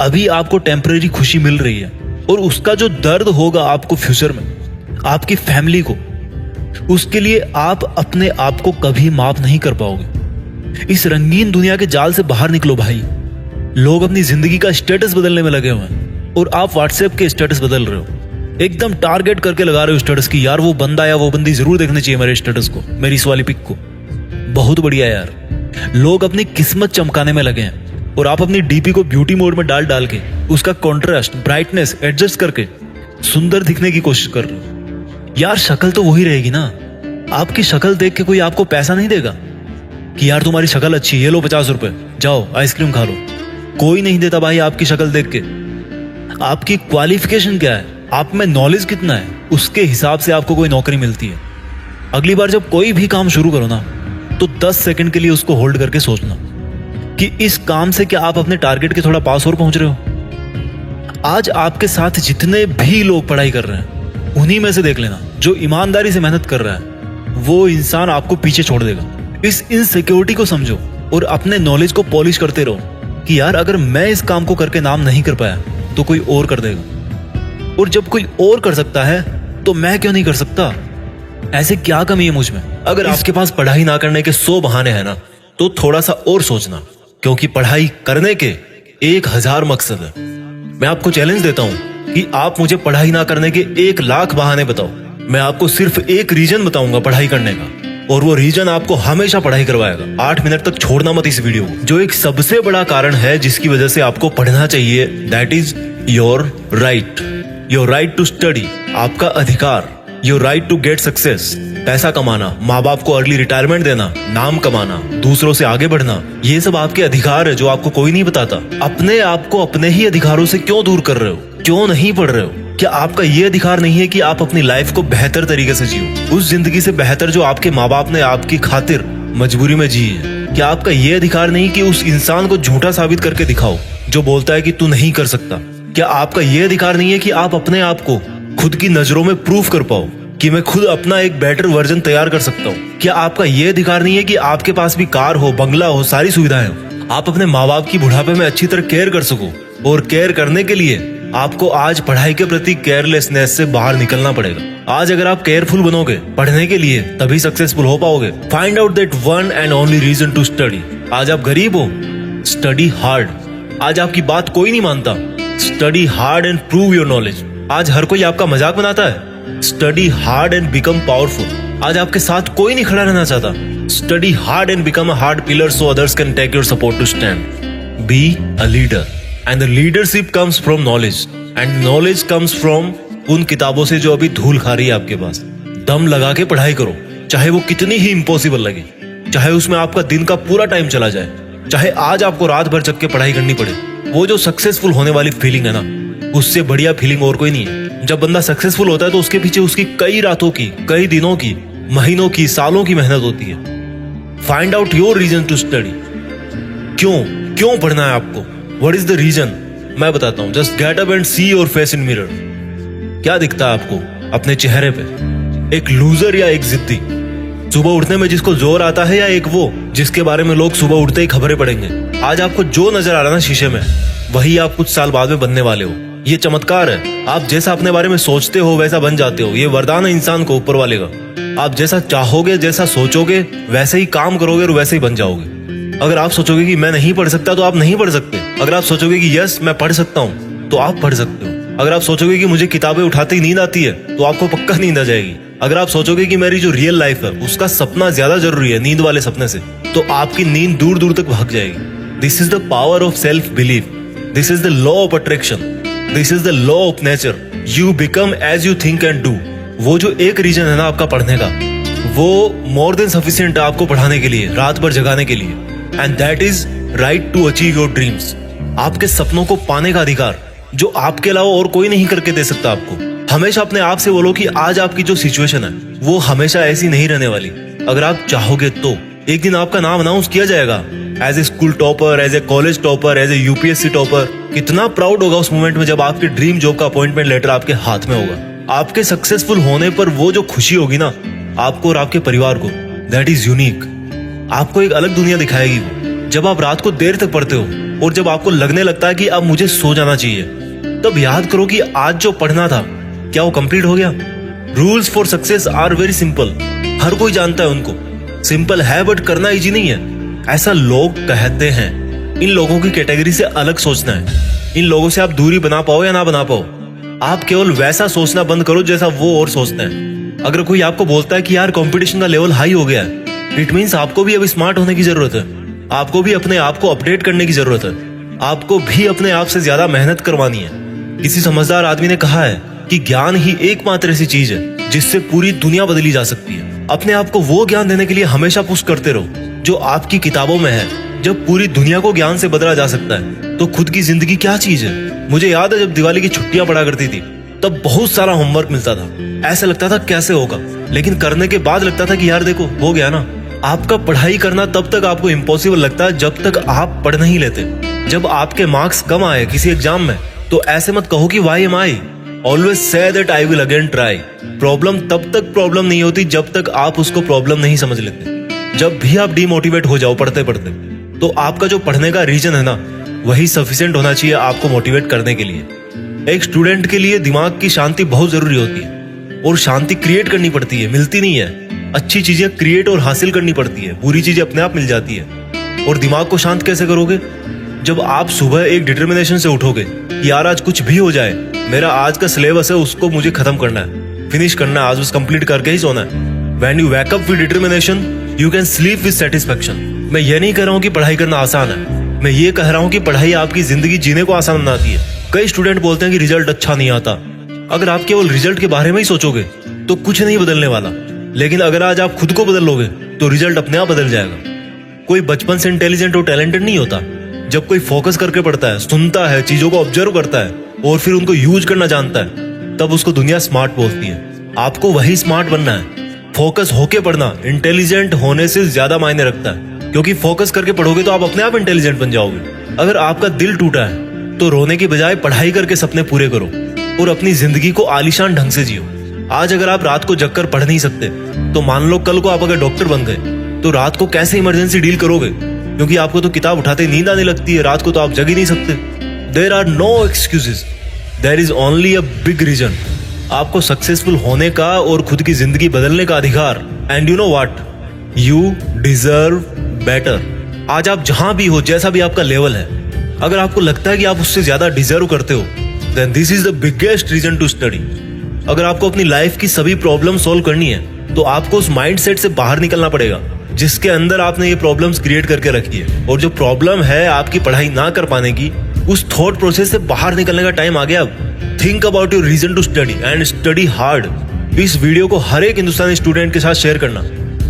A: अभी आपको टेम्परेरी खुशी मिल रही है और उसका जो दर्द होगा आपको फ्यूचर में, आपकी फैमिली को, उसके लिए आप अपने आप को कभी माफ नहीं कर पाओगे। इस रंगीन दुनिया के जाल से बाहर निकलो भाई। लोग अपनी जिंदगी का स्टेटस बदलने में लगे हुए हैं और आप व्हाट्सएप के स्टेटस बदल रहे हो। एकदम टारगेट करके लगा रहे हो स्टेटस की, यार वो बंदा या वो बंदी जरूर देखने चाहिए मेरे स्टेटस को, मेरी इस वाली पिक को। बहुत बढ़िया यार। लोग अपनी किस्मत चमकाने में लगे हैं और आप अपनी डीपी को ब्यूटी मोड में डाल डाल के उसका कॉन्ट्रास्ट, ब्राइटनेस एडजस्ट करके सुंदर दिखने की कोशिश कर रहे हो। यार शक्ल तो वही रहेगी ना। आपकी शक्ल देख के कोई आपको पैसा नहीं देगा कि यार तुम्हारी शक्ल अच्छी है, ये लो 50 रुपए, जाओ आइसक्रीम खा लो। कोई नहीं देता भाई आपकी शक्ल देख के। आपकी क्वालिफिकेशन क्या है, आप में नॉलेज कितना है, उसके हिसाब से आपको कोई नौकरी मिलती है। अगली बार जब कोई भी काम शुरू करो ना तो 10 सेकंड के लिए उसको होल्ड करके सोचना कि इस काम से क्या आप अपने टारगेट के थोड़ा पास और पहुंच रहे हो। आज आपके साथ जितने भी लोग पढ़ाई कर रहे हैं, उन्हीं में से देख लेना जो ईमानदारी से मेहनत कर रहा है, वो इंसान आपको पीछे छोड़ देगा। इस इनसिक्योरिटी को समझो और अपने नॉलेज को पॉलिश करते रहो कि यार अगर मैं इस काम को करके नाम नहीं कर पाया तो कोई और कर देगा, और जब कोई और कर सकता है तो मैं क्यों नहीं कर सकता? ऐसे क्या कमी है मुझ में? अगर आपके पास पढ़ाई ना करने के 100 बहाने हैं ना तो थोड़ा सा और सोचना, क्योंकि पढ़ाई करने के 1000 मकसद है। मैं आपको चैलेंज देता हूं कि आप मुझे पढ़ाई ना करने के 1 लाख बहाने बताओ, मैं आपको सिर्फ एक रीजन बताऊंगा पढ़ाई करने का, और वो रीजन आपको हमेशा पढ़ाई करवाएगा। 8 मिनट तक छोड़ना मत इस वीडियो को। जो एक सबसे बड़ा कारण है जिसकी वजह से आपको पढ़ना चाहिए, that is your right to study. आपका अधिकार, your right to get success. पैसा कमाना, माँ बाप को अर्ली रिटायरमेंट देना, नाम कमाना, दूसरों से आगे बढ़ना, ये सब आपके अधिकार है जो आपको कोई नहीं बताता। अपने आप को अपने ही अधिकारों से क्यों दूर कर रहे हो? क्यों नहीं पढ़ रहे हो? क्या आपका ये अधिकार नहीं है कि आप अपनी लाइफ को बेहतर तरीके से जियो, उस जिंदगी से बेहतर जो आपके माँ बाप ने आपकी खातिर मजबूरी में जी है? क्या आपका ये अधिकार नहीं कि उस इंसान को झूठा साबित करके दिखाओ जो बोलता है कि तू नहीं कर सकता? क्या आपका ये अधिकार नहीं है कि आप अपने आप को खुद की नजरों में प्रूफ कर पाओ कि मैं खुद अपना एक बेटर वर्जन तैयार कर सकता हूँ? क्या आपका ये अधिकार नहीं है कि आपके पास भी कार हो, बंगला हो, सारी सुविधाएं हो, आप अपने माँ बाप की बुढ़ापे में अच्छी तरह केयर कर सको? और केयर करने के लिए आपको आज पढ़ाई के प्रति केयरलेसनेस से बाहर निकलना पड़ेगा। आज अगर आप केयरफुल बनोगे पढ़ने के लिए, तभी सक्सेसफुल हो पाओगे। Find out that one and only reason to study. आज आप गरीब हो, स्टडी हार्ड। आज आपकी बात कोई नहीं मानता, study hard and prove your knowledge. आज हर कोई आपका मजाक बनाता है, study hard and become powerful. आज आपके साथ कोई नहीं खड़ा रहना चाहता, study hard and become a hard pillar so others can take your support to stand. Be a leader and the leadership comes from knowledge and knowledge comes from उन किताबों से जो अभी धूल खा रही है आपके पास। दम लगा के पढ़ाई करो, चाहे वो कितनी ही इम्पॉसिबल लगे, चाहे उसमें आपका दिन का पूरा टाइम चला जाए, चाहे आज आपको रात भर जग के पढ़ाई करनी पड़े। वो जो सक्सेसफुल होने वाली फीलिंग है ना, उससे बढ़िया फीलिंग और कोई नहीं है। जब बंदा सक्सेसफुल होता है तो उसके पीछे उसकी कई रातों की, कई दिनों की, महीनों की, सालों की मेहनत होती है। Find out your reason to study. क्यों पढ़ना है आपको? What is the reason? मैं बताता हूं। Just get up and see your face in mirror. क्या दिखता है आपको अपने चेहरे पे? एक लूजर या एक जिद्दी? सुबह उठने में जिसको जोर आता है, या एक वो जिसके बारे में लोग सुबह उठते ही खबरें पढ़ेंगे? आज आपको जो नजर आ रहा है ना शीशे में, वही आप कुछ साल बाद में बनने वाले हो। ये चमत्कार है। आप जैसा अपने बारे में सोचते हो वैसा बन जाते हो। ये वरदान है इंसान को ऊपर वाले का। आप जैसा चाहोगे, जैसा सोचोगे, वैसे ही काम करोगे और वैसे ही बन जाओगे। अगर आप सोचोगे कि मैं नहीं पढ़ सकता तो आप नहीं पढ़ सकते। अगर आप सोचोगे कि यस मैं पढ़ सकता हूँ तो आप पढ़ सकते हो। अगर आप सोचोगे कि मुझे किताबें उठाते ही नींद आती है तो आपको पक्का नींद आ जाएगी। अगर आप सोचोगे कि मेरी जो रियल लाइफ है उसका सपना ज्यादा जरूरी है नींद वाले सपने से, तो आपकी नींद दूर दूर तक भाग जाएगी। This is the power of self belief. This is the law of attraction. This is the law of nature. You become as you think and do. वो जो एक रीजन है ना आपका पढ़ने का, वो मोर देन सफिशिएंट है आपको पढ़ाने के लिए, रात भर जगाने के लिए। And that is right to achieve your dreams. आपके सपनों को पाने का अधिकार जो आपके अलावा और कोई नहीं करके दे सकता आपको। हमेशा अपने आप से बोलो कि आज आपकी जो सिचुएशन है वो हमेशा ऐसी नहीं रहने वाली। अगर आप चाहोगे तो एक दिन आपका नाम अनाउंस किया जाएगा as a school topper, as a college topper, as a UPSC topper. कितना प्राउड होगा उस मोमेंट में जब आपके ड्रीम जॉब का अपॉइंटमेंट लेटर आपके हाथ में होगा। आपके सक्सेसफुल होने पर वो जो खुशी होगी ना आपको और आपके परिवार को, दैट इज यूनिक। आपको एक अलग दुनिया दिखाएगी वो। जब आप रात को देर तक पढ़ते हो और जब आपको लगने लगता है कि अब मुझे सो जाना चाहिए, तब याद करो कि आज जो पढ़ना था क्या वो कंप्लीट हो गया। Rules for success are very simple. हर कोई जानता है उनको। सिंपल है बट करना इजी नहीं है, ऐसा लोग कहते हैं। इन लोगों की कैटेगरी से अलग सोचना है। इन लोगों से आप दूरी बना पाओ या ना बना पाओ, आप केवल वैसा सोचना बंद करो जैसा वो और सोचते हैं। अगर कोई आपको बोलता है कि यार कंपटीशन का लेवल हाई हो गया है, इट मीन्स आपको भी अब स्मार्ट होने की जरूरत है। आपको भी अपने आप को अपडेट करने की जरूरत है। आपको भी अपने आप से ज्यादा मेहनत करवानी है। किसी समझदार आदमी ने कहा है कि ज्ञान ही एकमात्र ऐसी चीज है जिससे पूरी दुनिया बदली जा सकती है। अपने आप को वो ज्ञान देने के लिए हमेशा पुश करते रहो जो आपकी किताबों में है। जब पूरी दुनिया को ज्ञान से बदला जा सकता है तो खुद की जिंदगी क्या चीज है। मुझे याद है जब दिवाली की छुट्टियां पड़ा करती थी तब बहुत सारा होमवर्क मिलता था। ऐसा लगता था कैसे होगा, लेकिन करने के बाद लगता था कि यार देखो हो गया ना। आपका पढ़ाई करना तब तक आपको इम्पॉसिबल लगता है जब तक आप पढ़ नहीं लेते। जब आपके मार्क्स कम आए किसी एग्जाम में तो ऐसे मत कहो कि why am I. Always say that I will again try. Problem तब तक प्रॉब्लम नहीं होती जब तक आप उसको प्रॉब्लम नहीं समझ लेते। जब भी आप डीमोटिवेट हो जाओ पढ़ते पढ़ते, तो आपका जो पढ़ने का रीजन है ना वही सफिशिएंट होना चाहिए आपको मोटिवेट करने के लिए। एक स्टूडेंट के लिए दिमाग की शांति बहुत जरूरी होती है और शांति क्रिएट करनी पड़ती है, मिलती नहीं है। अच्छी चीजें क्रिएट और हासिल करनी पड़ती है, बुरी चीजें अपने आप मिल जाती है। और दिमाग को शांत कैसे करोगे? जब आप सुबह एक डिटर्मिनेशन से उठोगे कि यार आज कुछ भी हो जाए, मेरा आज का सिलेबस है उसको मुझे खत्म करना है, फिनिश करना है, आज उस कंप्लीट करके ही सोना है। When you wake up with determination, you can sleep with satisfaction। मैं ये नहीं कह रहा हूँ कि पढ़ाई करना आसान है, मैं ये कह रहा हूँ कि पढ़ाई आपकी जिंदगी जीने को आसान बनाती है। कई स्टूडेंट बोलते हैं कि रिजल्ट अच्छा नहीं आता। अगर आप केवल रिजल्ट के बारे में ही सोचोगे तो कुछ नहीं बदलने वाला, लेकिन अगर आज आप खुद को बदल लोगे तो रिजल्ट अपने आप बदल जाएगा। कोई बचपन से इंटेलिजेंट और टैलेंटेड नहीं होता। जब कोई फोकस करके पढ़ता है, सुनता है, चीजों को ऑब्जर्व करता है और फिर उनको यूज करना जानता है, तब उसको दुनिया स्मार्ट बोलती है। आपको वही स्मार्ट बनना है। फोकस होके पढ़ना इंटेलिजेंट होने से ज्यादा मायने रखता है, क्योंकि फोकस करके पढ़ोगे तो आप अपने आप इंटेलिजेंट बन जाओगे। अगर आपका दिल टूटा है तो रोने की बजाय पढ़ाई करके सपने पूरे करो और अपनी जिंदगी को आलीशान ढंग से जियो। आज अगर आप रात को जगकर पढ़ नहीं सकते तो मान लो कल को आप अगर डॉक्टर बन गए तो रात को कैसे इमरजेंसी डील करोगे? क्योंकि आपको तो किताब उठाते नींद आने लगती है, रात को तो आप जग ही नहीं सकते। There are no excuses, there is only a big reason. आपको सक्सेसफुल होने का और खुद की जिंदगी बदलने का अधिकार। And you know what, you deserve better. आज आप जहां भी हो, जैसा भी आपका लेवल है, अगर आपको लगता है कि आप उससे ज्यादा डिजर्व करते हो, then this is the biggest reason to study. अगर आपको अपनी लाइफ की सभी प्रॉब्लम सॉल्व करनी है तो आपको उस माइंडसेट से बाहर निकलना पड़ेगा जिसके अंदर आपने ये प्रॉब्लम्स क्रिएट करके रखी है। और जो प्रॉब्लम है आपकी पढ़ाई ना कर पाने की, उस थॉट प्रोसेस से बाहर निकलने का टाइम आ गया अब। Think about your reason to study and study hard. इस वीडियो को हर एक हिंदुस्तानी स्टूडेंट के साथ शेयर करना,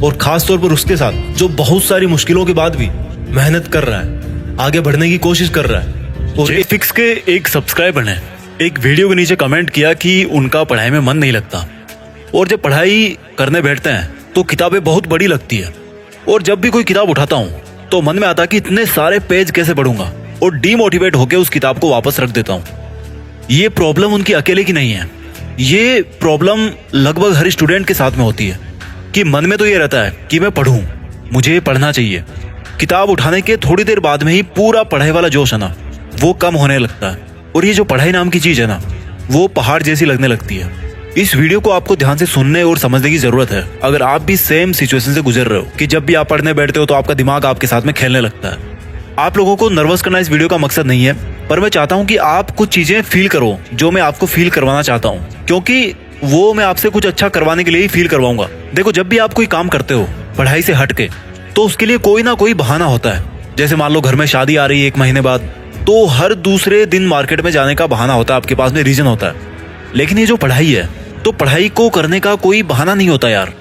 A: और खास तौर पर उसके साथ जो बहुत सारी मुश्किलों के बाद भी मेहनत कर रहा है, आगे बढ़ने की कोशिश कर रहा है।
B: और फिक्स के एक सब्सक्राइबर ने एक वीडियो के नीचे कमेंट किया कि उनका पढ़ाई में मन नहीं लगता, और जब पढ़ाई करने बैठते हैं तो किताबें बहुत बड़ी लगती है, और जब भी कोई किताब उठाता हूँ तो मन में आता कि इतने सारे पेज कैसे पढ़ूंगा, और डीमोटिवेट होकर उस किताब को वापस रख देता हूँ। ये प्रॉब्लम उनकी अकेले की नहीं है, ये प्रॉब्लम लगभग हर स्टूडेंट के साथ में होती है कि मन में तो ये रहता है कि मैं पढ़ूं, मुझे पढ़ना चाहिए। किताब उठाने के थोड़ी देर बाद में ही पूरा पढ़ाई वाला जोश है ना वो कम होने लगता है, और ये जो पढ़ाई नाम की चीज है ना वो पहाड़ जैसी लगने लगती है।
C: इस वीडियो को आपको ध्यान से सुनने और समझने की जरूरत है अगर आप भी सेम सिचुएशन से गुजर रहे हो कि जब भी आप पढ़ने बैठते हो तो आपका दिमाग आपके साथ में खेलने लगता है। आप लोगों को नर्वस करना इस वीडियो का मकसद नहीं है, पर मैं चाहता हूं कि आप कुछ चीजें फील करो जो मैं आपको फील करवाना चाहता हूं, क्योंकि वो मैं आपसे कुछ अच्छा करवाने के लिए ही फील करवाऊंगा। देखो, जब भी आप कोई काम करते हो पढ़ाई से हट के, तो उसके लिए कोई ना कोई बहाना होता है। जैसे मान लो घर में शादी आ रही है 1 महीने बाद, तो हर दूसरे दिन मार्केट में जाने का बहाना होता है, आपके पास में रीजन होता है। लेकिन ये जो पढ़ाई है, तो पढ़ाई को करने का कोई बहाना नहीं होता यार।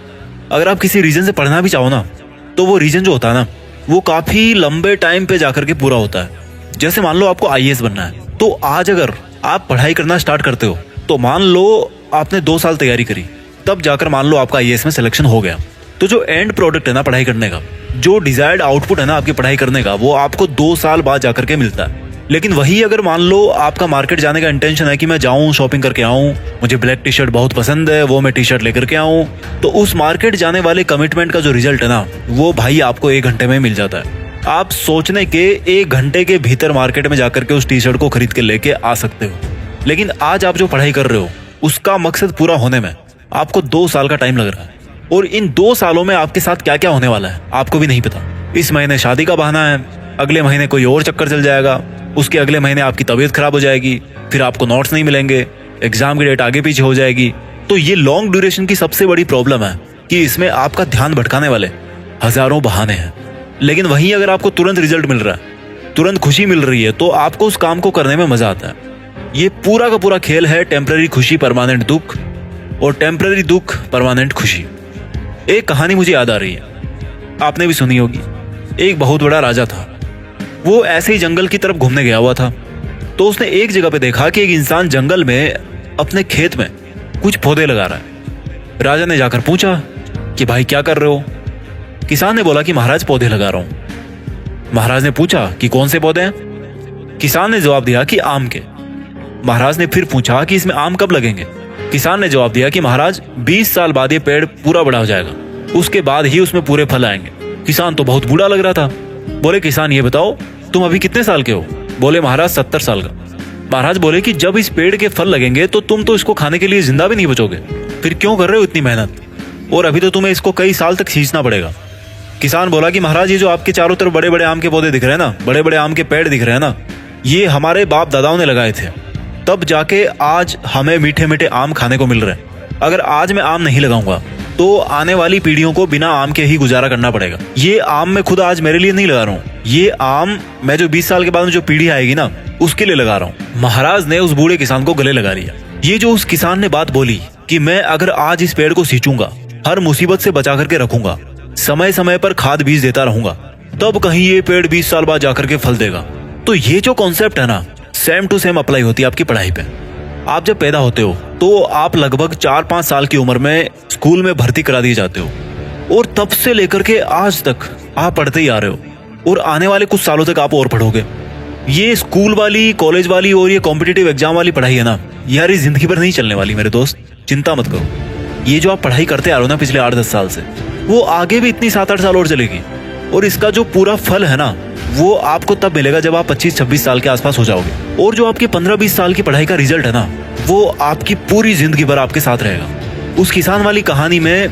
C: अगर आप किसी रीजन से पढ़ना भी चाहो ना, तो वो रीजन जो होता है ना, वो काफी लंबे टाइम पे जाकर के पूरा होता है। जैसे मान लो आपको आईएएस बनना है, तो आज अगर आप पढ़ाई करना स्टार्ट करते हो, तो मान लो आपने 2 साल तैयारी करी, तब जाकर मान लो आपका आईएएस में सिलेक्शन हो गया। तो जो एंड प्रोडक्ट है ना पढ़ाई करने का, जो डिजायर्ड आउटपुट है ना आपकी पढ़ाई करने का, वो आपको 2 साल बाद जाकर के मिलता है। लेकिन वही अगर मान लो आपका मार्केट जाने का इंटेंशन है कि मैं जाऊं शॉपिंग करके आऊं, मुझे ब्लैक टी शर्ट बहुत पसंद है, वो मैं टी शर्ट लेकर के आऊं, तो उस मार्केट जाने वाले कमिटमेंट का जो रिजल्ट है ना, वो भाई आपको 1 घंटे में मिल जाता है। आप सोचने के 1 घंटे के भीतर मार्केट में जाकर के उस टी शर्ट को खरीद के लेके आ सकते हो। लेकिन आज आप जो पढ़ाई कर रहे हो, उसका मकसद पूरा होने में आपको 2 साल का टाइम लग रहा है, और इन 2 सालों में आपके साथ क्या क्या होने वाला है आपको भी नहीं पता। इस महीने शादी का बहाना है, अगले महीने कोई और चक्कर चल जाएगा, उसके अगले महीने आपकी तबीयत खराब हो जाएगी, फिर आपको नोट्स नहीं मिलेंगे, एग्जाम की डेट आगे पीछे हो जाएगी। तो ये लॉन्ग ड्यूरेशन की सबसे बड़ी प्रॉब्लम है कि इसमें आपका ध्यान भटकाने वाले हजारों बहाने हैं। लेकिन वहीं अगर आपको तुरंत रिजल्ट मिल रहा है, तुरंत खुशी मिल रही है, तो आपको उस काम को करने में मजा आता है। ये पूरा का पूरा खेल है टेम्पररी खुशी परमानेंट दुख, और टेम्पररी दुख परमानेंट खुशी। एक कहानी मुझे याद आ रही है, आपने भी सुनी होगी। एक बहुत बड़ा राजा था, वो ऐसे ही जंगल की तरफ घूमने गया हुआ था। तो उसने एक जगह पे देखा कि एक इंसान जंगल में अपने खेत में कुछ पौधे लगा रहा है। राजा ने जाकर पूछा कि भाई क्या कर रहे हो? किसान ने बोला कि महाराज पौधे लगा रहा हूं। महाराज ने पूछा कि कौन से पौधे हैं? किसान ने जवाब दिया कि आम के। महाराज ने फिर पूछा कि इसमें आम कब लगेंगे? किसान ने जवाब दिया कि महाराज 20 साल बाद ये पेड़ पूरा बड़ा हो जाएगा, उसके बाद ही उसमें पूरे फल आएंगे। किसान तो बहुत बूढ़ा लग रहा था। बोले किसान ये बताओ तुम अभी कितने साल के हो? बोले महाराज 70 साल का। महाराज बोले कि जब इस पेड़ के फल लगेंगे तो तुम तो इसको खाने के लिए जिंदा भी नहीं बचोगे, फिर क्यों कर रहे हो इतनी मेहनत? और अभी तो तुम्हें इसको कई साल तक खींचना पड़ेगा। किसान बोला कि महाराज ये जो आपके चारों तरफ बड़े बड़े आम के पौधे दिख रहे हैं ना, बड़े बड़े आम के पेड़ दिख रहे हैं ना, ये हमारे बाप दादाओं ने लगाए थे, तब जाके आज हमें मीठे मीठे आम खाने को मिल रहे हैं। अगर आज मैं आम नहीं लगाऊंगा तो आने वाली पीढ़ियों को बिना आम के ही गुजारा करना पड़ेगा। ये आम मैं खुद आज मेरे लिए नहीं लगा रहा हूँ, ये आम मैं जो 20 साल के बाद में जो पीढ़ी आएगी ना, उसके लिए लगा रहा हूँ। महाराज ने उस बूढ़े किसान को गले लगा लिया। ये जो उस किसान ने बात बोली कि मैं अगर आज इस पेड़ को सींचूंगा, हर मुसीबत से बचा करके रखूंगा, समय समय पर खाद बीज देता रहूंगा, तब कहीं ये पेड़ 20 साल बाद जाकर के फल देगा। तो ये जो कॉन्सेप्ट है ना, सेम टू सेम अप्लाई होती है आपकी पढ़ाई पे। आप जब पैदा होते हो तो आप लगभग 4-5 साल की उम्र में स्कूल में भर्ती करा दिए जाते हो, और तब से लेकर के आज तक आप पढ़ते ही आ रहे हो, और आने वाले कुछ सालों तक आप और पढ़ोगे। ये स्कूल वाली, कॉलेज वाली और ये कॉम्पिटिटिव एग्जाम वाली पढ़ाई है ना यार, ये जिंदगी भर नहीं चलने वाली मेरे दोस्त, चिंता मत करो। ये जो आप पढ़ाई करते आ रहे हो ना पिछले 8-10 साल से, वो आगे भी इतनी 7-8 साल और चलेगी, और इसका जो पूरा फल है ना, वो आपको तब मिलेगा जब आप 25-26 साल के आसपास हो जाओगे। और जो आपके 15-20 साल की पढ़ाई का रिजल्ट है ना, वो आपकी पूरी जिंदगी भर आपके साथ रहेगा। उस किसान वाली कहानी में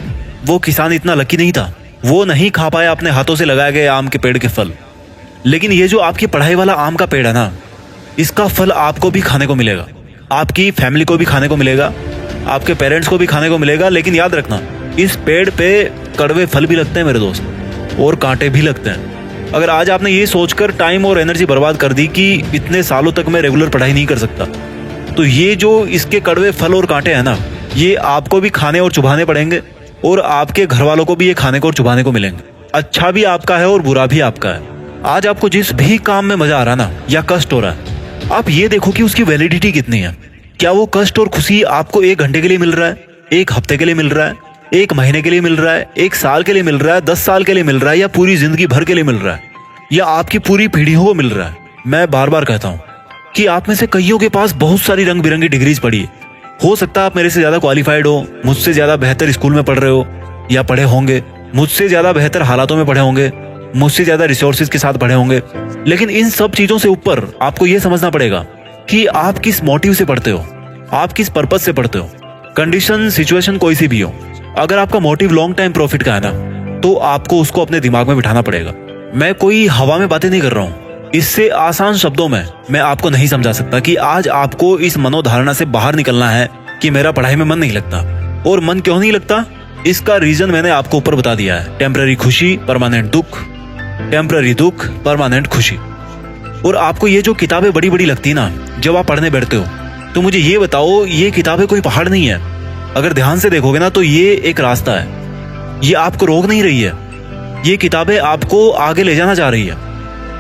C: वो किसान इतना लकी नहीं था, वो नहीं खा पाया अपने हाथों से लगाए गए आम के पेड़ के फल। लेकिन ये जो आपकी पढ़ाई वाला आम का पेड़ है ना, इसका फल आपको भी खाने को मिलेगा, आपकी फैमिली को भी खाने को मिलेगा, आपके पेरेंट्स को भी खाने को मिलेगा। लेकिन याद रखना, इस पेड़ पे कड़वे फल भी लगते हैं मेरे दोस्त, और कांटे भी लगते हैं। अगर आज आपने ये सोचकर टाइम और एनर्जी बर्बाद कर दी कि इतने सालों तक मैं रेगुलर पढ़ाई नहीं कर सकता, तो ये जो इसके कड़वे फल और कांटे हैं ना, ये आपको भी खाने और चुभाने पड़ेंगे, और आपके घर वालों को भी ये खाने को और चुभाने को मिलेंगे। अच्छा भी आपका है और बुरा भी आपका है। आज आपको जिस भी काम में मजा आ रहा ना, या कष्ट हो रहा है, आप ये देखो कि उसकी वैलिडिटी कितनी है। क्या वो कष्ट और खुशी आपको 1 घंटे के लिए मिल रहा है, 1 हफ्ते के लिए मिल रहा है, 1 महीने के लिए मिल रहा है, 1 साल के लिए मिल रहा है, 10 साल के लिए मिल रहा है, या पूरी जिंदगी भर के लिए मिल रहा है, या आपकी पूरी पीढ़ियों को मिल रहा है? मैं बार बार कहता हूँ कि आप में से कईयों के पास बहुत सारी रंग बिरंगी डिग्रीज पड़ी है। हो सकता है आप मेरे से ज्यादा क्वालिफाइड हो, मुझसे ज्यादा बेहतर स्कूल में पढ़ रहे हो या पढ़े होंगे, मुझसे ज्यादा बेहतर हालातों में पढ़े होंगे, मुझसे ज्यादा रिसोर्सेज के साथ पढ़े होंगे। लेकिन इन सब चीजों से ऊपर आपको यह समझना पड़ेगा कि आप किस मोटिव से पढ़ते हो, आप किस पर्पज से पढ़ते हो।
B: कंडीशन सिचुएशन कोई सी भी हो, अगर आपका मोटिव लॉन्ग टाइम प्रॉफिट का है ना, तो आपको उसको अपने दिमाग में बिठाना पड़ेगा। मैं कोई हवा में बातें नहीं कर रहा हूँ। इससे आसान शब्दों में मैं आपको नहीं समझा सकता कि आज आपको इस मनोधारणा से बाहर निकलना है कि मेरा पढ़ाई में मन नहीं लगता। और मन क्यों नहीं लगता, इसका रीजन मैंने आपको ऊपर बता दिया है। टेम्पररी खुशी, परमानेंट दुख, टेम्पररी दुख, परमानेंट खुशी। और आपको ये जो किताबें बड़ी बड़ी लगती है ना जब आप पढ़ने बैठते हो, तो मुझे ये बताओ, ये किताबें कोई पहाड़ नहीं है। अगर ध्यान से देखोगे ना तो ये एक रास्ता है। ये आपको रोक नहीं रही है। ये किताबें आपको आगे ले जाना चाह रही है,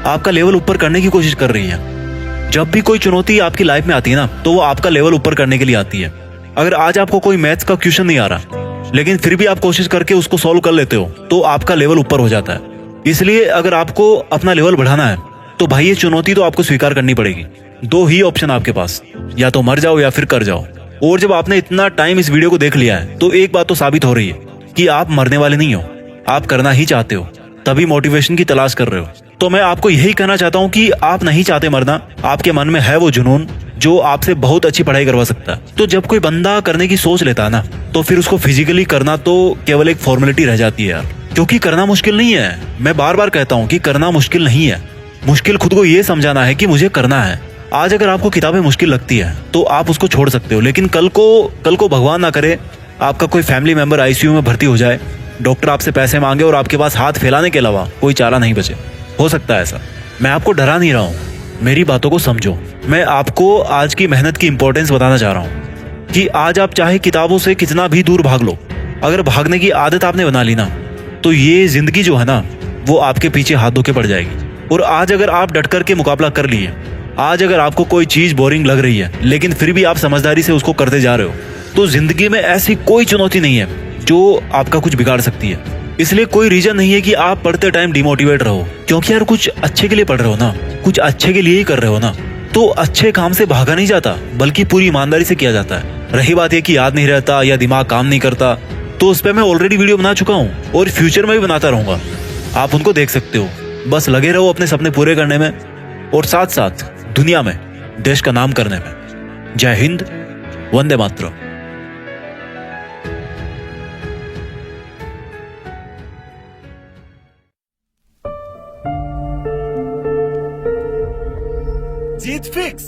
B: आपका लेवल ऊपर करने की कोशिश कर रही है। जब भी कोई चुनौती आपकी लाइफ में आती है ना, तो वो आपका लेवल ऊपर करने के लिए आती है। अगर आज आपको कोई मैथ्स का क्वेश्चन नहीं आ रहा, लेकिन फिर भी आप कोशिश करके उसको सॉल्व कर लेते हो, तो आपका लेवल ऊपर हो जाता है। इसलिए अगर आपको अपना लेवल बढ़ाना है, तो भाई ये चुनौती तो आपको स्वीकार करनी पड़ेगी। दो ही ऑप्शन आपके पास, या तो मर जाओ या फिर कर जाओ। और जब आपने इतना टाइम इस वीडियो को देख लिया है, तो एक बात तो साबित हो रही है कि आप मरने वाले नहीं हो, आप करना ही चाहते हो, तभी मोटिवेशन की तलाश कर रहे हो। तो मैं आपको यही कहना चाहता हूँ कि आप नहीं चाहते मरना, आपके मन में है वो जुनून जो आपसे बहुत अच्छी पढ़ाई करवा सकता है। तो जब कोई बंदा करने की सोच लेता है ना, तो फिर उसको फिजिकली करना तो केवल एक फॉर्मेलिटी रह जाती है यार। क्योंकि करना मुश्किल नहीं है। मैं बार बार कहता हूँ कि करना मुश्किल नहीं है। मुश्किल खुद को ये समझाना है कि मुझे करना है। आज अगर आपको किताबें मुश्किल लगती है तो आप उसको छोड़ सकते हो, लेकिन कल को भगवान ना करे आपका कोई फैमिली मेंबर आईसीयू में भर्ती हो जाए, डॉक्टर आपसे पैसे मांगे और आपके पास हाथ फैलाने के अलावा कोई चारा नहीं बचे। हो सकता है ऐसा। मैं आपको डरा नहीं रहा हूँ, मेरी बातों को समझो। मैं आपको आज की मेहनत की इंपॉर्टेंस बताना चाह रहा हूँ कि आज आप चाहे किताबों से कितना भी दूर भाग लो, अगर भागने की आदत आपने बना ली ना, तो ये जिंदगी जो है ना, वो आपके पीछे हाथ धो के पड़ जाएगी। और आज अगर आप डट करके मुकाबला कर लिए, आज अगर आपको कोई चीज बोरिंग लग रही है, लेकिन फिर भी आप समझदारी से उसको करते जा रहे हो, तो जिंदगी में ऐसी कोई चुनौती नहीं है जो आपका कुछ बिगाड़ सकती है। इसलिए कोई रीजन नहीं है कि आप पढ़ते टाइम डिमोटिवेट रहो, क्योंकि यार कुछ अच्छे के लिए पढ़ रहे हो ना, कुछ अच्छे के लिए ही कर रहे हो ना, तो अच्छे काम से भागा नहीं जाता, बल्कि पूरी ईमानदारी से किया जाता है। रही बात यह कि याद नहीं रहता या दिमाग काम नहीं करता, तो उस पर मैं ऑलरेडी वीडियो बना चुका हूँ और फ्यूचर में भी बनाता रहूंगा। आप उनको देख सकते हो। बस लगे रहो अपने सपने पूरे करने में और साथ साथ दुनिया में देश का नाम करने में। जय हिंद, वंदे मातरम।
C: जीत फिक्स।